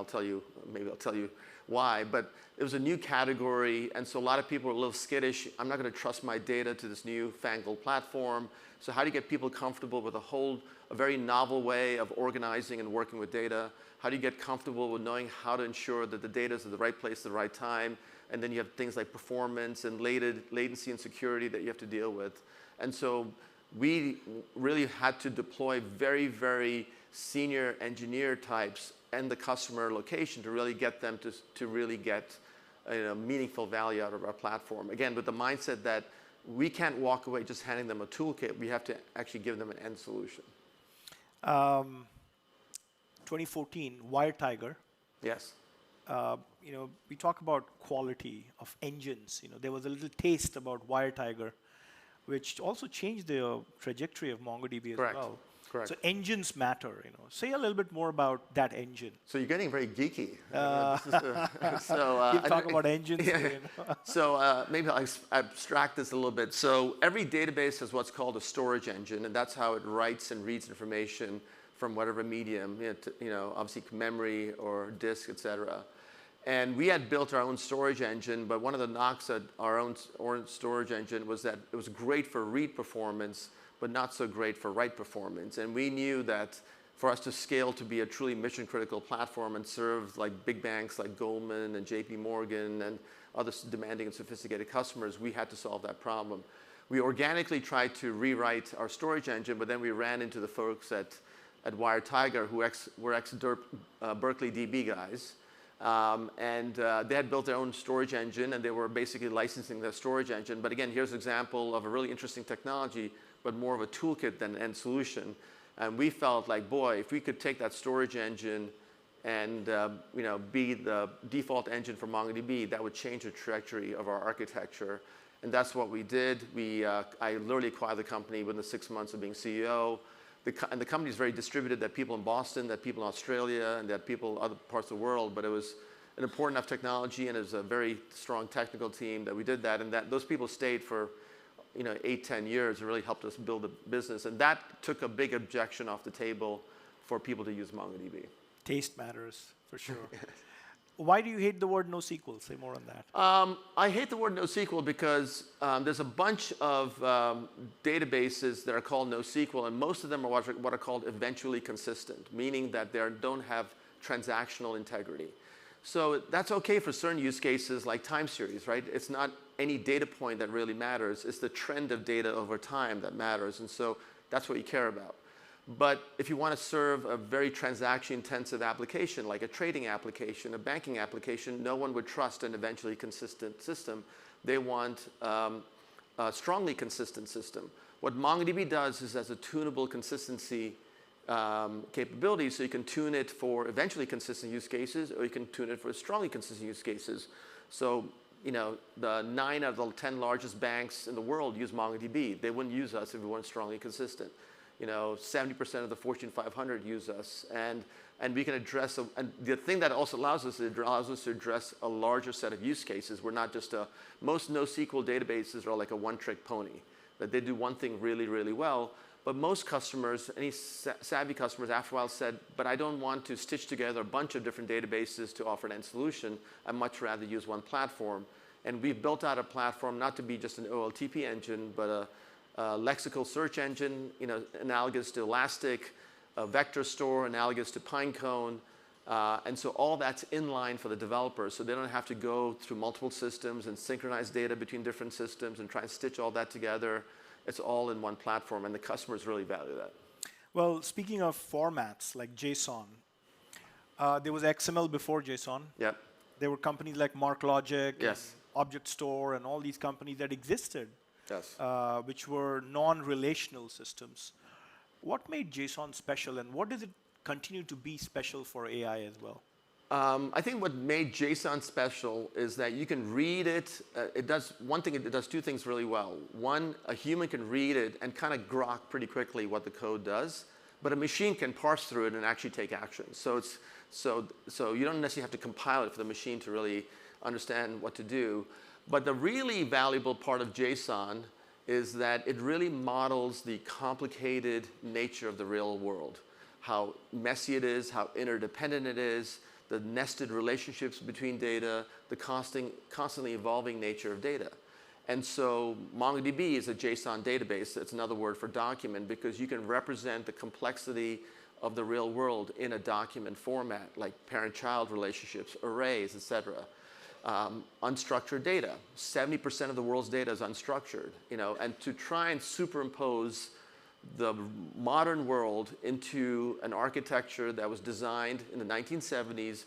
Speaker 20: maybe I'll tell you why, but it was a new category, and so a lot of people were a little skittish. I'm not going to trust my data to this new fangled platform. So how do you get people comfortable with a very novel way of organizing and working with data? How do you get comfortable with knowing how to ensure that the data is at the right place at the right time? And then you have things like performance and latency and security that you have to deal with. And so we really had to deploy very, very senior engineer types and the customer location to really get them to really get meaningful value out of our platform. Again, with the mindset that we can't walk away just handing them a toolkit. We have to actually give them an end solution.
Speaker 3: 2014, WireTiger.
Speaker 20: Yes.
Speaker 3: We talk about quality of engines. There was a little taste about WireTiger, which also changed the trajectory of MongoDB as well.
Speaker 20: Correct.
Speaker 3: So engines matter. Say a little bit more about that engine.
Speaker 20: So you're getting very geeky.
Speaker 3: You talk about engines.
Speaker 20: Yeah. So maybe I'll abstract this a little bit. So every database has what's called a storage engine, and that's how it writes and reads information from whatever medium, obviously memory or disk, et cetera. And we had built our own storage engine, but one of the knocks at our own storage engine was that it was great for read performance, but not so great for write performance. And we knew that for us to scale to be a truly mission critical platform and serve like big banks like Goldman and JP Morgan and other demanding and sophisticated customers, we had to solve that problem. We organically tried to rewrite our storage engine, but then we ran into the folks at Wired Tiger who were ex-Berkeley DB guys. They had built their own storage engine, and they were basically licensing their storage engine. But again, here's an example of a really interesting technology, but more of a toolkit than an end solution. And we felt like, boy, if we could take that storage engine and be the default engine for MongoDB, that would change the trajectory of our architecture. And that's what we did. I literally acquired the company within 6 months of being CEO. And the company is very distributed. There are people in Boston, there are people in Australia, and there are people in other parts of the world. But it was an important enough technology, and it was a very strong technical team that we did that. And those people stayed for 8, 10 years and really helped us build the business. And that took a big objection off the table for people to use MongoDB.
Speaker 3: Taste matters, for sure. Why do you hate the word NoSQL? Say more on that.
Speaker 20: I hate the word NoSQL because there's a bunch of databases that are called NoSQL, and most of them are what are called eventually consistent, meaning that they don't have transactional integrity. So that's okay for certain use cases like time series, right? It's not any data point that really matters. It's the trend of data over time that matters, and so that's what you care about. But if you want to serve a very transaction-intensive application, like a trading application, a banking application, no one would trust an eventually consistent system. They want a strongly consistent system. What MongoDB does is has a tunable consistency capability, so you can tune it for eventually consistent use cases, or you can tune it for strongly consistent use cases. So, the 9 out of the 10 largest banks in the world use MongoDB. They wouldn't use us if we weren't strongly consistent. 70% of the Fortune 500 use us, and we can address. And the thing that also allows us to address a larger set of use cases. We're not just most NoSQL databases are like a one-trick pony, that they do one thing really, really well. But most customers, any savvy customers, after a while said, "But I don't want to stitch together a bunch of different databases to offer an end solution. I'd much rather use one platform." And we've built out a platform not to be just an OLTP engine, but a lexical search engine, analogous to Elastic, a vector store, analogous to Pinecone. And so all that's inline for the developers, so they don't have to go through multiple systems and synchronize data between different systems and try and stitch all that together. It's all in one platform, and the customers really value that.
Speaker 3: Well, speaking of formats like JSON, there was XML before JSON.
Speaker 20: Yep.
Speaker 3: There were companies like MarkLogic,
Speaker 20: yes,
Speaker 3: Object Store, and all these companies that existed.
Speaker 20: Yes.
Speaker 3: Which were non-relational systems. What made JSON special, and what does it continue to be special for AI as well?
Speaker 20: I think what made JSON special is that you can read it. It does two things really well. One, a human can read it and kind of grok pretty quickly what the code does, but a machine can parse through it and actually take action. So you don't necessarily have to compile it for the machine to really understand what to do. But the really valuable part of JSON is that it really models the complicated nature of the real world, how messy it is, how interdependent it is, the nested relationships between data, the constantly evolving nature of data. And so MongoDB is a JSON database. It's another word for document, because you can represent the complexity of the real world in a document format, like parent-child relationships, arrays, et cetera. Unstructured data. 70% of the world's data is unstructured, and to try and superimpose the modern world into an architecture that was designed in the 1970s,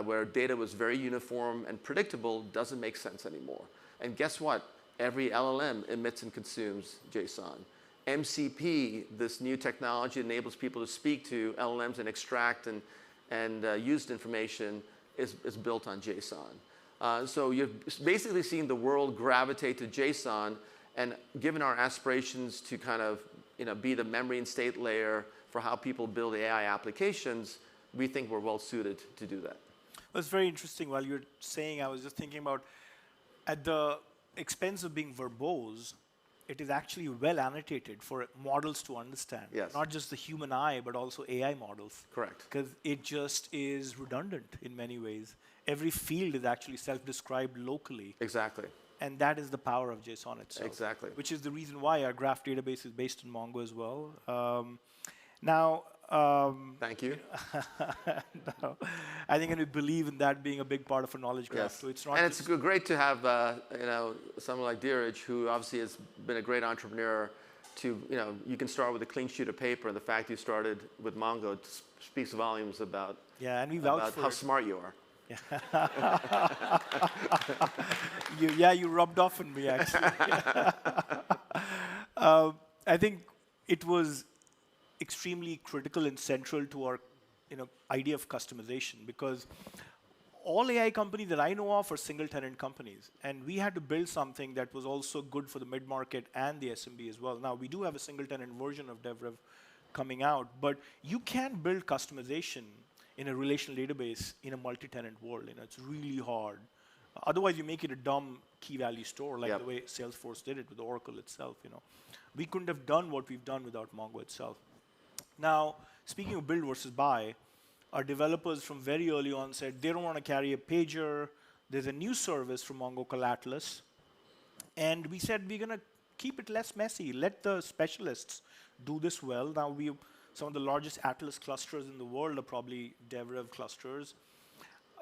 Speaker 20: where data was very uniform and predictable, doesn't make sense anymore. And guess what? Every LLM emits and consumes JSON. MCP, this new technology, enables people to speak to LLMs and extract and used information, is built on JSON. So you're basically seeing the world gravitate to JSON, and given our aspirations to kind of be the memory and state layer for how people build AI applications, we think we're well suited to do that.
Speaker 3: Well, it's very interesting. While you're saying, I was just thinking about, at the expense of being verbose, it is actually well annotated for models to understand.
Speaker 20: Yes.
Speaker 3: Not just the human eye, but also AI models.
Speaker 20: Correct.
Speaker 3: Because it just is redundant in many ways. Every field is actually self-described locally.
Speaker 20: Exactly.
Speaker 3: And that is the power of JSON itself.
Speaker 20: Exactly.
Speaker 3: Which is the reason why our graph database is based in Mongo as well. Now,
Speaker 20: Thank you.
Speaker 3: No, I think we believe in that being a big part of a knowledge graph.
Speaker 20: Yes.
Speaker 3: So it's not
Speaker 20: and it's great to have someone like Dheeraj, who obviously has been a great entrepreneur. You can start with a clean sheet of paper, and the fact you started with Mongo speaks volumes about,
Speaker 3: and we vouch for
Speaker 20: how
Speaker 3: it.
Speaker 20: smart you are.
Speaker 3: You rubbed off on me, actually. I think it was extremely critical and central to our idea of customization, because all AI companies that I know of are single-tenant companies, and we had to build something that was also good for the mid-market and the SMB as well. Now, we do have a single-tenant version of DevRev coming out, but you can't build customization in a relational database in a multi-tenant world. It's really hard. Otherwise, you make it a dumb key-value store, like the way Salesforce did it with Oracle itself. We couldn't have done what we've done without Mongo itself. Now, speaking of build versus buy, our developers from very early on said they don't want to carry a pager. There's a new service from Mongo called Atlas. And we said we're going to keep it less messy. Let the specialists do this well. Now, some of the largest Atlas clusters in the world are probably DevRev clusters.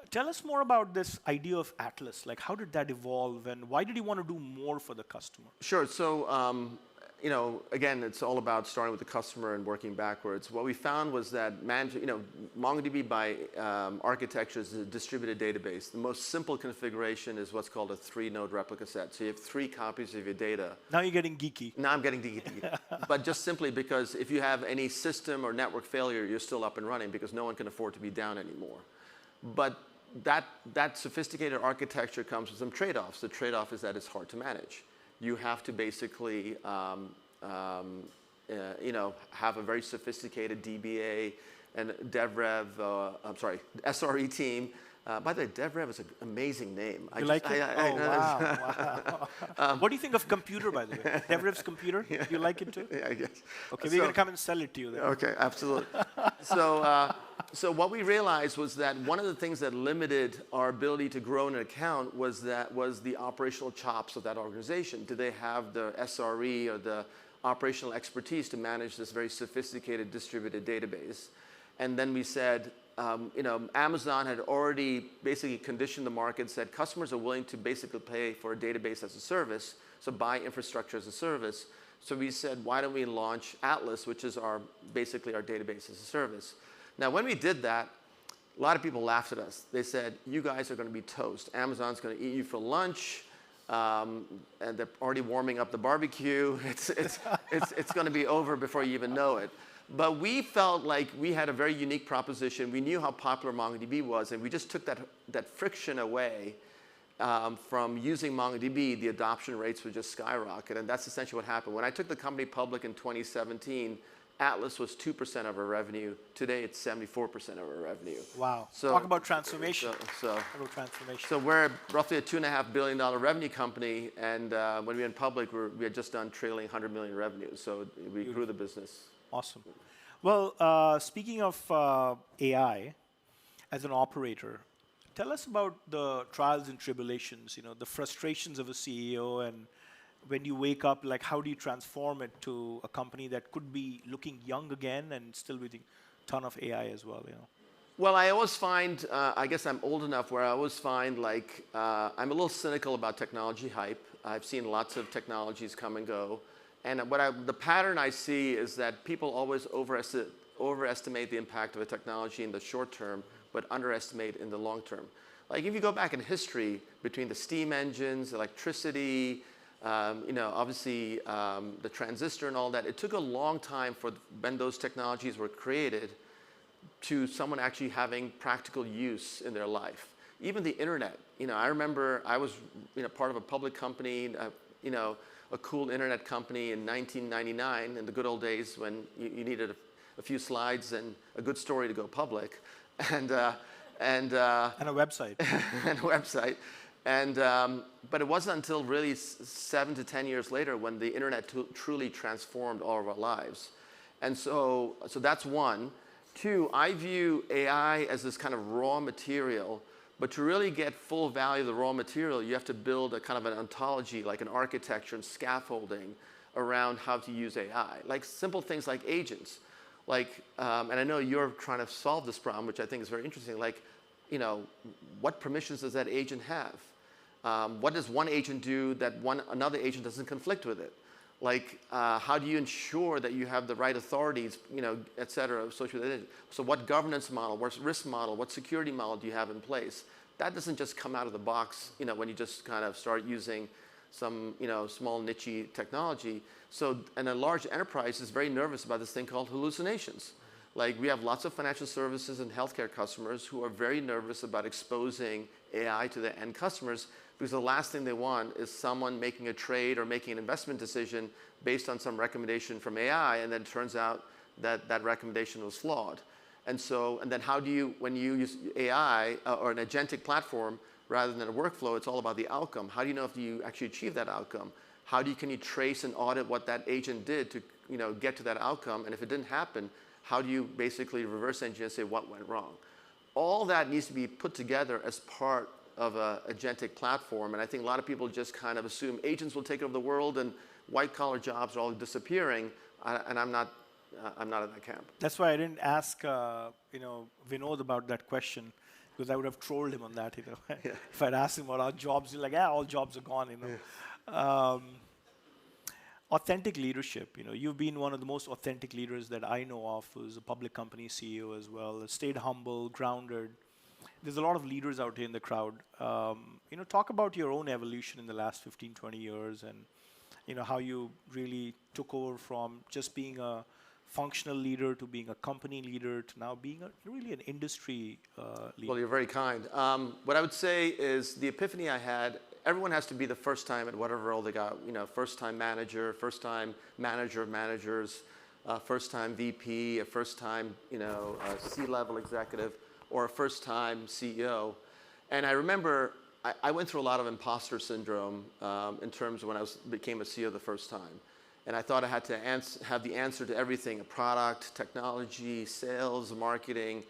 Speaker 3: Tell us more about this idea of Atlas. Like, how did that evolve, and why did you want to do more for the customer?
Speaker 20: Sure. So, again, it's all about starting with the customer and working backwards. What we found was that MongoDB by architecture is a distributed database. The most simple configuration is what's called a 3-node replica set. So you have 3 copies of your data.
Speaker 3: Now you're getting geeky.
Speaker 20: Now I'm getting geeky. But just simply because if you have any system or network failure, you're still up and running because no one can afford to be down anymore. But that sophisticated architecture comes with some trade-offs. The trade-off is that it's hard to manage. You have to basically have a very sophisticated DBA and DevRev, SRE team. By the way, DevRev is an amazing name.
Speaker 3: You like it? Wow. What do you think of computer, by the way? DevRev's computer? Do you like it too?
Speaker 20: Yeah, I guess.
Speaker 3: Okay, we're going to come and sell it to you then.
Speaker 20: Okay, absolutely. So what we realized was that one of the things that limited our ability to grow an account was the operational chops of that organization. Do they have the SRE or the operational expertise to manage this very sophisticated distributed database? And then we said, Amazon had already basically conditioned the market, said customers are willing to basically pay for a database as a service, so buy infrastructure as a service. So we said, why don't we launch Atlas, which is basically our database as a service. Now, when we did that, a lot of people laughed at us. They said, you guys are going to be toast. Amazon's going to eat you for lunch, and they're already warming up the barbecue. It's going to be over before you even know it. But we felt like we had a very unique proposition. We knew how popular MongoDB was, and we just took that friction away from using MongoDB. The adoption rates would just skyrocket, and that's essentially what happened. When I took the company public in 2017, Atlas was 2% of our revenue. Today, it's 74% of our revenue.
Speaker 3: Wow.
Speaker 20: So,
Speaker 3: talk about transformation.
Speaker 20: So we're roughly a $2.5 billion revenue company, and when we went public, we had just done trailing 100 million revenue. So we grew the business.
Speaker 3: Awesome. Well, speaking of AI, as an operator, tell us about the trials and tribulations, the frustrations of a CEO, and when you wake up, like, how do you transform it to a company that could be looking young again and still with a ton of AI as well,
Speaker 20: Well, I always find, I guess I'm old enough where I always find, like, I'm a little cynical about technology hype. I've seen lots of technologies come and go. And the pattern I see is that people always overestimate the impact of a technology in the short term, but underestimate in the long term. Like, if you go back in history, between the steam engines, electricity, obviously the transistor and all that, it took a long time for when those technologies were created to someone actually having practical use in their life. Even the internet, I remember I was part of a public company, a cool internet company in 1999, in the good old days when you needed a few slides and a good story to go public, and a
Speaker 3: website.
Speaker 20: And a website. But it wasn't until really 7 to 10 years later when the internet truly transformed all of our lives. And so that's one. Two, I view AI as this kind of raw material, but to really get full value of the raw material, you have to build a kind of an ontology, like an architecture and scaffolding around how to use AI. Like simple things like agents. Like, and I know you're trying to solve this problem, which I think is very interesting. Like, what permissions does that agent have? What does one agent do that another agent doesn't conflict with it? Like, how do you ensure that you have the right authorities, et cetera, associated with it? So what governance model, what risk model, what security model do you have in place? That doesn't just come out of the box, when you just kind of start using some, small niche technology. So, and a large enterprise is very nervous about this thing called hallucinations. Like, we have lots of financial services and healthcare customers who are very nervous about exposing AI to their end customers, because the last thing they want is someone making a trade or making an investment decision based on some recommendation from AI, and then it turns out that that recommendation was flawed. And then how do you, when you use AI or an agentic platform rather than a workflow, it's all about the outcome. How do you know if you actually achieve that outcome? Can you trace and audit what that agent did to get to that outcome? And if it didn't happen, how do you basically reverse engineer and say what went wrong? All that needs to be put together as part of an agentic platform. And I think a lot of people just kind of assume agents will take over the world and white-collar jobs are all disappearing. And I'm not in that camp.
Speaker 3: That's why I didn't ask Vinod about that question, because I would have trolled him on that. Yeah. If I'd asked him about our jobs, he's like, yeah, all jobs are gone. Yeah. Authentic leadership. You've been one of the most authentic leaders that I know of, who's a public company CEO as well. Stayed humble, grounded. There's a lot of leaders out here in the crowd. Talk about your own evolution in the last 15, 20 years, and how you really took over from just being a functional leader to being a company leader to now being really an industry leader.
Speaker 20: Well, you're very kind. What I would say is the epiphany I had, everyone has to be the first time at whatever role they got. First-time manager, first-time manager of managers, first-time VP, a first-time C-level executive, or a first-time CEO. And I remember I went through a lot of imposter syndrome in terms of when I became a CEO the first time. And I thought I had to have the answer to everything, a product, technology, sales, marketing.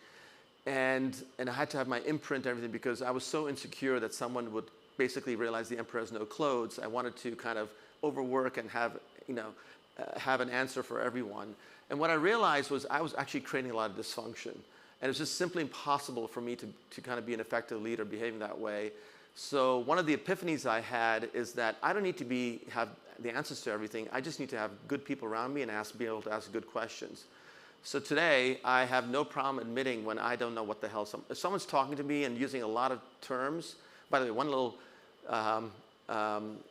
Speaker 20: And I had to have my imprint and everything, because I was so insecure that someone would basically realize the emperor has no clothes. I wanted to kind of overwork and have an answer for everyone. And what I realized was I was actually creating a lot of dysfunction. And it was just simply impossible for me to kind of be an effective leader behaving that way. So one of the epiphanies I had is that I don't need to have the answers to everything. I just need to have good people around me and be able to ask good questions. So today, I have no problem admitting when I don't know what the hell. If someone's talking to me and using a lot of terms, by the way, one little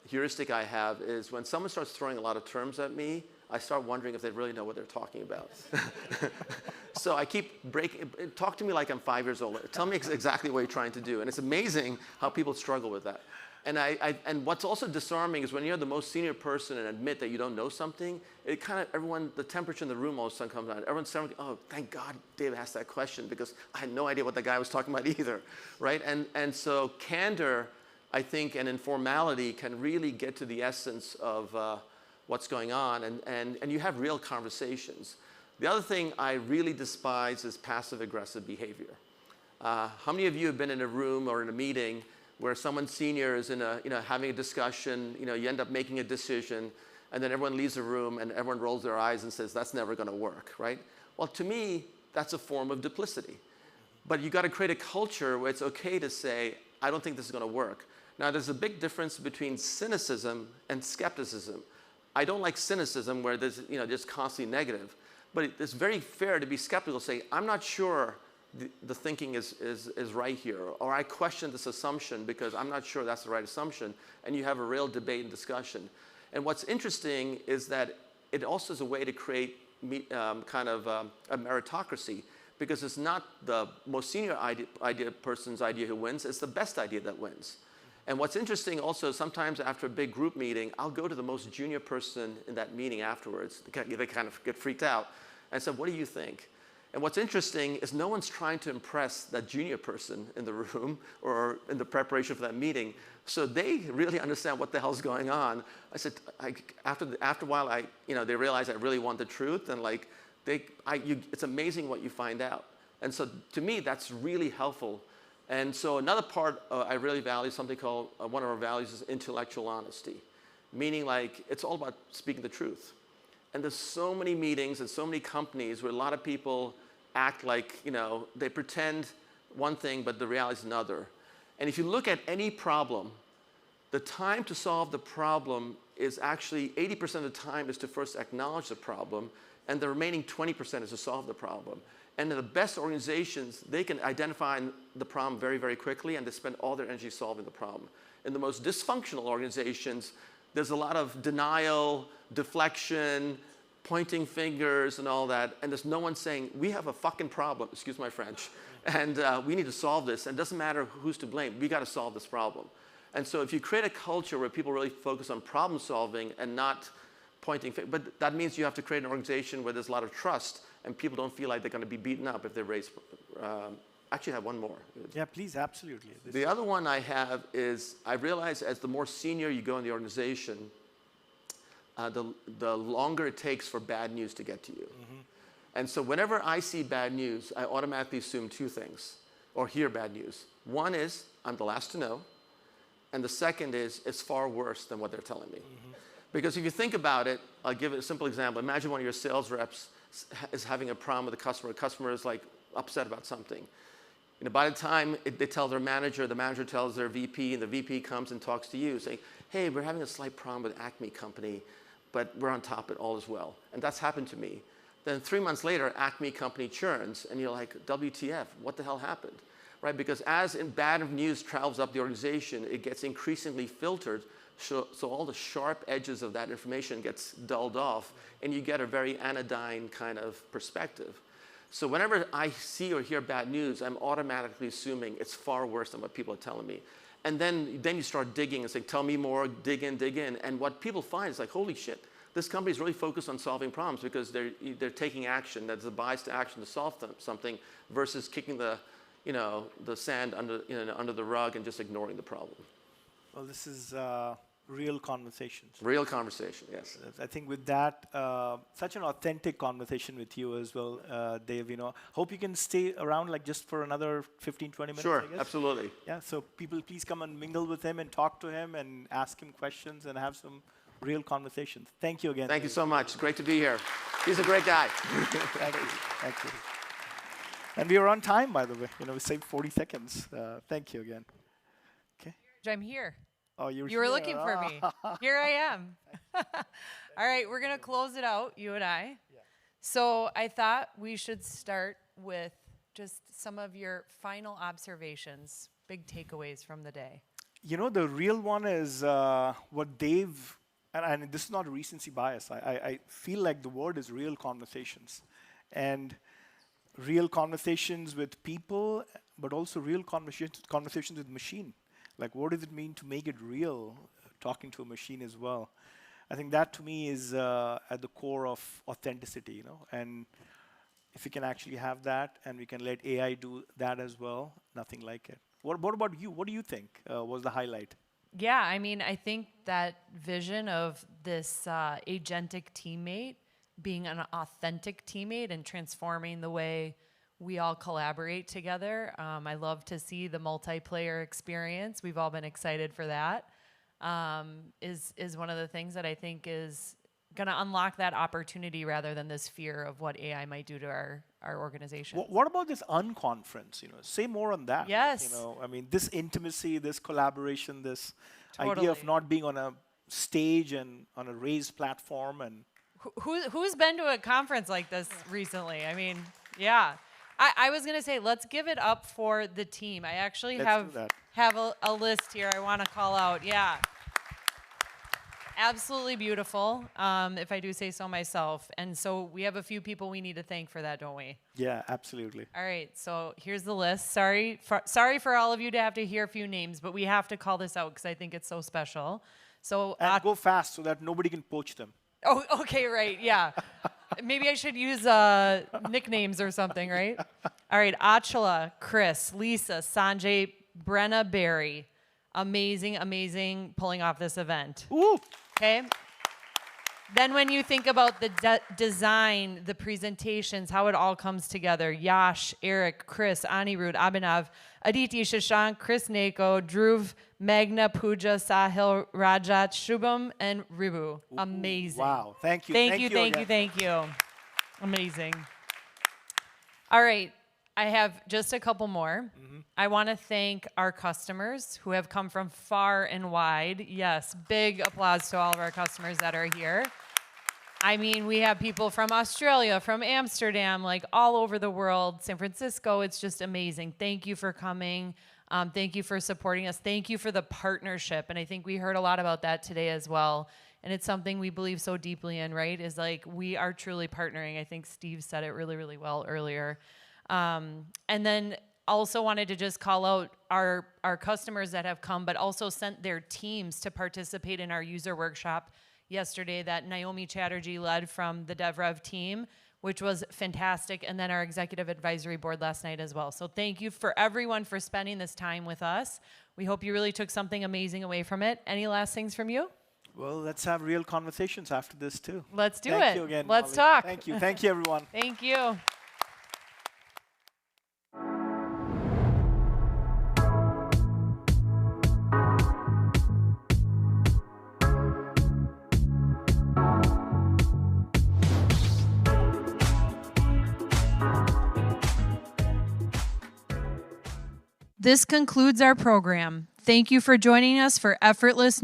Speaker 20: heuristic I have is when someone starts throwing a lot of terms at me, I start wondering if they really know what they're talking about. So I keep talk to me like I'm 5 years old. Tell me exactly what you're trying to do. And it's amazing how people struggle with that. And what's also disarming is when you're the most senior person and admit that you don't know something, it kind of, the temperature in the room all of a sudden comes down. Everyone's saying, oh, thank God Dave asked that question, because I had no idea what the guy was talking about either, right? And so candor, I think, and informality can really get to the essence of what's going on, and you have real conversations. The other thing I really despise is passive-aggressive behavior. How many of you have been in a room or in a meeting where someone senior is in having a discussion, you end up making a decision, and then everyone leaves the room and everyone rolls their eyes and says, that's never going to work, right? Well, to me, that's a form of duplicity. But you got to create a culture where it's okay to say, I don't think this is going to work. Now, there's a big difference between cynicism and skepticism. I don't like cynicism where there's just constantly negative. But it's very fair to be skeptical, say, I'm not sure the thinking is right here, or I question this assumption because I'm not sure that's the right assumption, and you have a real debate and discussion. And what's interesting is that it also is a way to create kind of a meritocracy, because it's not the most senior person's idea who wins, it's the best idea that wins. And what's interesting also, sometimes after a big group meeting, I'll go to the most junior person in that meeting afterwards. They kind of get freaked out and say, what do you think? And what's interesting is no one's trying to impress that junior person in the room or in the preparation for that meeting. So they really understand what the hell's going on. I said, after a while, they realize I really want the truth, and it's amazing what you find out. And so to me, that's really helpful. And so another part I really value, something called, one of our values is intellectual honesty. Meaning it's all about speaking the truth. And there's so many meetings and so many companies where a lot of people act like, they pretend one thing, but the reality is another. And if you look at any problem, the time to solve the problem is actually 80% of the time is to first acknowledge the problem, and the remaining 20% is to solve the problem. And in the best organizations, they can identify the problem very, very quickly, and they spend all their energy solving the problem. In the most dysfunctional organizations, there's a lot of denial, deflection, pointing fingers and all that, and there's no one saying, we have a fucking problem, excuse my French, and we need to solve this, and it doesn't matter who's to blame, we got to solve this problem. And so if you create a culture where people really focus on problem solving and not pointing fingers, but that means you have to create an organization where there's a lot of trust and people don't feel like they're going to be beaten up if they raise. Actually, I have one more.
Speaker 3: Yeah, please, absolutely.
Speaker 20: The other one I have is I realize as the more senior you go in the organization, the longer it takes for bad news to get to you. And so whenever I see bad news, I automatically assume two things, or hear bad news. One is, I'm the last to know. And the second is, it's far worse than what they're telling me. Because if you think about it, I'll give it a simple example. Imagine one of your sales reps is having a problem with a customer. A customer is like upset about something. By the time they tell their manager, the manager tells their VP, and the VP comes and talks to you, saying, hey, we're having a slight problem with Acme Company, but we're on top of it, all is well. And that's happened to me. Then 3 months later, Acme Company churns, and you're like, WTF, what the hell happened? Right? Because as bad news travels up the organization, it gets increasingly filtered, so all the sharp edges of that information gets dulled off, and you get a very anodyne kind of perspective. So whenever I see or hear bad news, I'm automatically assuming it's far worse than what people are telling me. And then you start digging and saying, tell me more, dig in. And what people find is like, holy shit, this company is really focused on solving problems because they're taking action. There's a bias to action to solve something versus kicking the sand under the rug and just ignoring the problem.
Speaker 3: Well, this is real conversations.
Speaker 20: Real conversation, yes.
Speaker 3: I think with that, such an authentic conversation with you as well, Dave. Hope you can stay around like just for another 15, 20 minutes.
Speaker 20: Sure,
Speaker 3: I guess.
Speaker 20: absolutely.
Speaker 3: Yeah, so people please come and mingle with him and talk to him and ask him questions and have some real conversations. Thank you again.
Speaker 20: Thank you so much. It's great to be here. He's a great guy.
Speaker 3: Thank you. Thank you. And we are on time, by the way. We saved 40 seconds. Thank you again. Okay.
Speaker 18: I'm here.
Speaker 3: Oh,
Speaker 18: you were looking for me. Here I am. All right, we're going to close it out, you and I. Yeah. So I thought we should start with just some of your final observations, big takeaways from the day.
Speaker 3: The real one is what Dave, and this is not a recency bias, I feel like the word is real conversations. And real conversations with people, but also real conversations with machine. Like, what does it mean to make it real, talking to a machine as well? I think that, to me, is at the core of authenticity, And if we can actually have that, and we can let AI do that as well, nothing like it. What about you? What do you think was the highlight?
Speaker 18: Yeah, I think that vision of this agentic teammate being an authentic teammate and transforming the way we all collaborate together. I love to see the multiplayer experience. We've all been excited for that. Is one of the things that I think is going to unlock that opportunity rather than this fear of what AI might do to our organization.
Speaker 3: What about this unconference? Say more on that.
Speaker 18: Yes.
Speaker 3: This intimacy, this collaboration, this idea of not being on a stage and on a raised platform. And
Speaker 18: who's been to a conference like this recently? Yeah. I was going to say, let's give it up for the team. I actually have a list here I want to call out. Yeah. Absolutely beautiful, if I do say so myself. And so we have a few people we need to thank for that, don't we?
Speaker 3: Yeah, absolutely.
Speaker 18: All right, so here's the list. Sorry for all of you to have to hear a few names, but we have to call this out because I think it's so special. So
Speaker 3: go fast so that nobody can poach them.
Speaker 18: Oh, okay, right, yeah. Maybe I should use nicknames or something, right? All right, Achala, Chris, Lisa, Sanjay, Brenna, Barry. Amazing pulling off this event.
Speaker 3: Ooh.
Speaker 18: Okay. Then when you think about the design, the presentations, how it all comes together, Yash, Eric, Chris, Anirudh, Abhinav, Aditi, Shashank, Chris Nako, Dhruv, Magna, Pooja, Sahil, Rajat, Shubham, and Ribu. Amazing.
Speaker 3: Wow. Thank you.
Speaker 18: Thank you, thank you, thank you. Amazing. All right. I have just a couple more. I want to thank our customers who have come from far and wide. Yes, big applause to all of our customers that are here. I mean, we have people from Australia, from Amsterdam, like all over the world, San Francisco. It's just amazing. Thank you for coming. Thank you for supporting us. Thank you for the partnership. And I think we heard a lot about that today as well. And it's something we believe so deeply in, right? Is like we are truly partnering. I think Steve said it really, really well earlier. And then also wanted to just call out our customers that have come, but also sent their teams to participate in our user workshop yesterday that Naomi Chatterjee led from the DevRev team, which was fantastic, and then our executive advisory board last night as well. So thank you for everyone for spending this time with us. We hope you really took something amazing away from it. Any last things from you?
Speaker 3: Well, let's have real conversations after this too.
Speaker 18: Let's do it.
Speaker 3: Thank you again,
Speaker 18: Let's
Speaker 3: Molly.
Speaker 18: talk.
Speaker 3: Thank you. Thank you, everyone.
Speaker 18: Thank you. This concludes our program. Thank you for joining us for Effortless